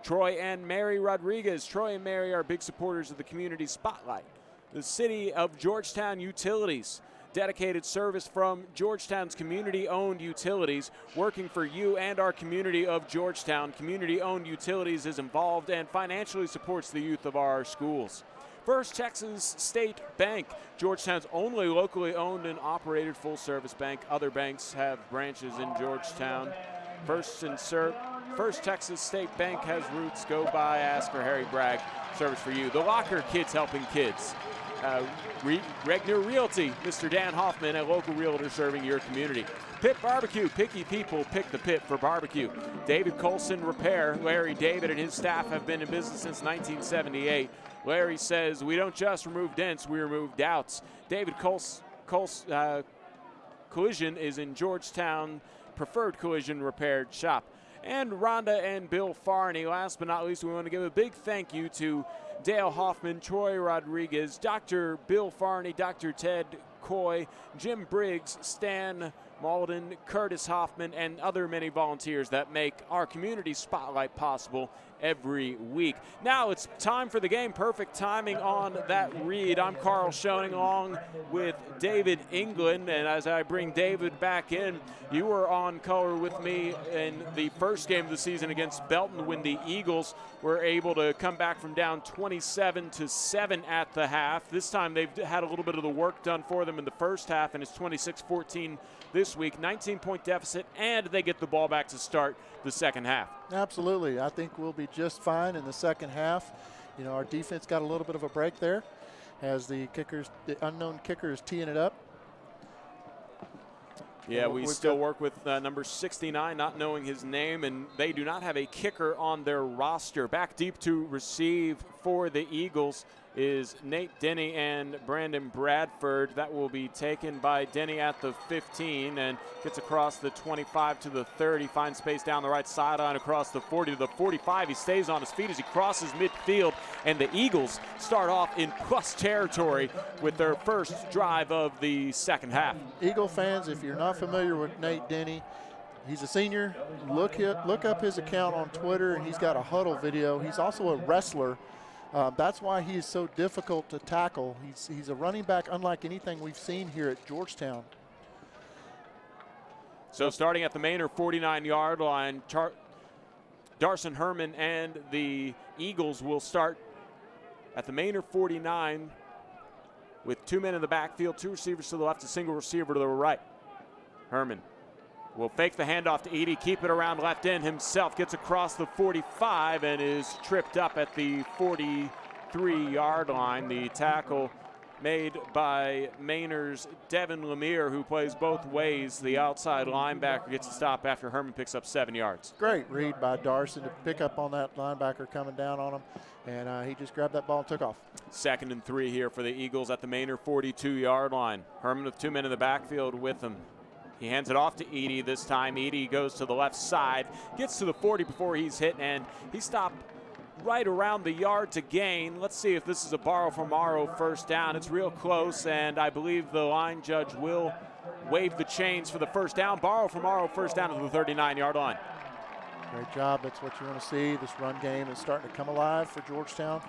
Troy and Mary Rodriguez. Troy and Mary are big supporters of the Community Spotlight. The City of Georgetown Utilities. Dedicated service from Georgetown's community-owned utilities, working for you and our community of Georgetown. Community-owned utilities is involved and financially supports the youth of our schools. First Texas State Bank, Georgetown's only locally owned and operated full-service bank. Other banks have branches in Georgetown. First Texas State Bank has roots. Go by, ask for Harry Bragg. Service for you. The Locker Kids helping kids. Regner Realty, Mr. Dan Hoffman, a local realtor serving your community. Pitt Barbecue, picky people pick the Pitt for barbecue. David Colson Repair, Larry David and his staff have been in business since 1978. Larry says, we don't just remove dents, we remove doubts. David Collision is in Georgetown, preferred collision repair shop. And Rhonda and Bill Farney. Last but not least, we want to give a big thank you to Dale Hoffman, Troy Rodriguez, Dr. Bill Farney, Dr. Ted Coy, Jim Briggs, Stan Malden, Curtis Hoffman, and other many volunteers that make our Community Spotlight possible every week. Now it's time for the game. Perfect timing on that read. I'm Carl Schoening along with David England, and as I bring David back in, you were on color with me in the first game of the season against Belton when the Eagles were able to come back from down 27-7 at the half. This time they've had a little bit of the work done for them in the first half, and it's 26-14 this week, 19-point deficit, and they get the ball back to start the second half. Absolutely. I think we'll be just fine in the second half. You know, our defense got a little bit of a break there as the unknown kicker is teeing it up. Yeah, we still work with number 69, not knowing his name, and they do not have a kicker on their roster. Back deep to receive for the Eagles is Nate Denny and Brandon Bradford. That will be taken by Denny at the 15 and gets across the 25 to the 30, finds space down the right sideline across the 40 to the 45. He stays on his feet as he crosses midfield, and the Eagles start off in plus territory with their first drive of the second half. Eagle fans, if you're not familiar with Nate Denny, he's a senior. Look up his account on Twitter, and he's got a huddle video. He's also a wrestler. That's why he is so difficult to tackle. He's a running back unlike anything we've seen here at Georgetown. So starting at the Manor 49-yard line, Darson Herman and the Eagles will start at the Manor 49 with 2 men in the backfield, 2 receivers to the left, a single receiver to the right. Herman will fake the handoff to Edie, keep it around left end himself, gets across the 45 and is tripped up at the 43-yard line. The tackle made by Manor's Devin Lemire, who plays both ways. The outside linebacker gets a stop after Herman picks up 7 yards. Great read by Darson to pick up on that linebacker coming down on him, and he just grabbed that ball and took off. 2nd and 3 here for the Eagles at the Manor 42-yard line. Herman with 2 men in the backfield with him. He hands it off to Edey this time. Edey goes to the left side, gets to the 40 before he's hit, and he stopped right around the yard to gain. Let's see if this is a borrow from Morrow first down. It's real close, and I believe the line judge will wave the chains for the first down. Borrow from Morrow first down to the 39-yard line. Great job. That's what you want to see. This run game is starting to come alive for Georgetown.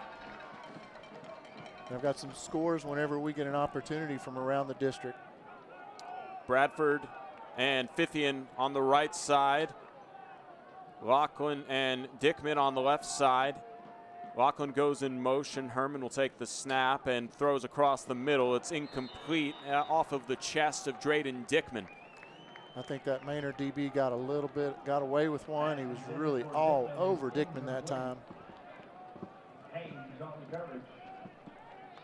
And I've got some scores whenever we get an opportunity from around the district. Bradford and Fithian on the right side. Lachlan and Dickman on the left side. Lachlan goes in motion. Herman will take the snap and throws across the middle. It's incomplete, off of the chest of Drayden Dickman. I think that Manor DB got away with one. He was really all over Dickman that time.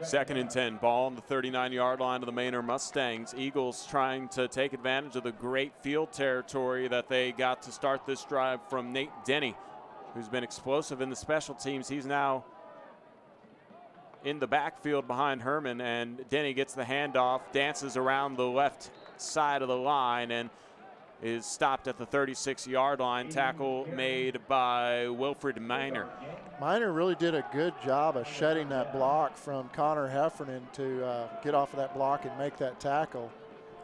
2nd and 10, ball on the 39-yard line of the Manor Mustangs. Eagles trying to take advantage of the great field territory that they got to start this drive from Nate Denny, who's been explosive in the special teams. He's now in the backfield behind Herman, and Denny gets the handoff, dances around the left side of the line, and is stopped at the 36-yard line. Tackle made by Wilfred Minor. Minor really did a good job of shutting that block from Connor Heffernan to get off of that block and make that tackle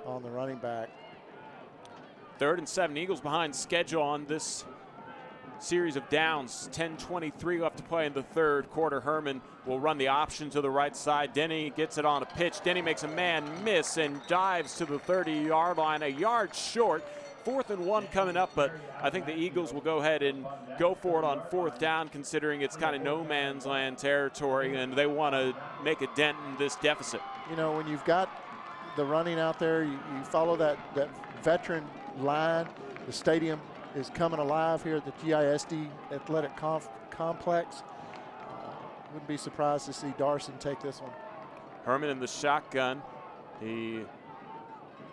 on the running back. 3rd and 7, Eagles behind schedule on this series of downs. 10:23 left to play in the 3rd quarter. Herman will run the option to the right side. Denny gets it on a pitch. Denny makes a man miss and dives to the 30-yard line, a yard short. 4th and 1 coming up, but I think the Eagles will go ahead and go for it on 4th down, considering it's kind of no man's land territory, and they want to make a dent in this deficit. You know, when you've got the running out there, you follow that veteran line. The stadium is coming alive here at the GISD Athletic Complex. Wouldn't be surprised to see Darson take this one. Herman in the shotgun. He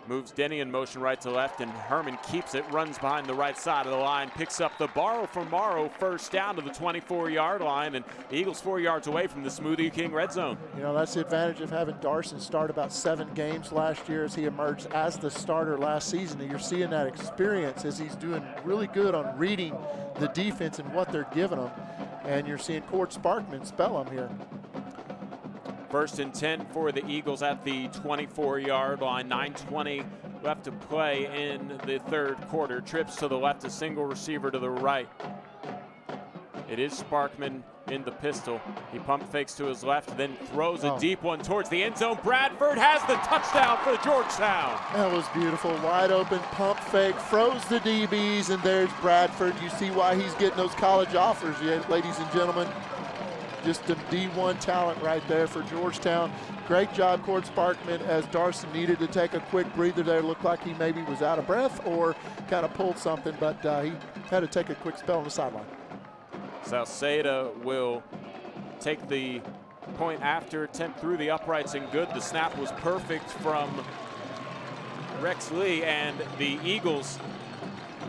moves Denny in motion right to left, and Herman keeps it, runs behind the right side of the line, picks up the borrow from Morrow first down to the 24-yard line, and the Eagles 4 yards away from the Smoothie King red zone. You know, that's the advantage of having Darson start about 7 games last year as he emerged as the starter last season. And you're seeing that experience as he's doing really good on reading the defense and what they're giving him. And you're seeing Cord Sparkman spell him here. 1st and 10 for the Eagles at the 24-yard line. 9:20 left to play in the 3rd quarter. Trips to the left, a single receiver to the right. It is Sparkman in the pistol. He pump fakes to his left, then throws a deep one towards the end zone. Bradford has the touchdown for Georgetown. That was beautiful. Wide open pump fake, froze the DBs, and there's Bradford. You see why he's getting those college offers, ladies and gentlemen. Just a D1 talent right there for Georgetown. Great job, Cord Sparkman, as Darson needed to take a quick breather there. Looked like he maybe was out of breath or kind of pulled something, but he had to take a quick spell on the sideline. Salceda will take the point after attempt through the uprights and good. The snap was perfect from Rex Lee, and the Eagles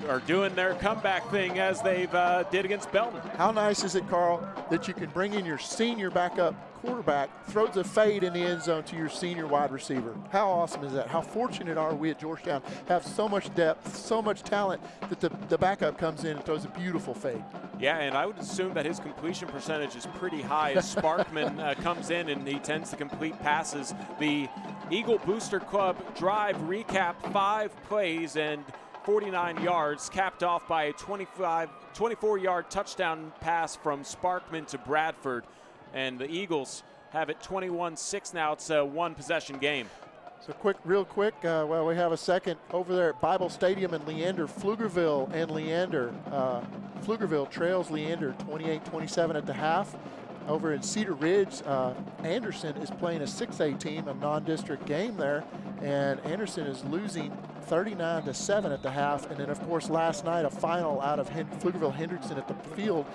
are doing their comeback thing as they've did against Belton. How nice is it, Carl, that you can bring in your senior backup quarterback, throws a fade in the end zone to your senior wide receiver. How awesome is that? How fortunate are we at Georgetown have so much depth, so much talent that the backup comes in and throws a beautiful fade. Yeah, and I would assume that his completion percentage is pretty high as Sparkman comes in and he tends to complete passes. The Eagle Booster Club drive recap 5 plays and 49 yards, capped off by a 24-yard touchdown pass from Sparkman to Bradford. And the Eagles have it 21-6 now. It's a 1-possession game. So real quick, well, we have a second over there at Bible Stadium in Leander. Pflugerville and Leander. Pflugerville trails Leander 28-27 at the half. Over in Cedar Ridge, Anderson is playing a 6A team, a non-district game there, and Anderson is losing 39-7 at the half. And then, of course, last night a final out of Pflugerville-Hendrickson at the field.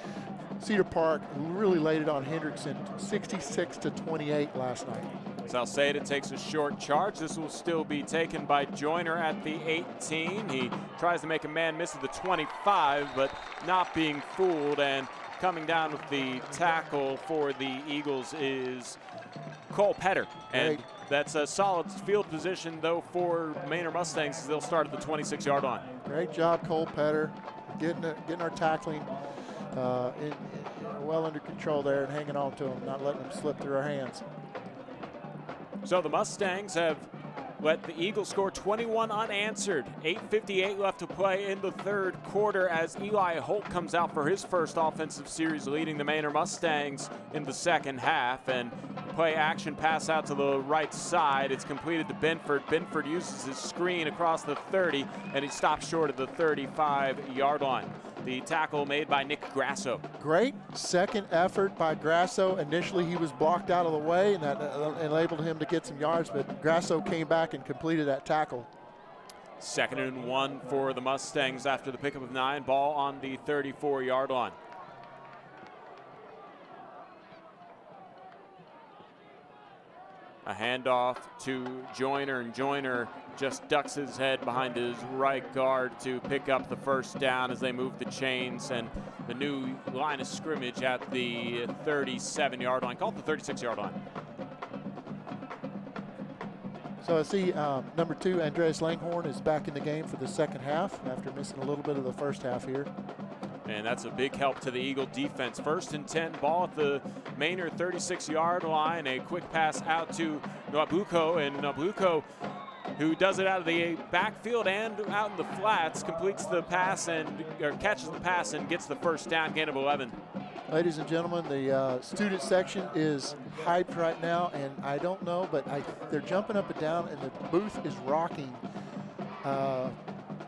Cedar Park really laid it on Hendrickson, 66-28 last night. Salceda takes a short charge. This will still be taken by Joyner at the 18. He tries to make a man miss at the 25, but not being fooled, and coming down with the tackle for the Eagles is Cole Petter. And that's a solid field position, though, for Manor Mustangs, as they'll start at the 26-yard line. Great job, Cole Petter, getting our tackling well under control there and hanging on to them, not letting them slip through our hands. So the Mustangs have let the Eagles score 21 unanswered. 8:58 left to play in the third quarter as Eli Holt comes out for his first offensive series, leading the Manor Mustangs in the second half. And play action pass out to the right side. It's completed to Binford. Binford uses his screen across the 30, and he stops short of the 35-yard line. The tackle made by Nick Grasso. Great second effort by Grasso. Initially, he was blocked out of the way, and that enabled him to get some yards, but Grasso came back and completed that tackle. 2nd and 1 for the Mustangs after the pickup of 9. Ball on the 34-yard line. A handoff to Joyner, and Joyner just ducks his head behind his right guard to pick up the first down as they move the chains, and the new line of scrimmage at the 37-yard line. Call it the 36-yard line. So I see number 2, Andreas Langhorn, is back in the game for the second half after missing a little bit of the first half here. And that's a big help to the Eagle defense. 1st and 10, ball at the Manor 36-yard line. A quick pass out to Nwabuko, and Nwabuko, who does it out of the backfield and out in the flats, completes the pass catches the pass and gets the first down, gain of 11. Ladies and gentlemen, the student section is hyped right now, and I don't know, but they're jumping up and down, and the booth is rocking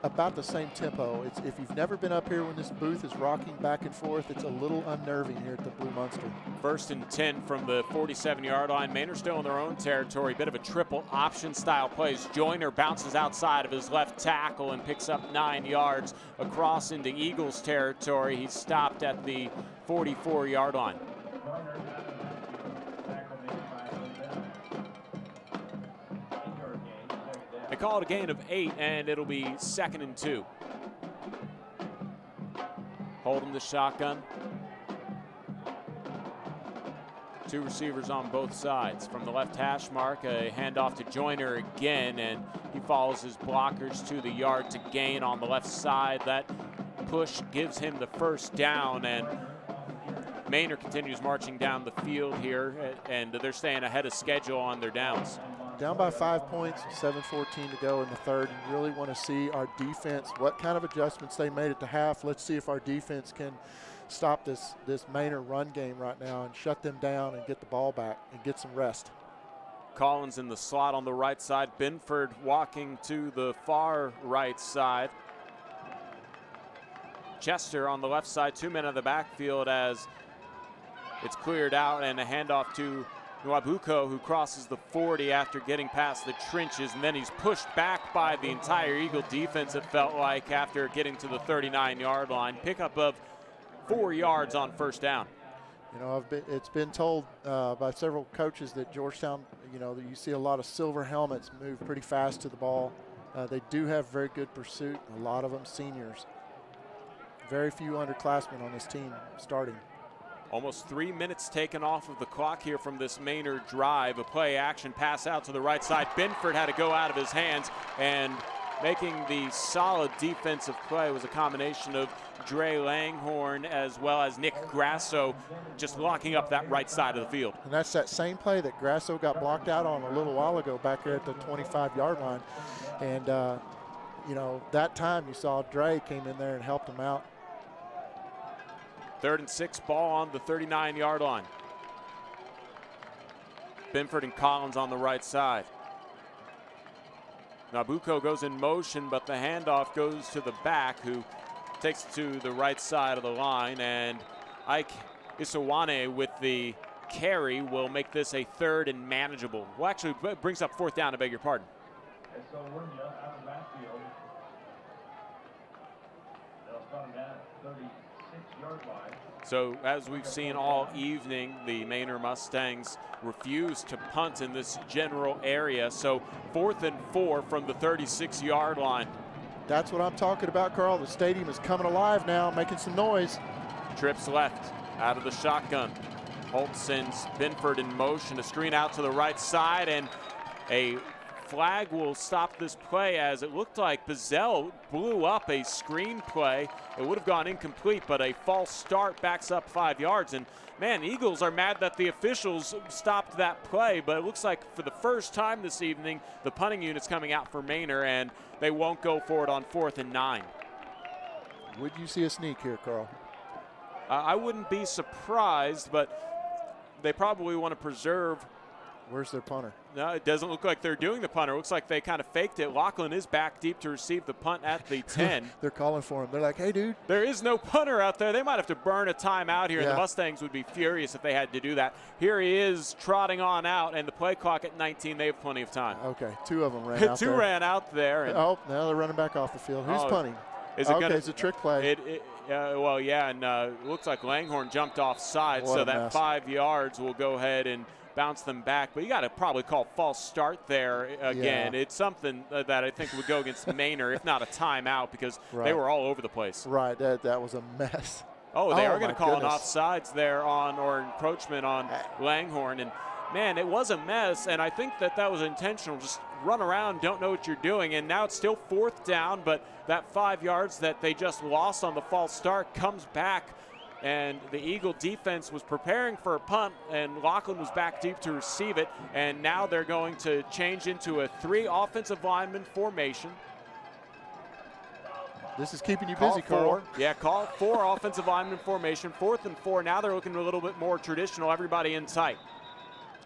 about the same tempo. If you've never been up here when this booth is rocking back and forth, it's a little unnerving here at the Blue Monster. 1st and 10 from the 47-yard line. Manor still in their own territory. Bit of a triple option style plays. Joyner bounces outside of his left tackle and picks up 9 yards across into Eagles territory. He's stopped at the 44-yard line. They call it a gain of 8, and it'll be 2nd and 2. Holding the shotgun. 2 receivers on both sides. From the left hash mark, a handoff to Joyner again, and he follows his blockers to the yard to gain on the left side. That push gives him the first down, and Manor continues marching down the field here, and they're staying ahead of schedule on their downs. Down by 5 points, 7:14 to go in the third. You really want to see our defense, what kind of adjustments they made at the half. Let's see if our defense can stop this Manor run game right now and shut them down and get the ball back and get some rest. Collins in the slot on the right side. Binford walking to the far right side. Chester on the left side, 2 men in the backfield as it's cleared out, and a handoff to Nwabuko, who crosses the 40 after getting past the trenches, and then he's pushed back by the entire Eagle defense, it felt like, after getting to the 39-yard line. Pickup of 4 yards on first down. You know, it's been told by several coaches that Georgetown, you know, that you see a lot of silver helmets move pretty fast to the ball. They do have very good pursuit, a lot of them seniors. Very few underclassmen on this team starting. Almost 3 minutes taken off of the clock here from this Manor drive. A play action pass out to the right side. Binford had to go out of his hands, and making the solid defensive play was a combination of Dre Langhorn as well as Nick Grasso just locking up that right side of the field. And that's that same play that Grasso got blocked out on a little while ago back there at the 25-yard line. And, you know, that time you saw Dre came in there and helped him out. 3rd and 6, ball on the 39-yard line. Binford and Collins on the right side. Nwabuko goes in motion, but the handoff goes to the back, who takes it to the right side of the line, and Ike Isawane with the carry will make this a 3rd and manageable. Well, actually, it brings up 4th down, I beg your pardon. And so we're just out of the backfield. They'll start him down at 36. So as we've seen all evening, the Manor Mustangs refuse to punt in this general area. So 4th and 4 from the 36-yard line. That's what I'm talking about, Carl. The stadium is coming alive now, making some noise. Trips left out of the shotgun. Holt sends Binford in motion, a screen out to the right side, and a flag will stop this play as it looked like Bazell blew up a screen play. It would have gone incomplete, but a false start backs up 5 yards. And man, the Eagles are mad that the officials stopped that play, but it looks like for the first time this evening, the punting unit's coming out for Manor, and they won't go for it on 4th and 9. Would you see a sneak here, Carl? I wouldn't be surprised, but they probably want to preserve. Where's their punter? No, it doesn't look like they're doing the punter. It looks like they kind of faked it. Lachlan is back deep to receive the punt at the 10. They're calling for him. They're like, hey, dude. There is no punter out there. They might have to burn a timeout here, and the Mustangs would be furious if they had to do that. Here he is trotting on out, and the play clock at 19. They have plenty of time. Okay, 2 of them ran out there. 2 ran out there. And now they're running back off the field. Who's punting? It's a trick play. Well, yeah, and it looks like Langhorne jumped offside, so that 5 yards will go ahead and bounce them back. But you got to probably call false start there again. Yeah. It's something that I think would go against Manor, if not a timeout, because they were all over the place. Right, that was a mess. Oh, they are going to call an offsides there or encroachment on Langhorne. And, man, it was a mess, and I think that was intentional. Just run around, don't know what you're doing, and now it's still 4th down, but that 5 yards that they just lost on the false start comes back, and the Eagle defense was preparing for a punt, and Lachlan was back deep to receive it, and now they're going to change into a 3 offensive lineman formation. This is keeping you busy, Carl. Yeah, call 4 offensive lineman formation, 4th and 4. Now they're looking a little bit more traditional, everybody in tight.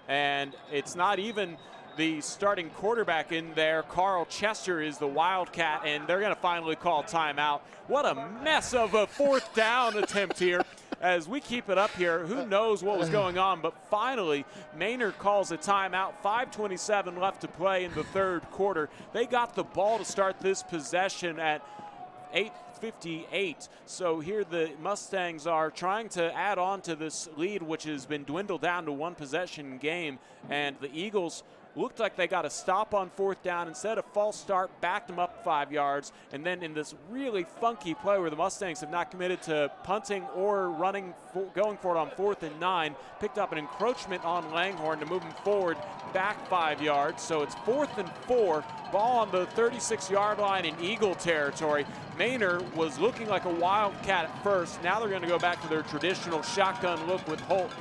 And it's not even the starting quarterback in there. Carl Chester is the Wildcat, and they're going to finally call timeout. What a mess of a 4th down attempt here. As we keep it up here, who knows what was going on, but finally Manor calls a timeout. 5:27 left to play in the 3rd quarter. They got the ball to start this possession at 8:58. So here the Mustangs are trying to add on to this lead, which has been dwindled down to 1 possession game, and the Eagles looked like they got a stop on 4th down. Instead of false start, backed them up 5 yards, and then in this really funky play where the Mustangs have not committed to punting or going for it on 4th and 9, picked up an encroachment on Langhorne to move him forward back 5 yards. So it's 4th and 4, ball on the 36-yard line in Eagle territory. Manor was looking like a Wildcat at first. Now they're going to go back to their traditional shotgun look with Holt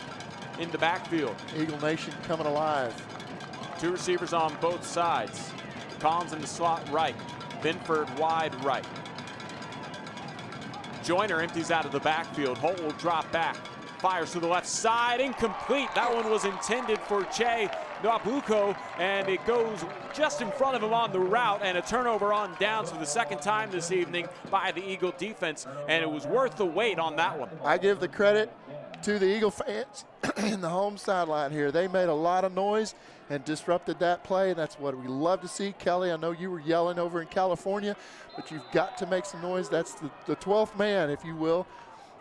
in the backfield. Eagle Nation coming alive. 2 receivers on both sides. Collins in the slot right. Binford wide right. Joyner empties out of the backfield. Holt will drop back. Fires to the left side. Incomplete. That one was intended for Che Nwabuko, and it goes just in front of him on the route, and a turnover on downs for the 2nd time this evening by the Eagle defense, and it was worth the wait on that one. I give the credit to the Eagle fans in the home sideline here. They made a lot of noise and disrupted that play, and that's what we love to see. Kelly, I know you were yelling over in California, but you've got to make some noise. That's the 12th man, if you will,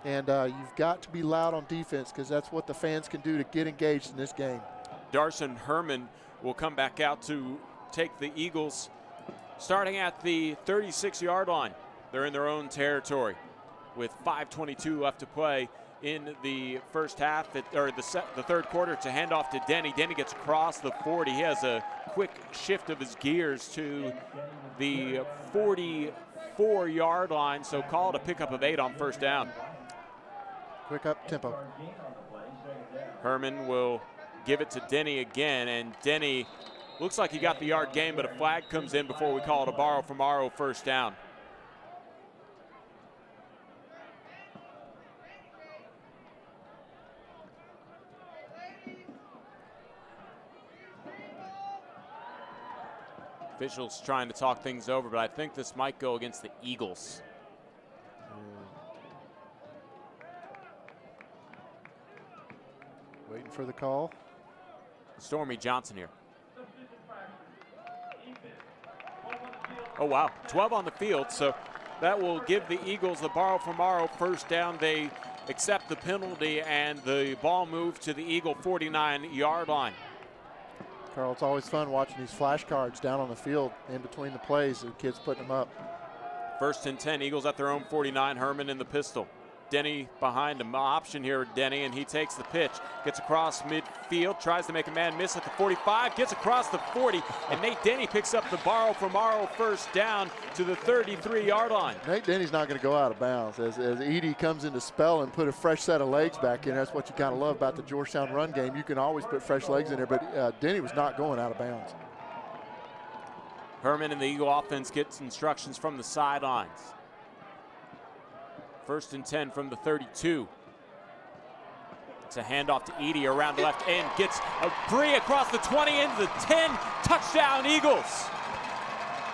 and you've got to be loud on defense because that's what the fans can do to get engaged in this game. Darson Herman will come back out to take the Eagles starting at the 36-yard line. They're in their own territory with 5:22 left to play in the first half, the 3rd quarter. To hand off to Denny. Denny gets across the 40. He has a quick shift of his gears to the 44-yard line, so call it a pickup of 8 on 1st down. Quick up tempo. Herman will give it to Denny again, and Denny looks like he got the yard gain, but a flag comes in before we call it a borrow from Morrow 1st down. Officials trying to talk things over, but I think this might go against the Eagles. Waiting for the call. Stormy Johnson here. Oh, wow. 12 on the field, so that will give the Eagles the borrow from Morrow first down. They accept the penalty, and the ball moved to the Eagle 49-yard line. Carl, it's always fun watching these flashcards down on the field in between the plays. The kids putting them up. 1st and 10, Eagles at their own 49. Herman in the pistol. Denny behind him. Option here, Denny, and he takes the pitch. Gets across midfield, tries to make a man miss at the 45, gets across the 40, and Nate Denny picks up the borrow from Morrow first down to the 33-yard line. Nate Denny's not going to go out of bounds. As Edey comes into spell and put a fresh set of legs back in, that's what you kind of love about the Georgetown run game. You can always put fresh legs in there, but Denny was not going out of bounds. Herman and the Eagle offense gets instructions from the sidelines. 1st and 10 from the 32. It's a handoff to Edey around the left end. Gets a free across the 20 into the 10. Touchdown, Eagles.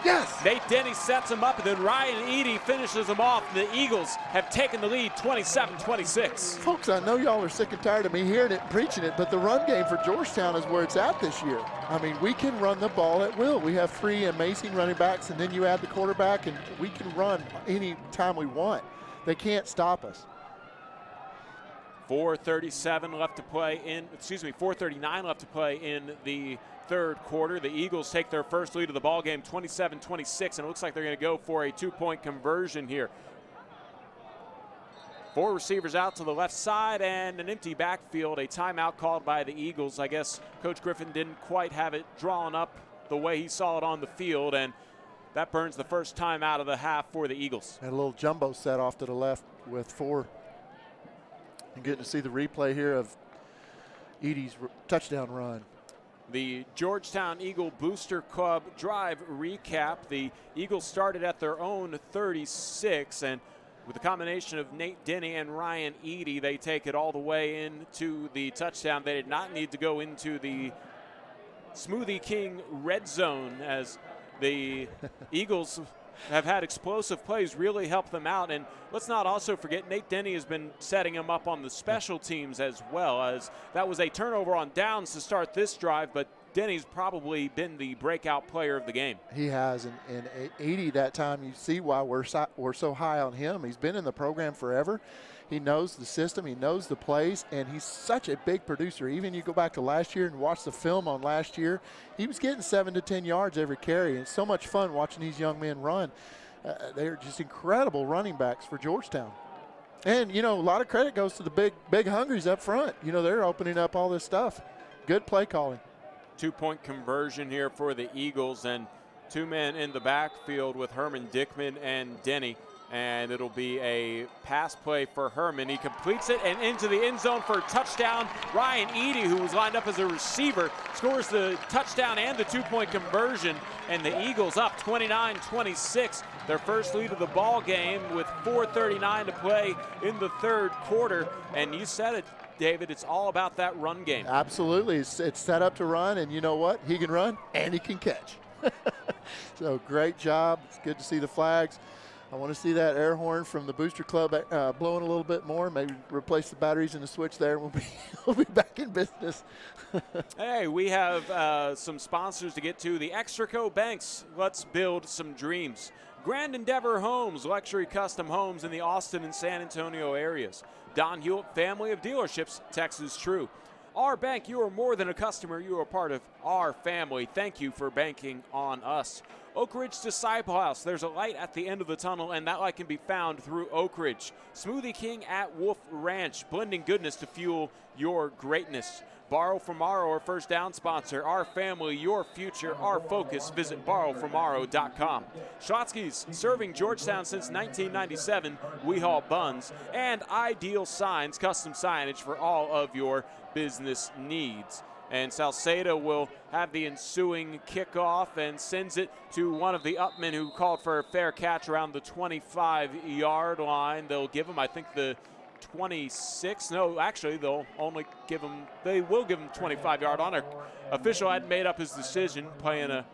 Yes. Nate Denny sets him up, and then Ryan Edey finishes him off. The Eagles have taken the lead 27-26. Folks, I know y'all are sick and tired of me hearing it and preaching it, but the run game for Georgetown is where it's at this year. I mean, we can run the ball at will. We have 3 amazing running backs, and then you add the quarterback, and we can run any time we want. They can't stop us. 4:39 left to play in the third quarter. The Eagles take their first lead of the ball game, 27-26, and it looks like they're going to go for a 2-point conversion here. 4 receivers out to the left side and an empty backfield. A timeout called by the Eagles. I guess Coach Griffin didn't quite have it drawn up the way he saw it on the field, and that burns the first time out of the half for the Eagles. And a little jumbo set off to the left with 4. And getting to see the replay here of Edey's touchdown run. The Georgetown Eagle Booster Club drive recap. The Eagles started at their own 36, and with a combination of Nate Denny and Ryan Edey, they take it all the way into the touchdown. They did not need to go into the Smoothie King red zone, as the Eagles have had explosive plays really help them out. And let's not also forget, Nate Denny has been setting him up on the special teams as well, as that was a turnover on downs to start this drive, but Denny's probably been the breakout player of the game. He has, and 80 that time, you see why we're so high on him. He's been in the program forever. He knows the system, he knows the plays, and he's such a big producer. Even you go back to last year and watch the film on last year, he was getting 7 to 10 yards every carry. And it's so much fun watching these young men run. They're just incredible running backs for Georgetown. And, you know, a lot of credit goes to the big hungries up front. You know, they're opening up all this stuff. Good play calling. 2-point conversion here for the Eagles, and 2 men in the backfield with Herman, Dickman, and Denny. And it'll be a pass play for Herman. He completes it and into the end zone for a touchdown. Ryan Edey, who was lined up as a receiver, scores the touchdown and the 2-point conversion. And the Eagles up 29-26, their first lead of the ball game with 4:39 to play in the third quarter. And you said it, David, it's all about that run game. Absolutely. It's set up to run, and you know what? He can run and he can catch. So great job. It's good to see the flags. I want to see that air horn from the Booster Club blowing a little bit more. Maybe replace the batteries in the switch there, and we'll be back in business. Hey, we have some sponsors to get to. The Extraco Banks, let's build some dreams. Grand Endeavor Homes, luxury custom homes in the Austin and San Antonio areas. Don Hewlett family of dealerships, Texas True. Our bank, you are more than a customer, you are part of our family. Thank you for banking on us. Oak Ridge Disciple House, there's a light at the end of the tunnel, and that light can be found through Oak Ridge. Smoothie King at Wolf Ranch, blending goodness to fuel your greatness. Borrow from Morrow, our first down sponsor. Our family, your future, our focus. Visit borrowfrommorrow.com. Schlotzsky's, serving Georgetown since 1997. We haul buns. And Ideal Signs, custom signage for all of your business needs. And Salcedo will have the ensuing kickoff and sends it to one of the upmen who called for a fair catch around the 25-yard line. They'll give him, I think, the 26. No, actually, they will give him 25-yard line. Our official hadn't made up his decision, playing a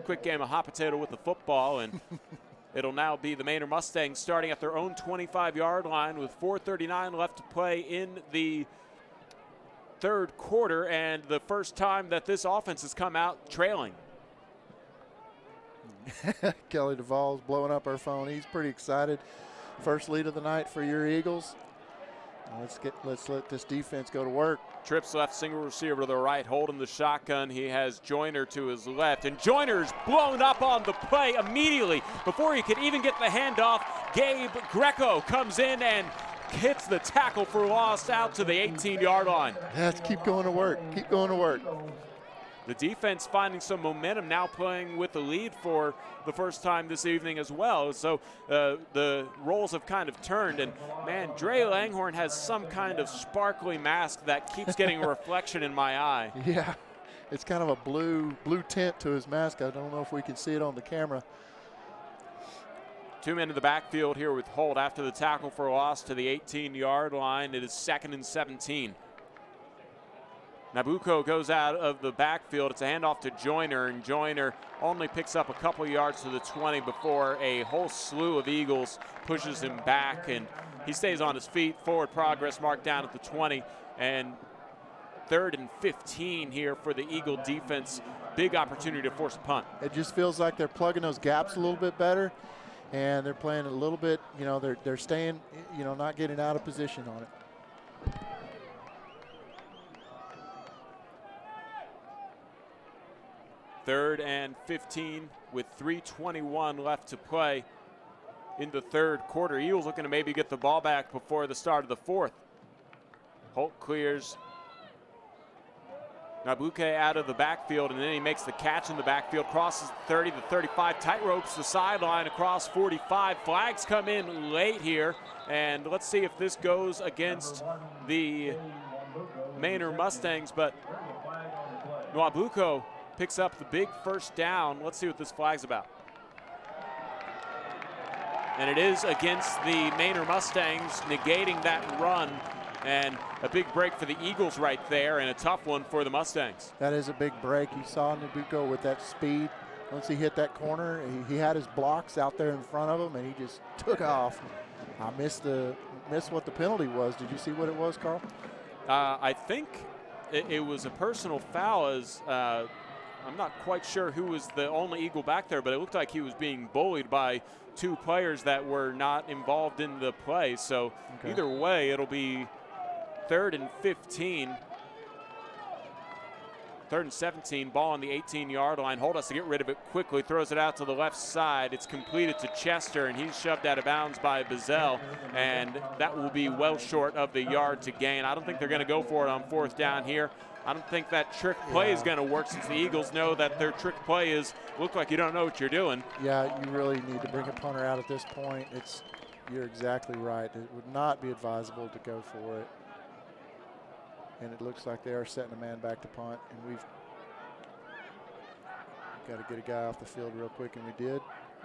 quick game of hot potato with the football, and it'll now be the Manor Mustangs starting at their own 25-yard line with 4:39 left to play in the third quarter, and the first time that this offense has come out trailing. Kelly Duvall's blowing up her phone. He's pretty excited. First lead of the night for your Eagles. Let's let this defense go to work. Trips left, single receiver to the right, holding the shotgun. He has Joyner to his left, and Joyner's blown up on the play immediately. Before he could even get the handoff, Gabe Greco comes in and hits the tackle for loss out to the 18-yard line. Let's keep going to work. Keep going to work. The defense finding some momentum, now playing with the lead for the first time this evening as well. So the roles have kind of turned. And, man, Dre Langhorne has some kind of sparkly mask that keeps getting a reflection in my eye. Yeah, it's kind of a blue tint to his mask. I don't know if we can see it on the camera. 2 men in the backfield here with Holt after the tackle for a loss to the 18-yard line. It is 2nd and 17. Nabucco goes out of the backfield. It's a handoff to Joyner, and Joyner only picks up a couple yards to the 20 before a whole slew of Eagles pushes him back, and he stays on his feet. Forward progress marked down at the 20, and 3rd and 15 here for the Eagle defense. Big opportunity to force a punt. It just feels like they're plugging those gaps a little bit better, and they're playing a little bit, they're staying, not getting out of position on it. Third and 15 with 3:21 left to play in the third quarter. Eagles looking to maybe get the ball back before the start of the fourth. Holt clears Nabuke out of the backfield, and then he makes the catch in the backfield, crosses the 30 to 35, tight ropes the sideline across 45. Flags come in late here, and let's see if this goes against the Manor Mustangs, but Nabucco picks up the big first down. Let's see what this flag's about. And it is against the Manor Mustangs, negating that run, and a big break for the Eagles right there, and a tough one for the Mustangs. That is a big break. You saw Nabucco with that speed. Once he hit that corner, he had his blocks out there in front of him, and he just took off. I missed what the penalty was. Did you see what it was, Carl? I think it was a personal foul, as I'm not quite sure who was the only Eagle back there, but it looked like he was being bullied by 2 players that were not involved in the play. So Either way, it'll be 3rd and 15. 3rd and 17, ball on the 18-yard line. Holt has to get rid of it quickly, throws it out to the left side. It's completed to Chester, and he's shoved out of bounds by Bazell, and that will be well short of the yard to gain. I don't think they're going to go for it on 4th down here. I don't think that trick play is going to work, since the Eagles know that their trick play is look like you don't know what you're doing. Yeah, you really need to bring a punter out at this point. You're exactly right. It would not be advisable to go for it. And it looks like they are setting a man back to punt, and we've got to get a guy off the field real quick, and we did.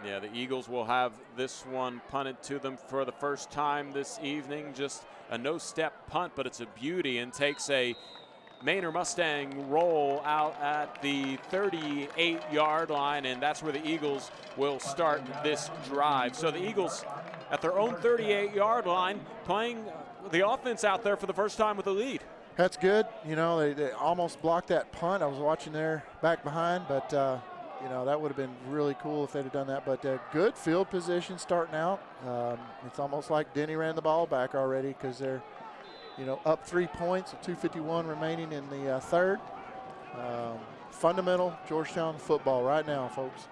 Yeah, the Eagles will have this one punted to them for the first time this evening. Just a no-step punt, but it's a beauty, and takes a Manor Mustang roll out at the 38-yard line, and that's where the Eagles will start this drive. So the Eagles at their own 38-yard line, playing the offense out there for the first time with a lead. That's good. They almost blocked that punt. I was watching there back behind, but, that would have been really cool if they'd have done that. But good field position starting out. It's almost like Denny ran the ball back already, because they're, up 3 points with 2:51 remaining in the third. Fundamental Georgetown football right now, folks.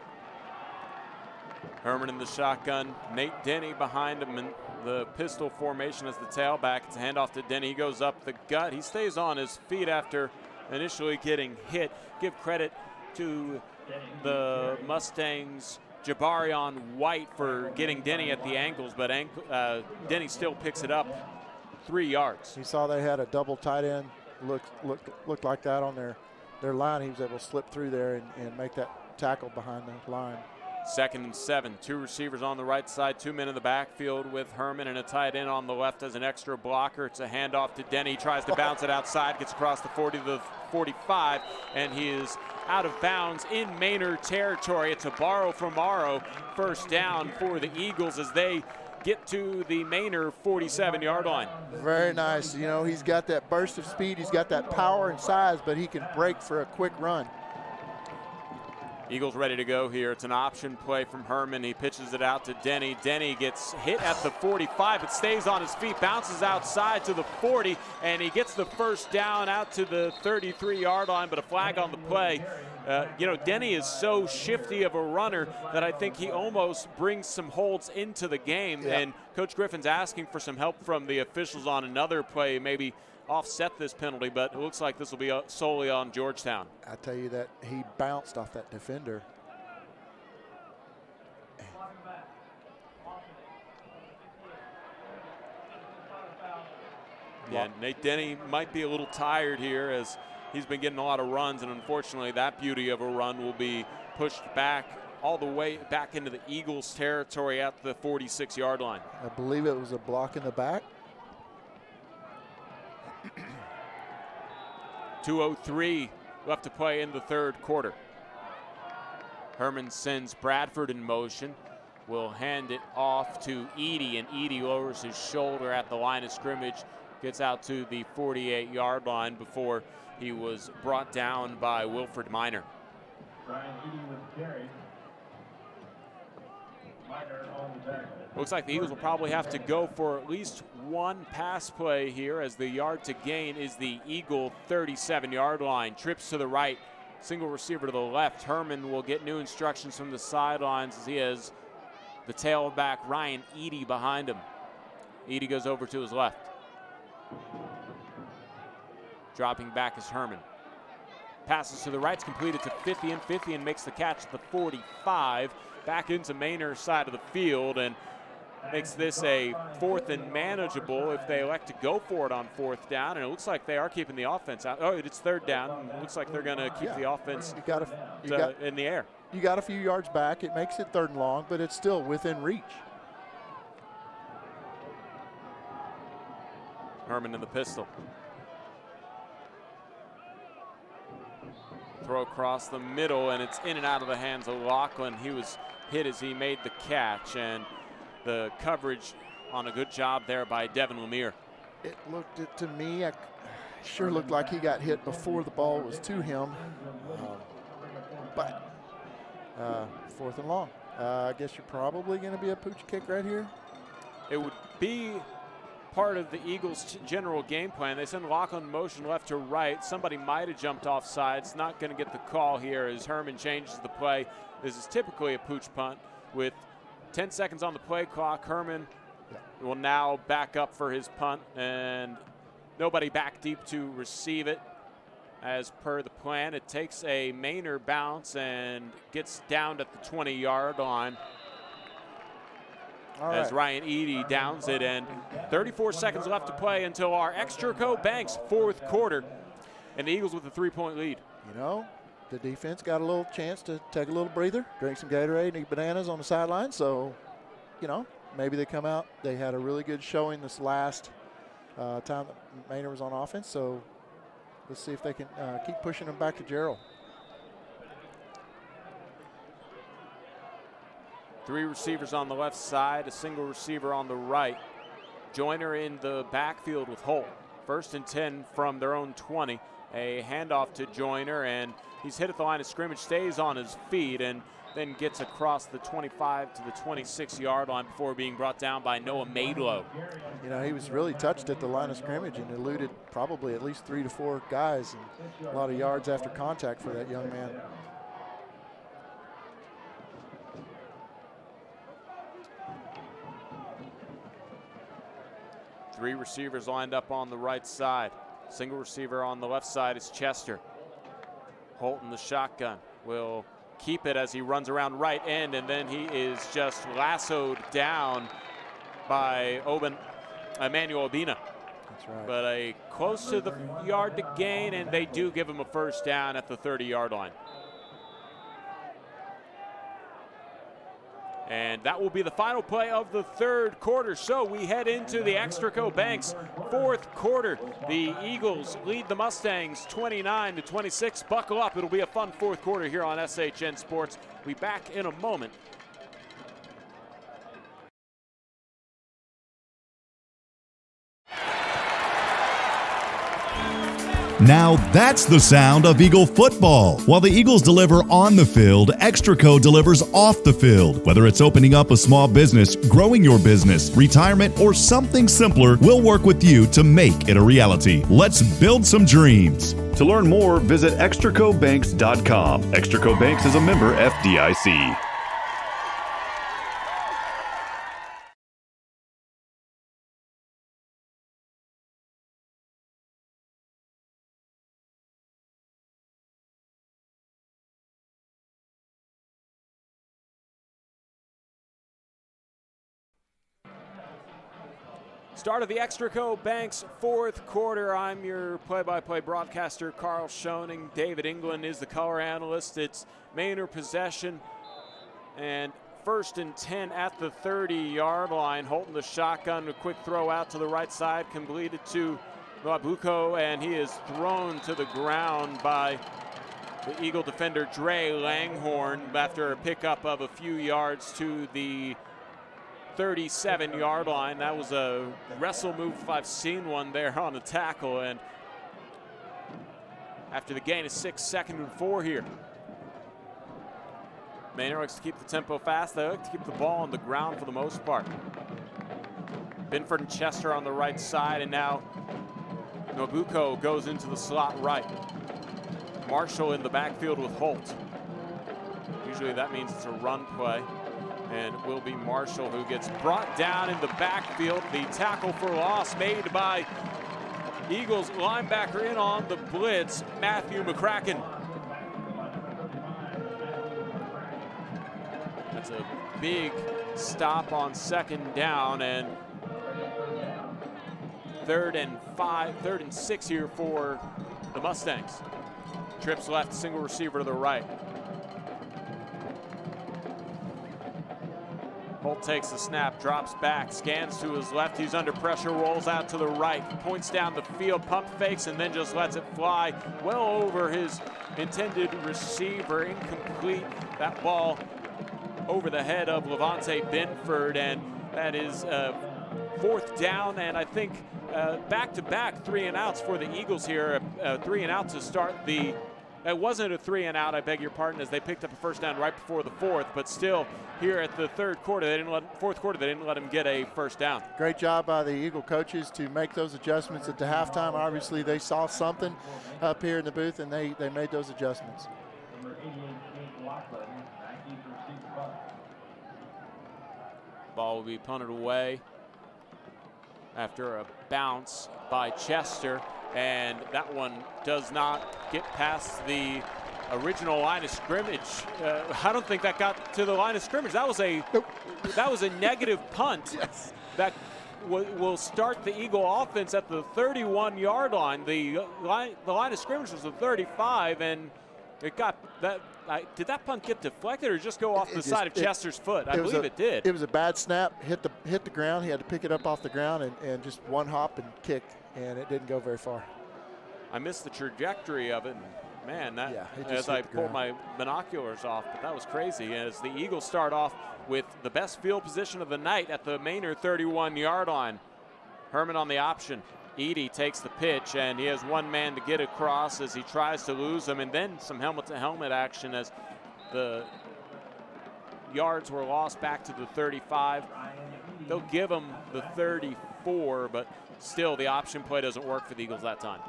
Herman in the shotgun. Nate Denny behind him in the pistol formation as the tailback. It's a handoff to Denny. He goes up the gut. He stays on his feet after initially getting hit. Give credit to the Mustangs, Jabarion White, for getting Denny at the ankles, but Denny still picks it up 3 yards. You saw they had a double tight end looked like that on their line. He was able to slip through there and make that tackle behind the line. 2nd and 7, 2 receivers on the right side, 2 men in the backfield with Herman and a tight end on the left as an extra blocker. It's a handoff to Denny. He tries to bounce it outside, gets across the 40 to the 45, and he is out of bounds in Manor territory. It's a borrow from Morrow. First down for the Eagles as they get to the Manor 47-yard line. Very nice. He's got that burst of speed. He's got that power and size, but he can break for a quick run. Eagles ready to go here. It's an option play from Herman. He pitches it out to Denny. Denny gets hit at the 45. It stays on his feet, bounces outside to the 40, and he gets the first down out to the 33-yard line, but a flag on the play. Denny is so shifty of a runner that I think he almost brings some holds into the game, and Coach Griffin's asking for some help from the officials on another play, maybe offset this penalty, but it looks like this will be solely on Georgetown. I tell you that he bounced off that defender. Yeah, Nate Denny might be a little tired here as he's been getting a lot of runs, and unfortunately that beauty of a run will be pushed back all the way back into the Eagles' territory at the 46-yard line. I believe it was a block in the back. 2:03 left to play in the third quarter. Herman sends Bradford in motion. Will hand it off to Edey, and Edey lowers his shoulder at the line of scrimmage, gets out to the 48-yard line before he was brought down by Wilfred Minor. Ryan Edey was carried. Minor on the tackle. Looks like the Eagles will probably have to go for at least one pass play here, as the yard to gain is the Eagle 37-yard line. Trips to the right, single receiver to the left. Herman will get new instructions from the sidelines as he has the tailback Ryan Edey behind him. Edey goes over to his left. Dropping back is Herman. Passes to the right, it's completed to 50 and makes the catch at the 45. Back into Manor's side of the field and makes this a 4th and manageable if they elect to go for it on 4th down. And it looks like they are keeping the offense out. Oh, it's 3rd down. It looks like they're going to keep the offense in the air. You got a few yards back. It makes it 3rd and long, but it's still within reach. Herman in the pistol. Throw across the middle, and it's in and out of the hands of Lachlan. He was hit as he made the catch, and the coverage on a good job there by Devin Lemire. It looked to me, sure looked like he got hit before the ball was to him, but 4th and long. I guess you're probably going to be a pooch kick right here. It would be part of the Eagles' general game plan. They send Lachlan in motion left to right. Somebody might have jumped off sides. Not going to get the call here as Herman changes the play. This is typically a pooch punt with 10 seconds on the play clock. Herman will now back up for his punt, and nobody back deep to receive it. As per the plan, it takes a Manor bounce and gets down at the 20-yard line. As Ryan Edey downs it, and 34 seconds left to play until our Extraco Banks 4th quarter, and the Eagles with a 3-point lead. You know, the defense got a little chance to take a little breather, drink some Gatorade, and eat bananas on the sideline. So, maybe they come out. They had a really good showing this last time that Manor was on offense. So let's see if they can keep pushing them back to Gerald. 3 receivers on the left side, a single receiver on the right. Joyner in the backfield with Holt. 1st and 10 from their own 20. A handoff to Joyner, and he's hit at the line of scrimmage, stays on his feet, and then gets across the 25 to the 26-yard line before being brought down by Noah Madlow. He was really touched at the line of scrimmage and eluded probably at least 3 to 4 guys, and a lot of yards after contact for that young man. Three receivers lined up on the right side. Single receiver on the left side is Chester. Holt in the shotgun will keep it as he runs around right end, and then he is just lassoed down by Emmanuel Obina. That's right. But close to the yard to gain, and they do give him a 1st down at the 30-yard line. And that will be the final play of the 3rd quarter. So we head into the Extraco Banks 4th quarter. The Eagles lead the Mustangs 29-26. Buckle up. It'll be a fun 4th quarter here on SHN Sports. We'll be back in a moment. Now that's the sound of Eagle football. While the Eagles deliver on the field, Extraco delivers off the field. Whether it's opening up a small business, growing your business, retirement, or something simpler, we'll work with you to make it a reality. Let's build some dreams. To learn more, visit extracobanks.com. Extraco Banks is a member FDIC. Start of the Extraco Banks fourth quarter. I'm your play-by-play broadcaster, Carl Schoening. David England is the color analyst. It's Manor possession and 1st and 10 at the 30-yard line. Holton the shotgun, a quick throw out to the right side, completed to Wabuko, and he is thrown to the ground by the Eagle defender Dre Langhorn after a pickup of a few yards to the 37-yard line. That was a wrestle move if I've seen one there on the tackle. And after the gain of 6, 2nd and 4 here. Manor likes to keep the tempo fast. They like to keep the ball on the ground for the most part. Binford and Chester on the right side, and now Nobuko goes into the slot right. Marshall in the backfield with Holt. Usually that means it's a run play. And it will be Marshall who gets brought down in the backfield. The tackle for loss made by Eagles linebacker in on the blitz, Matthew McCracken. That's a big stop on 2nd down, and 3rd and 6 here for the Mustangs. Trips left, single receiver to the right. Holt takes the snap, drops back, scans to his left. He's under pressure, rolls out to the right, points down the field, pump fakes, and then just lets it fly well over his intended receiver. Incomplete. That ball over the head of Levante Binford, and that is 4th down, and I think back-to-back 3-and-outs for the Eagles here. 3-and-out to start the It wasn't a 3-and-out, I beg your pardon, as they picked up a 1st down right before the 4th, but still here at the 4th quarter, they didn't let him get a 1st down. Great job by the Eagle coaches to make those adjustments at the halftime. Obviously, they saw something up here in the booth, and they made those adjustments. Ball will be punted away after a bounce by Chester. And that one does not get past the original line of scrimmage. I don't think that got to the line of scrimmage. That was a negative punt. Yes. That will start the Eagle offense at the 31-yard line. The line of scrimmage was the 35, and it got that. Did that punt get deflected or just go off the side of Chester's foot? I believe it did. It was a bad snap, hit the ground. He had to pick it up off the ground and just one hop and kick, and it didn't go very far. I missed the trajectory of it. Man, as I pulled my binoculars off, but that was crazy. As the Eagles start off with the best field position of the night at the Manor 31-yard line. Herman on the option. Edie takes the pitch, and he has one man to get across as he tries to lose him, and then some helmet-to-helmet action as the yards were lost back to the 35. They'll give him the 34, but still the option play doesn't work for the Eagles that time.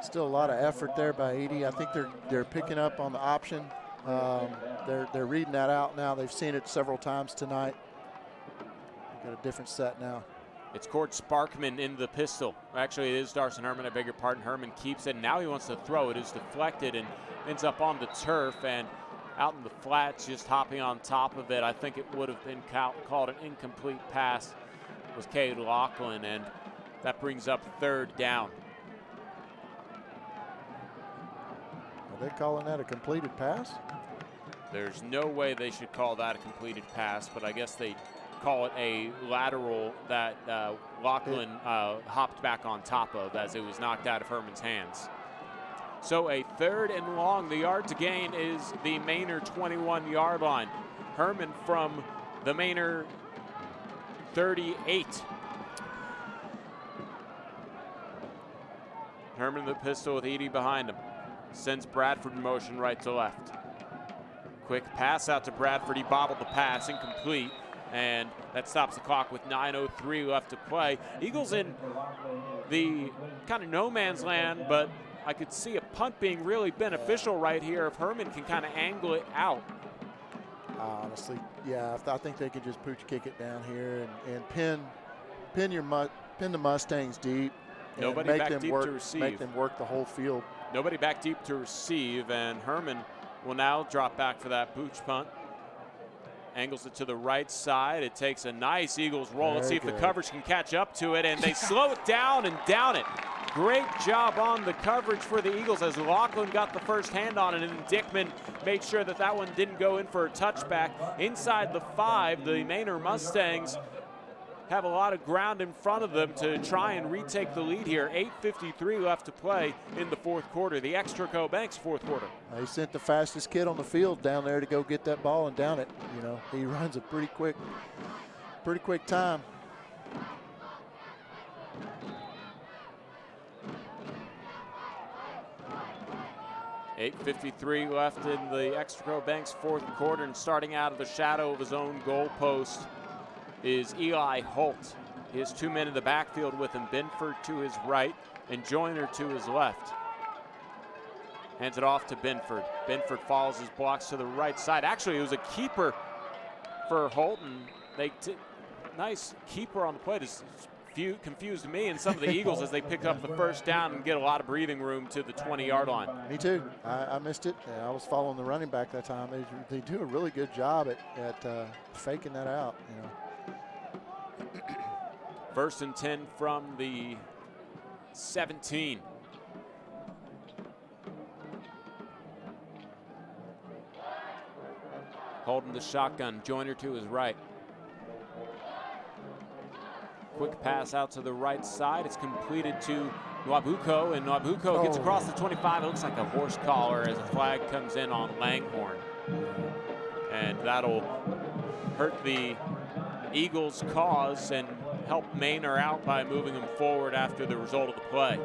Still a lot of effort there by Edie. I think they're picking up on the option. They're reading that out now. They've seen it several times tonight. Got a different set now. It's Court Sparkman in the pistol. Actually, it is Darson Herman. I beg your pardon. Herman keeps it. Now he wants to throw. It is deflected and ends up on the turf and out in the flats, just hopping on top of it. I think it would have been called an incomplete pass with Cade Laughlin, and that brings up 3rd down. Are they calling that a completed pass? There's no way they should call that a completed pass, but I guess they call it a lateral that Laughlin hopped back on top of as it was knocked out of Herman's hands. So a 3rd and long. The yard to gain is the Manor 21-yard line. Herman from the Manor 38. Herman the pistol with Edie behind him. Sends Bradford in motion right to left. Quick pass out to Bradford. He bobbled the pass, incomplete. And that stops the clock with 9:03 left to play. Eagles in the kind of no man's land, but I could see a punt being really beneficial right here if Herman can kind of angle it out. Honestly, yeah, I think they could just pooch kick it down here and pin the Mustangs deep. Nobody back deep to receive. Make them work the whole field. Nobody back deep to receive, and Herman will now drop back for that pooch punt. Angles it to the right side. It takes a nice Eagles roll. Let's see if the coverage can catch up to it, and they slow it down and down it. Great job on the coverage for the Eagles as Laughlin got the first hand on it, and then Dickman made sure that that one didn't go in for a touchback. Inside the 5, the Manor Mustangs have a lot of ground in front of them to try and retake the lead here. 8:53 left to play in the fourth quarter, the Extraco Banks fourth quarter. They sent the fastest kid on the field down there to go get that ball and down it. You know, he runs a pretty quick time. $8:53 left in the Extraco Banks fourth quarter, and starting out of the shadow of his own goalpost is Eli Holt. He has 2 men in the backfield with him, Binford to his right and Joyner to his left. Hands it off to Binford. Binford follows his blocks to the right side. Actually, it was a keeper for Holt, and nice keeper on the play. This confused me and some of the Eagles as they pick up the first down and get a lot of breathing room to the 20-yard line. Me too. I missed it. I was following the running back that time. They do a really good job at faking that out. You know. First and 10 from the 17. Holding the shotgun, Joyner to his right. Quick pass out to the right side. It's completed to Nwabuko, and Nwabuko gets across the 25. It looks like a horse collar as a flag comes in on Langhorne. And that'll hurt the Eagles' cause and help Manor out by moving them forward after the result of the play.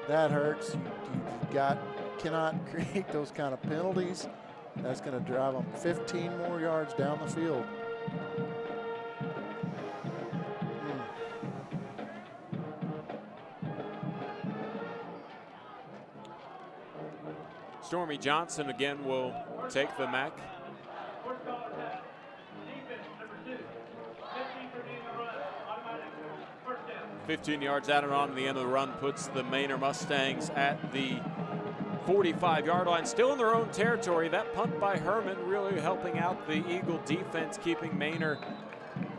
That hurts. You cannot create those kind of penalties. That's going to drive them 15 more yards down the field. Stormy Johnson again will take the MAC. 15 yards out and on the end of the run puts the Manor Mustangs at the 45-yard line, still in their own territory. That punt by Herman really helping out the Eagle defense, keeping Manor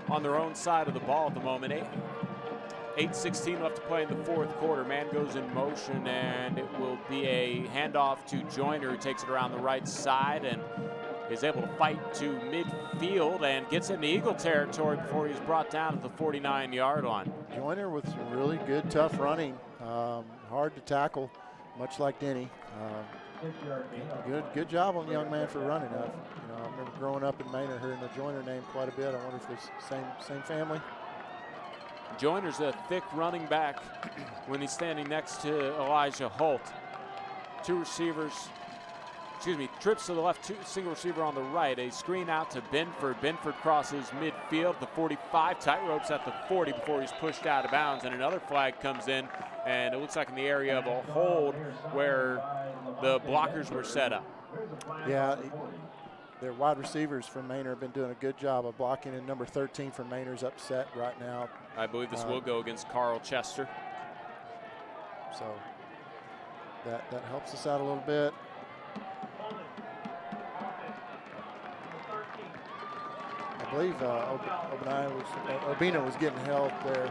on their own side of the ball at the moment. 8:16 left to play in the fourth quarter. Man goes in motion, and it will be a handoff to Joyner, who takes it around the right side and is able to fight to midfield and gets into Eagle territory before he's brought down at the 49-yard line. Joyner with some really good, tough running. Hard to tackle, much like Denny. Good job on the young man for running. I remember growing up in Manor, hearing the Joyner name quite a bit. I wonder if it's same family. Joyner's a thick running back when he's standing next to Elijah Holt. Trips to the left, single receiver on the right. A screen out to Binford. Binford crosses midfield, the 45, tight ropes at the 40 before he's pushed out of bounds, and another flag comes in, and it looks like in the area of a hold where the blockers were set up. Yeah, their wide receivers from Manor have been doing a good job of blocking, and number 13 from Manor's upset right now. I believe this will go against Carl Chester. So that helps us out a little bit. I believe Obina was getting held there.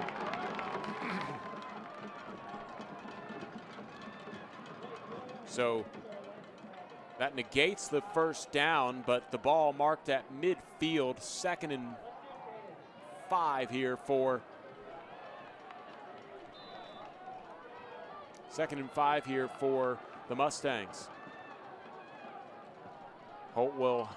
So that negates the first down, but the ball marked at midfield, 2nd and 5 here for the Mustangs. Holt will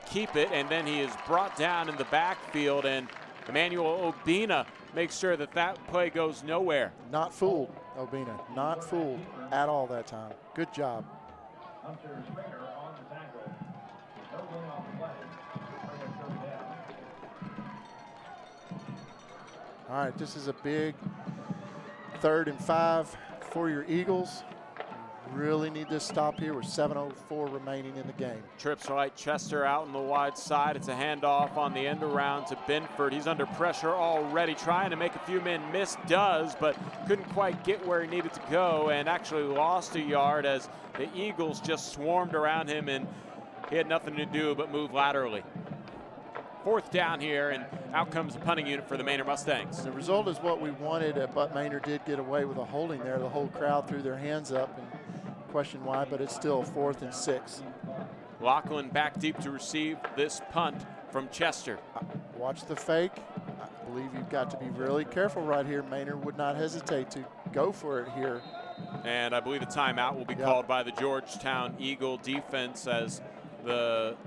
keep it, and then he is brought down in the backfield, and Emmanuel Obina makes sure that play goes nowhere. Not fooled. Obina, not fooled at all that time. Good job. Hunter Springer on the tackle. No win on the play. Bring it third down. All right, this is a big 3rd and 5 for your Eagles. Really need this stop here with 7:04 remaining in the game. Trips right, Chester out on the wide side. It's a handoff on the end around to Binford. He's under pressure already, trying to make a few men miss, but couldn't quite get where he needed to go, and actually lost a yard as the Eagles just swarmed around him, and he had nothing to do but move laterally. 4th down here, and out comes the punting unit for the Manor Mustangs. The result is what we wanted, but Manor did get away with a holding there. The whole crowd threw their hands up and questioned why, but it's still 4th and 6. Lachlan back deep to receive this punt from Chester. Watch the fake. I believe you've got to be really careful right here. Manor would not hesitate to go for it here. And I believe a timeout will be called by the Georgetown Eagle defense as the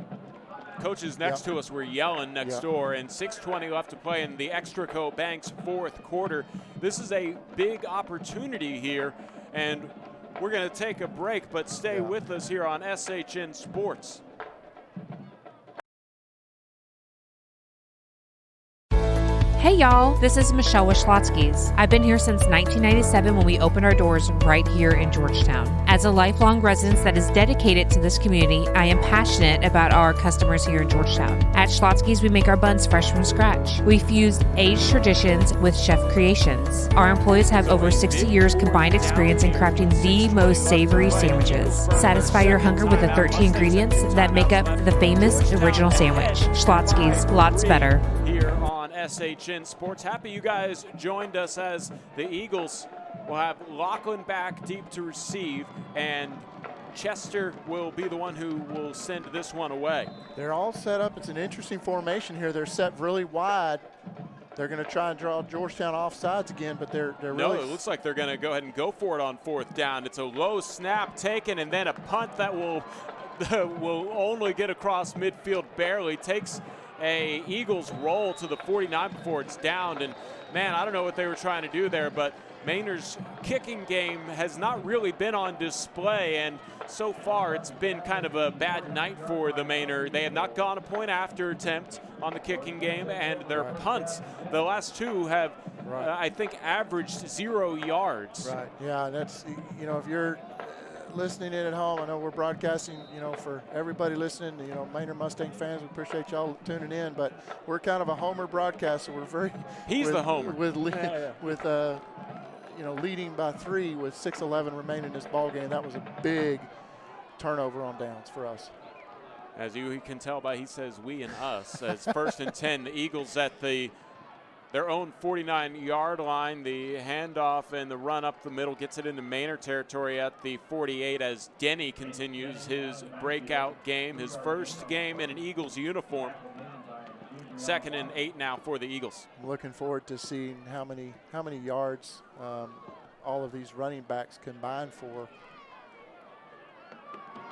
coaches next to us were yelling next door, and 6:20 left to play in the Extraco Banks 4th quarter. This is a big opportunity here, and we're going to take a break, but stay with us here on SHN Sports. Hey y'all, this is Michelle Wishlotsky's. I've been here since 1997 when we opened our doors right here in Georgetown. As a lifelong resident that is dedicated to this community, I am passionate about our customers here in Georgetown. At Schlotsky's, we make our buns fresh from scratch. We fused aged traditions with chef creations. Our employees have over 60 years combined experience in crafting the most savory sandwiches. Satisfy your hunger with the 13 ingredients that make up the famous original sandwich. Schlotsky's, lots better. Here on SHN Sports. Happy you guys joined us as the Eagles will have Lachlan back deep to receive, and Chester will be the one who will send this one away. They're all set up. It's an interesting formation here. They're set really wide. They're going to try and draw Georgetown off sides again, but they're really... No, it looks like they're going to go ahead and go for it on 4th down. It's a low snap taken, and then a punt that will only get across midfield barely. Takes a Eagles roll to the 49 before it's downed, and man, I don't know what they were trying to do there, but Manor's kicking game has not really been on display, and so far it's been kind of a bad night for the Manor. They have not gone a point after attempt on the kicking game, and their punts, the last 2 have, I think, averaged 0 yards. Right, yeah, that's, if you're listening in at home, I know we're broadcasting, for everybody listening, Manor Mustang fans, we appreciate y'all tuning in, but we're kind of a homer broadcast, so we're very... He's the homer. Leading by 3 with 6:11 remaining in this ball game. That was a big turnover on downs for us. As you can tell by he says we and us. As 1st and 10, the Eagles at their own 49-yard line. The handoff and the run up the middle gets it into Manor territory at the 48 as Denny continues his breakout game, his first game in an Eagles uniform. 2nd and 8 now for the Eagles. I'm looking forward to seeing how many yards all of these running backs combine for.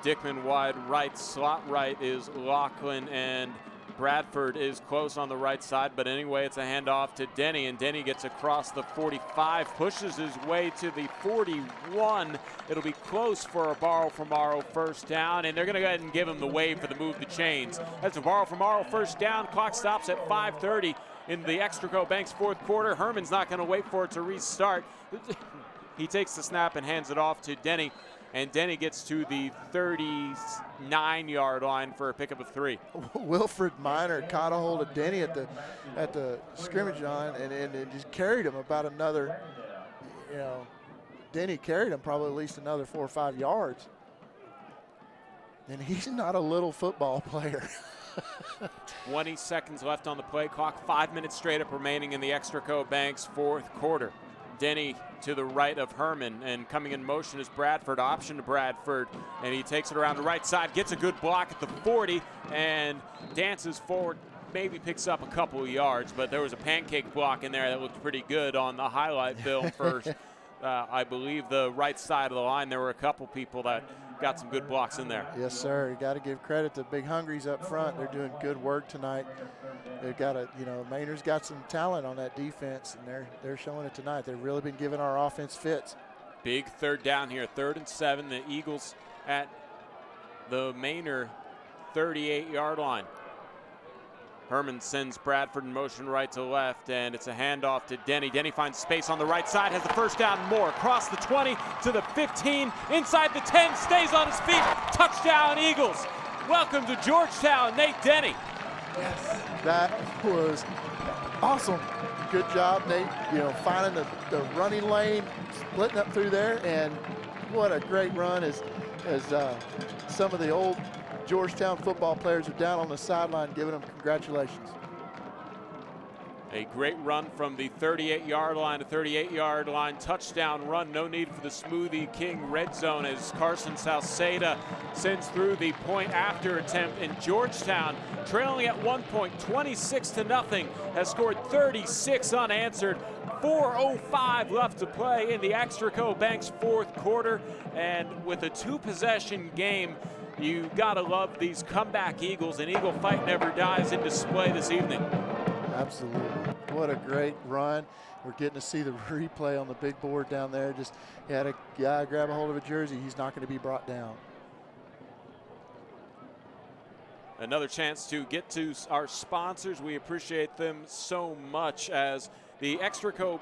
Dickman wide right, slot right is Lachlan, and Bradford is close on the right side, but anyway, it's a handoff to Denny, and Denny gets across the 45, pushes his way to the 41. It'll be close for a borrow from Morrow 1st down, and they're going to go ahead and give him the wave for the move the chains. That's a borrow from Morrow 1st down. Clock stops at 5:30 in the Extraco Banks 4th quarter. Herman's not going to wait for it to restart. He takes the snap and hands it off to Denny, and Denny gets to the 39-yard line for a pickup of 3. Wilfred Minor caught a hold of Denny at the scrimmage line and just carried him about another, Denny carried him probably at least another 4 or 5 yards. And he's not a little football player. 20 seconds left on the play clock, 5 minutes straight up remaining in the Extraco Banks 4th quarter. Denny to the right of Herman, and coming in motion is Bradford, option to Bradford, and he takes it around the right side, gets a good block at the 40, and dances forward, maybe picks up a couple of yards, but there was a pancake block in there that looked pretty good on the highlight film for, I believe, the right side of the line. There were a couple people that got some good blocks in there. Yes, sir. You got to give credit to Big Hungries up front. They're doing good work tonight. They've got Manor's got some talent on that defense, and they're showing it tonight. They've really been giving our offense fits. Big third down here, 3rd and 7. The Eagles at the Manor 38-yard line. Herman sends Bradford in motion right to left, and it's a handoff to Denny. Denny finds space on the right side, has the first down, more. Across the 20 to the 15, inside the 10, stays on his feet. Touchdown, Eagles. Welcome to Georgetown, Nate Denny. Yes, that was awesome. Good job, Nate, finding the running lane, splitting up through there, and what a great run as some of the old Georgetown football players are down on the sideline giving them congratulations. A great run from the 38-yard line to 38-yard line. Touchdown run. No need for the Smoothie King red zone as Carson Salceda sends through the point after attempt. And Georgetown, trailing at 1 point, 26-0, has scored 36 unanswered. 4:05 left to play in the Extraco Banks fourth quarter. And with a 2-possession game, you gotta love these comeback Eagles, and Eagle fight never dies in display this evening. Absolutely. What a great run. We're getting to see the replay on the big board down there. Just had a guy grab a hold of a jersey. He's not going to be brought down. Another chance to get to our sponsors. We appreciate them so much as Extraco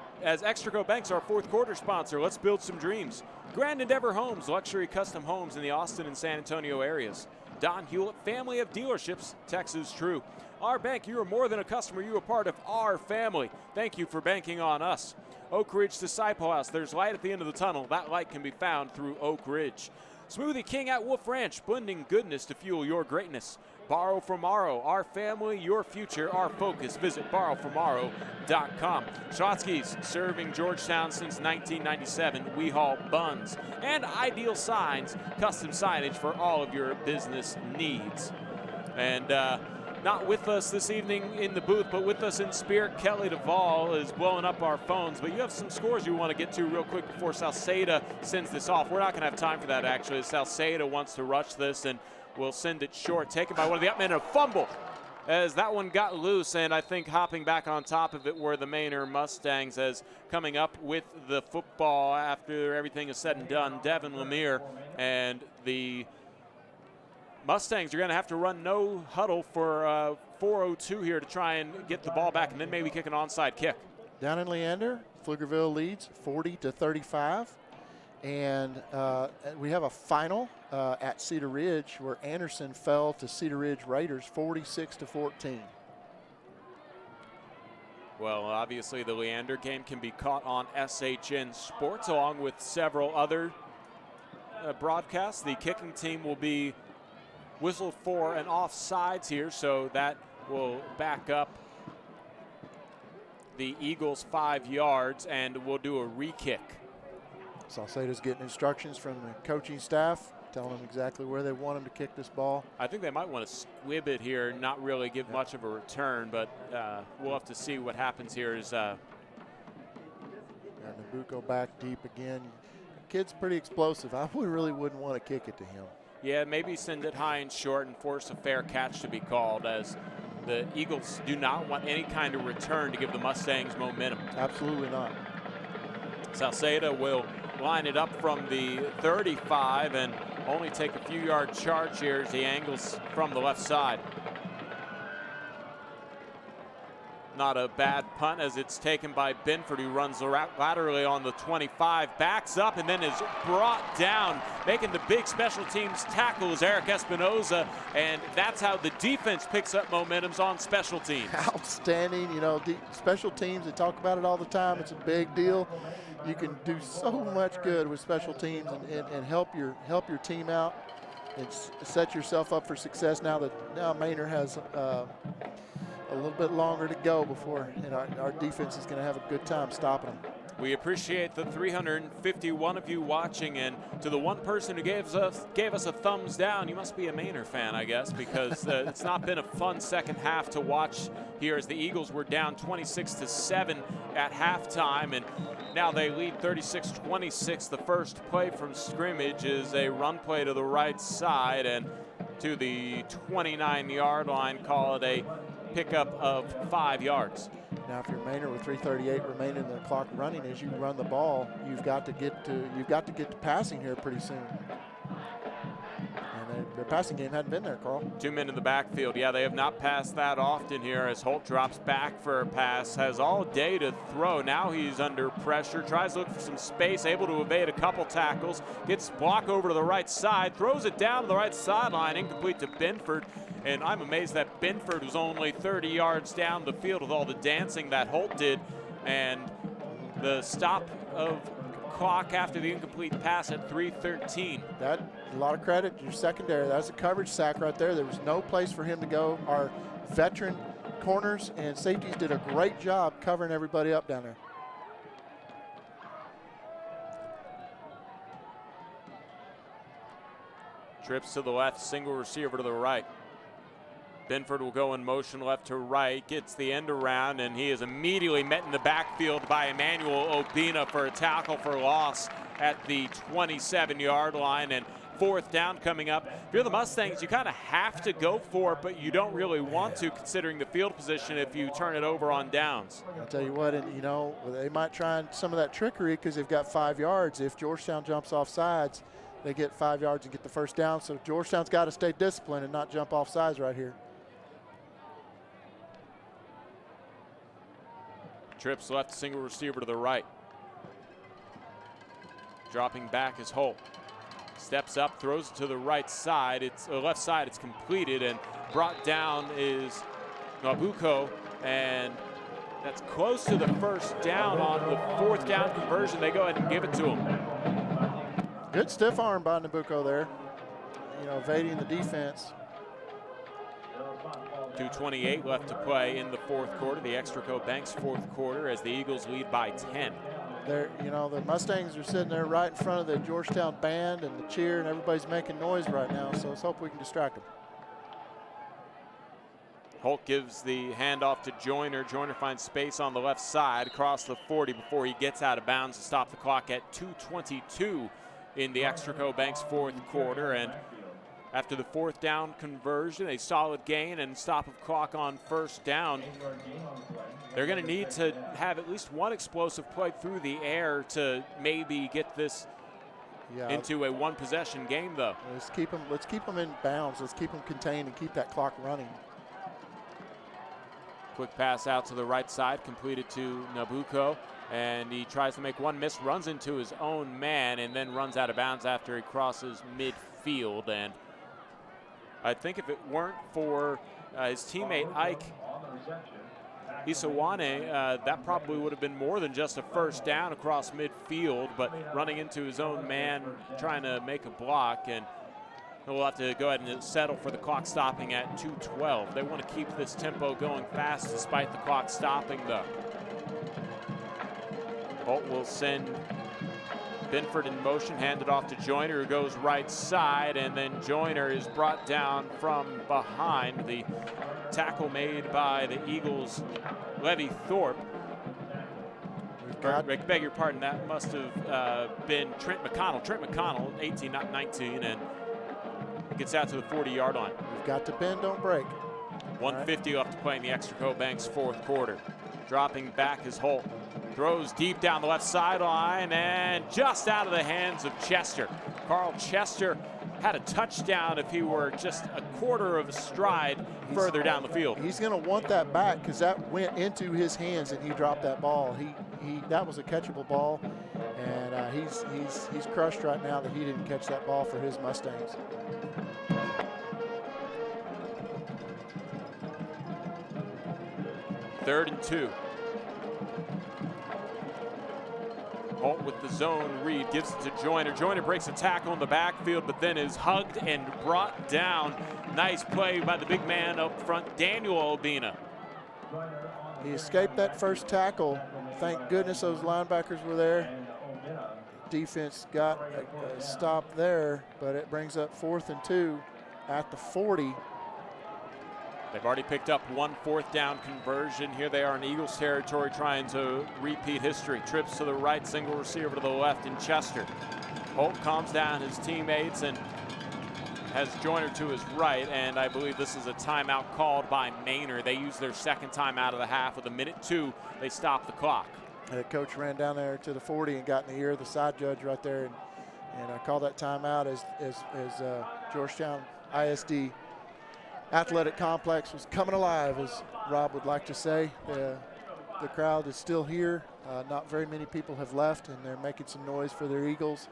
Banks, our fourth quarter sponsor. Let's build some dreams. Grand Endeavor Homes, luxury custom homes in the Austin and San Antonio areas. Don Hewlett, family of dealerships, Texas True. Our bank, you are more than a customer, you are part of our family. Thank you for banking on us. Oak Ridge Disciple House, there's light at the end of the tunnel. That light can be found through Oak Ridge. Smoothie King at Wolf Ranch, blending goodness to fuel your greatness. Borrow from Morrow, our family, your future, our focus. Visit borrowfromorrow.com. Schlotzsky's, serving Georgetown since 1997. We haul buns. And Ideal Signs, custom signage for all of your business needs. And not with us this evening in the booth, but with us in spirit, Kelly Duvall is blowing up our phones. But you have some scores you want to get to real quick before Salceda sends this off. We're not going to have time for that, actually. Salceda wants to rush this, and we'll send it short. Taken by one of the upmen, a fumble as that one got loose, and I think hopping back on top of it were the Manor Mustangs, as coming up with the football after everything is said and done, Devin Lemire, and the Mustangs are going to have to run no huddle for 4:02 here to try and get the ball back and then maybe kick an onside kick. Down in Leander, Pflugerville leads 40-35. And we have a final at Cedar Ridge where Anderson fell to Cedar Ridge Raiders 46-14. Well, obviously the Leander game can be caught on SHN Sports along with several other broadcasts. The kicking team will be whistled for an offsides here, so that will back up the Eagles 5 yards, and we'll do a re-kick. Salceda's getting instructions from the coaching staff, telling them exactly where they want him to kick this ball. I think they might want to squib it here and not really give much of a return, but we'll have to see what happens here. Nabucco back deep again. The kid's pretty explosive. I really wouldn't want to kick it to him. Yeah, maybe send it high and short and force a fair catch to be called, as the Eagles do not want any kind of return to give the Mustangs momentum. Absolutely not. Salceda will line it up from the 35 and only take a few yard charge here as he angles from the left side. Not a bad punt as it's taken by Benford, who runs laterally on the 25, backs up and then is brought down. Making the big special teams tackle is Eric Espinoza, and that's how the defense picks up momentums on special teams. Outstanding. Special teams, they talk about it all the time. It's a big deal. You can do so much good with special teams and help your team out and set yourself up for success. Now Manor has a little bit longer to go before our defense is going to have a good time stopping them. We appreciate the 351 of you watching, and to the one person who gave us a thumbs down, you must be a Manor fan, I guess, because it's not been a fun second half to watch here, as the Eagles were down 26-7 at halftime, and now they lead 36-26. The first play from scrimmage is a run play to the right side and to the 29-yard line, call it a pickup of 5 yards. Now, if you're Manor with 3:38 remaining in the clock running, as you run the ball, you've got to get to passing here pretty soon. And their passing game hadn't been there, Carl. 2 men in the backfield. Yeah, they have not passed that often here as Holt drops back for a pass, has all day to throw. Now he's under pressure, tries to look for some space, able to evade a couple tackles, gets block over to the right side, throws it down to the right sideline, incomplete to Binford. And I'm amazed that Binford was only 30 yards down the field with all the dancing that Holt did. And the stop of clock after the incomplete pass at 3:13. That, a lot of credit to your secondary. That's a coverage sack right there. There was no place for him to go. Our veteran corners and safeties did a great job covering everybody up down there. Trips to the left, single receiver to the right. Binford will go in motion left to right, gets the end around, and he is immediately met in the backfield by Emmanuel Obina for a tackle for loss at the 27-yard line. And 4th down coming up. If you're the Mustangs, you kind of have to go for it, but you don't really want to, considering the field position if you turn it over on downs. I'll tell you what, and you know, they might try some of that trickery because they've got 5 yards. If Georgetown jumps off sides, they get 5 yards and get the first down. So Georgetown's got to stay disciplined and not jump off sides right here. Trips left, single receiver to the right. Dropping back is Holt. Steps up, throws it to the right side. It's left side. It's completed, and brought down is Nabucco, and that's close to the first down. On the 4th down conversion, they go ahead and give it to him. Good stiff arm by Nabucco there. You know, evading the defense. 2:28 left to play in the 4th quarter, the Extraco Banks 4th quarter, as the Eagles lead by 10. They're, you know, the Mustangs are sitting there right in front of the Georgetown band and the cheer, and everybody's making noise right now, so let's hope we can distract them. Holt gives the handoff to Joyner. Joyner finds space on the left side across the 40 before he gets out of bounds to stop the clock at 2:22 in the Extraco Banks 4th quarter. And after the 4th down conversion, a solid gain and stop of clock on 1st down. They're going to need to have at least one explosive play through the air to maybe get this into a one-possession game, though. Let's keep them in bounds. Let's keep them contained and keep that clock running. Quick pass out to the right side, completed to Nabucco, and he tries to make one miss, runs into his own man, and then runs out of bounds after he crosses midfield. And I think if it weren't for his teammate Ike Isawane, that probably would have been more than just a first down across midfield, but running into his own man, trying to make a block, and he'll have to go ahead and settle for the clock stopping at 2:12. They want to keep this tempo going fast despite the clock stopping, though. Holt will send Binford in motion, handed off to Joyner, who goes right side, and then Joyner is brought down from behind. The tackle made by the Eagles, Levy Thorpe. I beg your pardon, that must have been Trent McConnell. Trent McConnell, 18, not 19, and gets out to the 40-yard line. We've got to bend, don't break. 150 left to play in the Extraco Banks 4th quarter. Dropping back is Holt. Throws deep down the left sideline and just out of the hands of Chester. Carl Chester had a touchdown if he were just a quarter of a stride further down the field. He's going to want that back because that went into his hands and he dropped that ball. That was a catchable ball, and he's crushed right now that he didn't catch that ball for his Mustangs. Third and 2. Holt with the zone read, gives it to Joyner. Joyner breaks a tackle in the backfield, but then is hugged and brought down. Nice play by the big man up front, Daniel Obina. He escaped that first tackle. Thank goodness those linebackers were there. Defense got a stop there, but it brings up 4th and 2 at the 40. They've already picked up one 4th down conversion. Here they are in Eagles territory trying to repeat history. Trips to the right, single receiver to the left in Chester. Holt calms down his teammates and has Joyner to his right, and I believe this is a timeout called by Manor. They use their second timeout of the half. With 1:02, they stop the clock. The coach ran down there to the 40 and got in the ear of the side judge right there, and called that timeout as Georgetown ISD Athletic Complex was coming alive, as Rob would like to say. The crowd is still here. Not very many people have left, and they're making some noise for their Eagles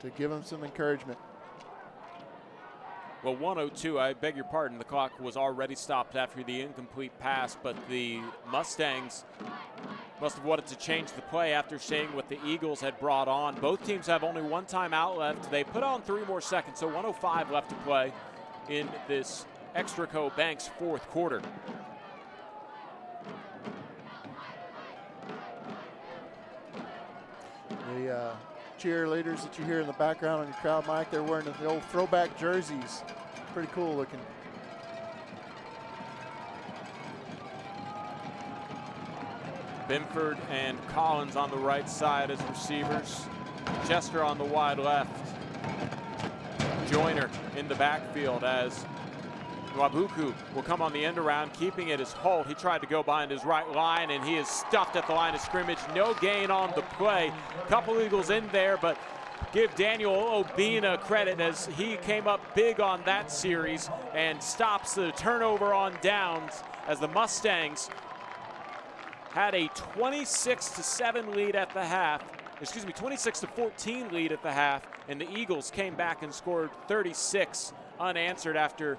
to give them some encouragement. Well, 1:02, I beg your pardon, the clock was already stopped after the incomplete pass, but the Mustangs must have wanted to change the play after seeing what the Eagles had brought on. Both teams have only one timeout left. They put on 3 more seconds, so 1:05 left to play in this Extraco Banks fourth quarter. The cheerleaders that you hear in the background on your crowd mic, they're wearing the old throwback jerseys. Pretty cool looking. Binford and Collins on the right side as receivers. Chester on the wide left. Joyner in the backfield as Nwabuku will come on the end around, keeping it as Holt. He tried to go behind his right line, and he is stuffed at the line of scrimmage. No gain on the play. Couple Eagles in there, but give Daniel Obina credit as he came up big on that series and stops the turnover on downs as the Mustangs had a 26-7 lead at the half. 26-14 lead at the half, and the Eagles came back and scored 36 unanswered after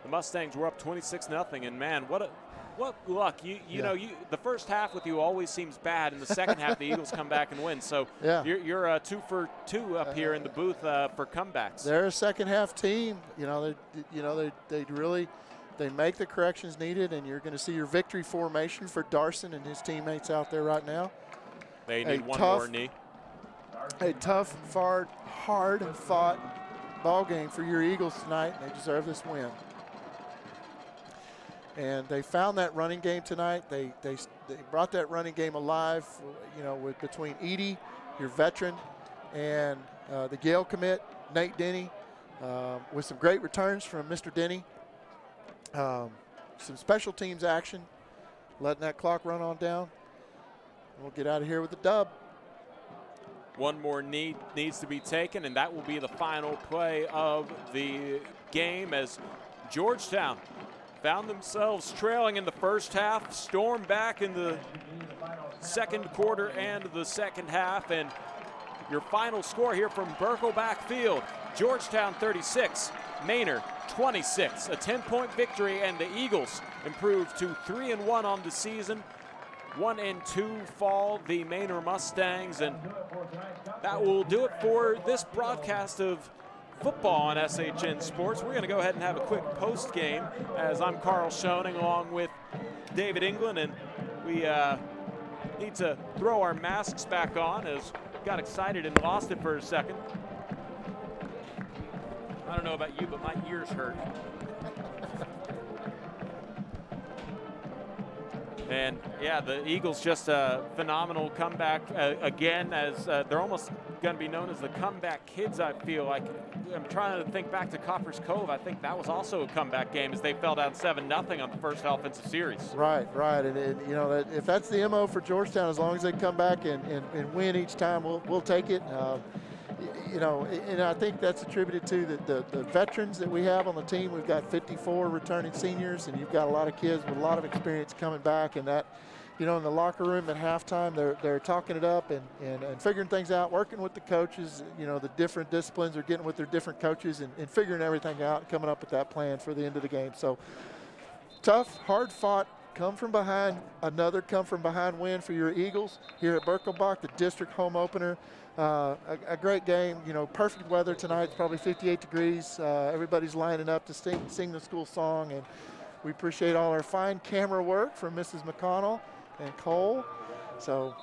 the Mustangs were up 26-0. And man, what luck! You know, the first half with you always seems bad, and the second half the Eagles come back and win. So you're 2 for 2 up here in the booth for comebacks. They're a second half team. They really make the corrections needed, and you're going to see your victory formation for Darson and his teammates out there right now. They need one more knee. A tough, hard-fought ball game for your Eagles tonight, and they deserve this win. And they found that running game tonight. They brought that running game alive, with between Edie, your veteran, and the Gale commit, Nate Denny, with some great returns from Mr. Denny. Some special teams action, letting that clock run on down. We'll get out of here with the dub. One more knee needs to be taken, and that will be the final play of the game as Georgetown found themselves trailing in the first half, stormed back in the second quarter and the second half. And your final score here from Burkle backfield, Georgetown 36, Manor 26, a 10-point victory, and the Eagles improved to 3-1 on the season. 1-2 fall the Manor Mustangs, and that will do it for this broadcast of football on SHN Sports. We're going to go ahead and have a quick post game as I'm Carl Schoening along with David England, and we need to throw our masks back on as we got excited and lost it for a second. I don't know about you, but my ears hurt. And yeah, the Eagles just a phenomenal comeback again, as they're almost going to be known as the comeback kids. I feel like I'm trying to think back to Coppers Cove. I think that was also a comeback game as they fell down 7-0 on the first offensive series. Right. And if that's the MO for Georgetown, as long as they come back and win each time, we'll take it. And I think that's attributed to the veterans that we have on the team. We've got 54 returning seniors, and you've got a lot of kids with a lot of experience coming back. And that, in the locker room at halftime, they're talking it up and figuring things out, working with the coaches. The different disciplines are getting with their different coaches and figuring everything out and coming up with that plan for the end of the game. So tough, hard fought. Come from behind win for your Eagles here at Birkelbach, the district home opener. A great game, perfect weather tonight. It's probably 58 degrees. Everybody's lining up to sing the school song, and we appreciate all our fine camera work from Mrs. McConnell and Cole. So,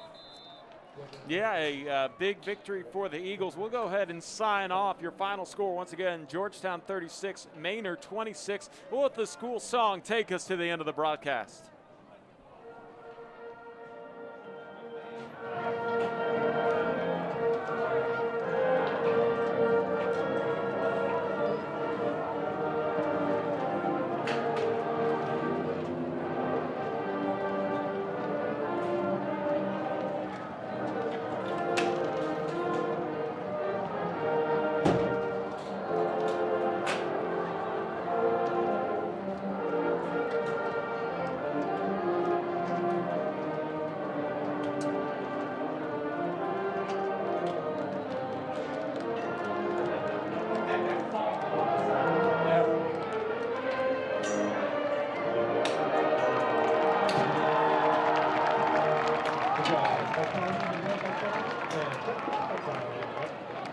yeah, a big victory for the Eagles. We'll go ahead and sign off. Your final score, once again, Georgetown 36, Manor 26. We'll let the school song take us to the end of the broadcast.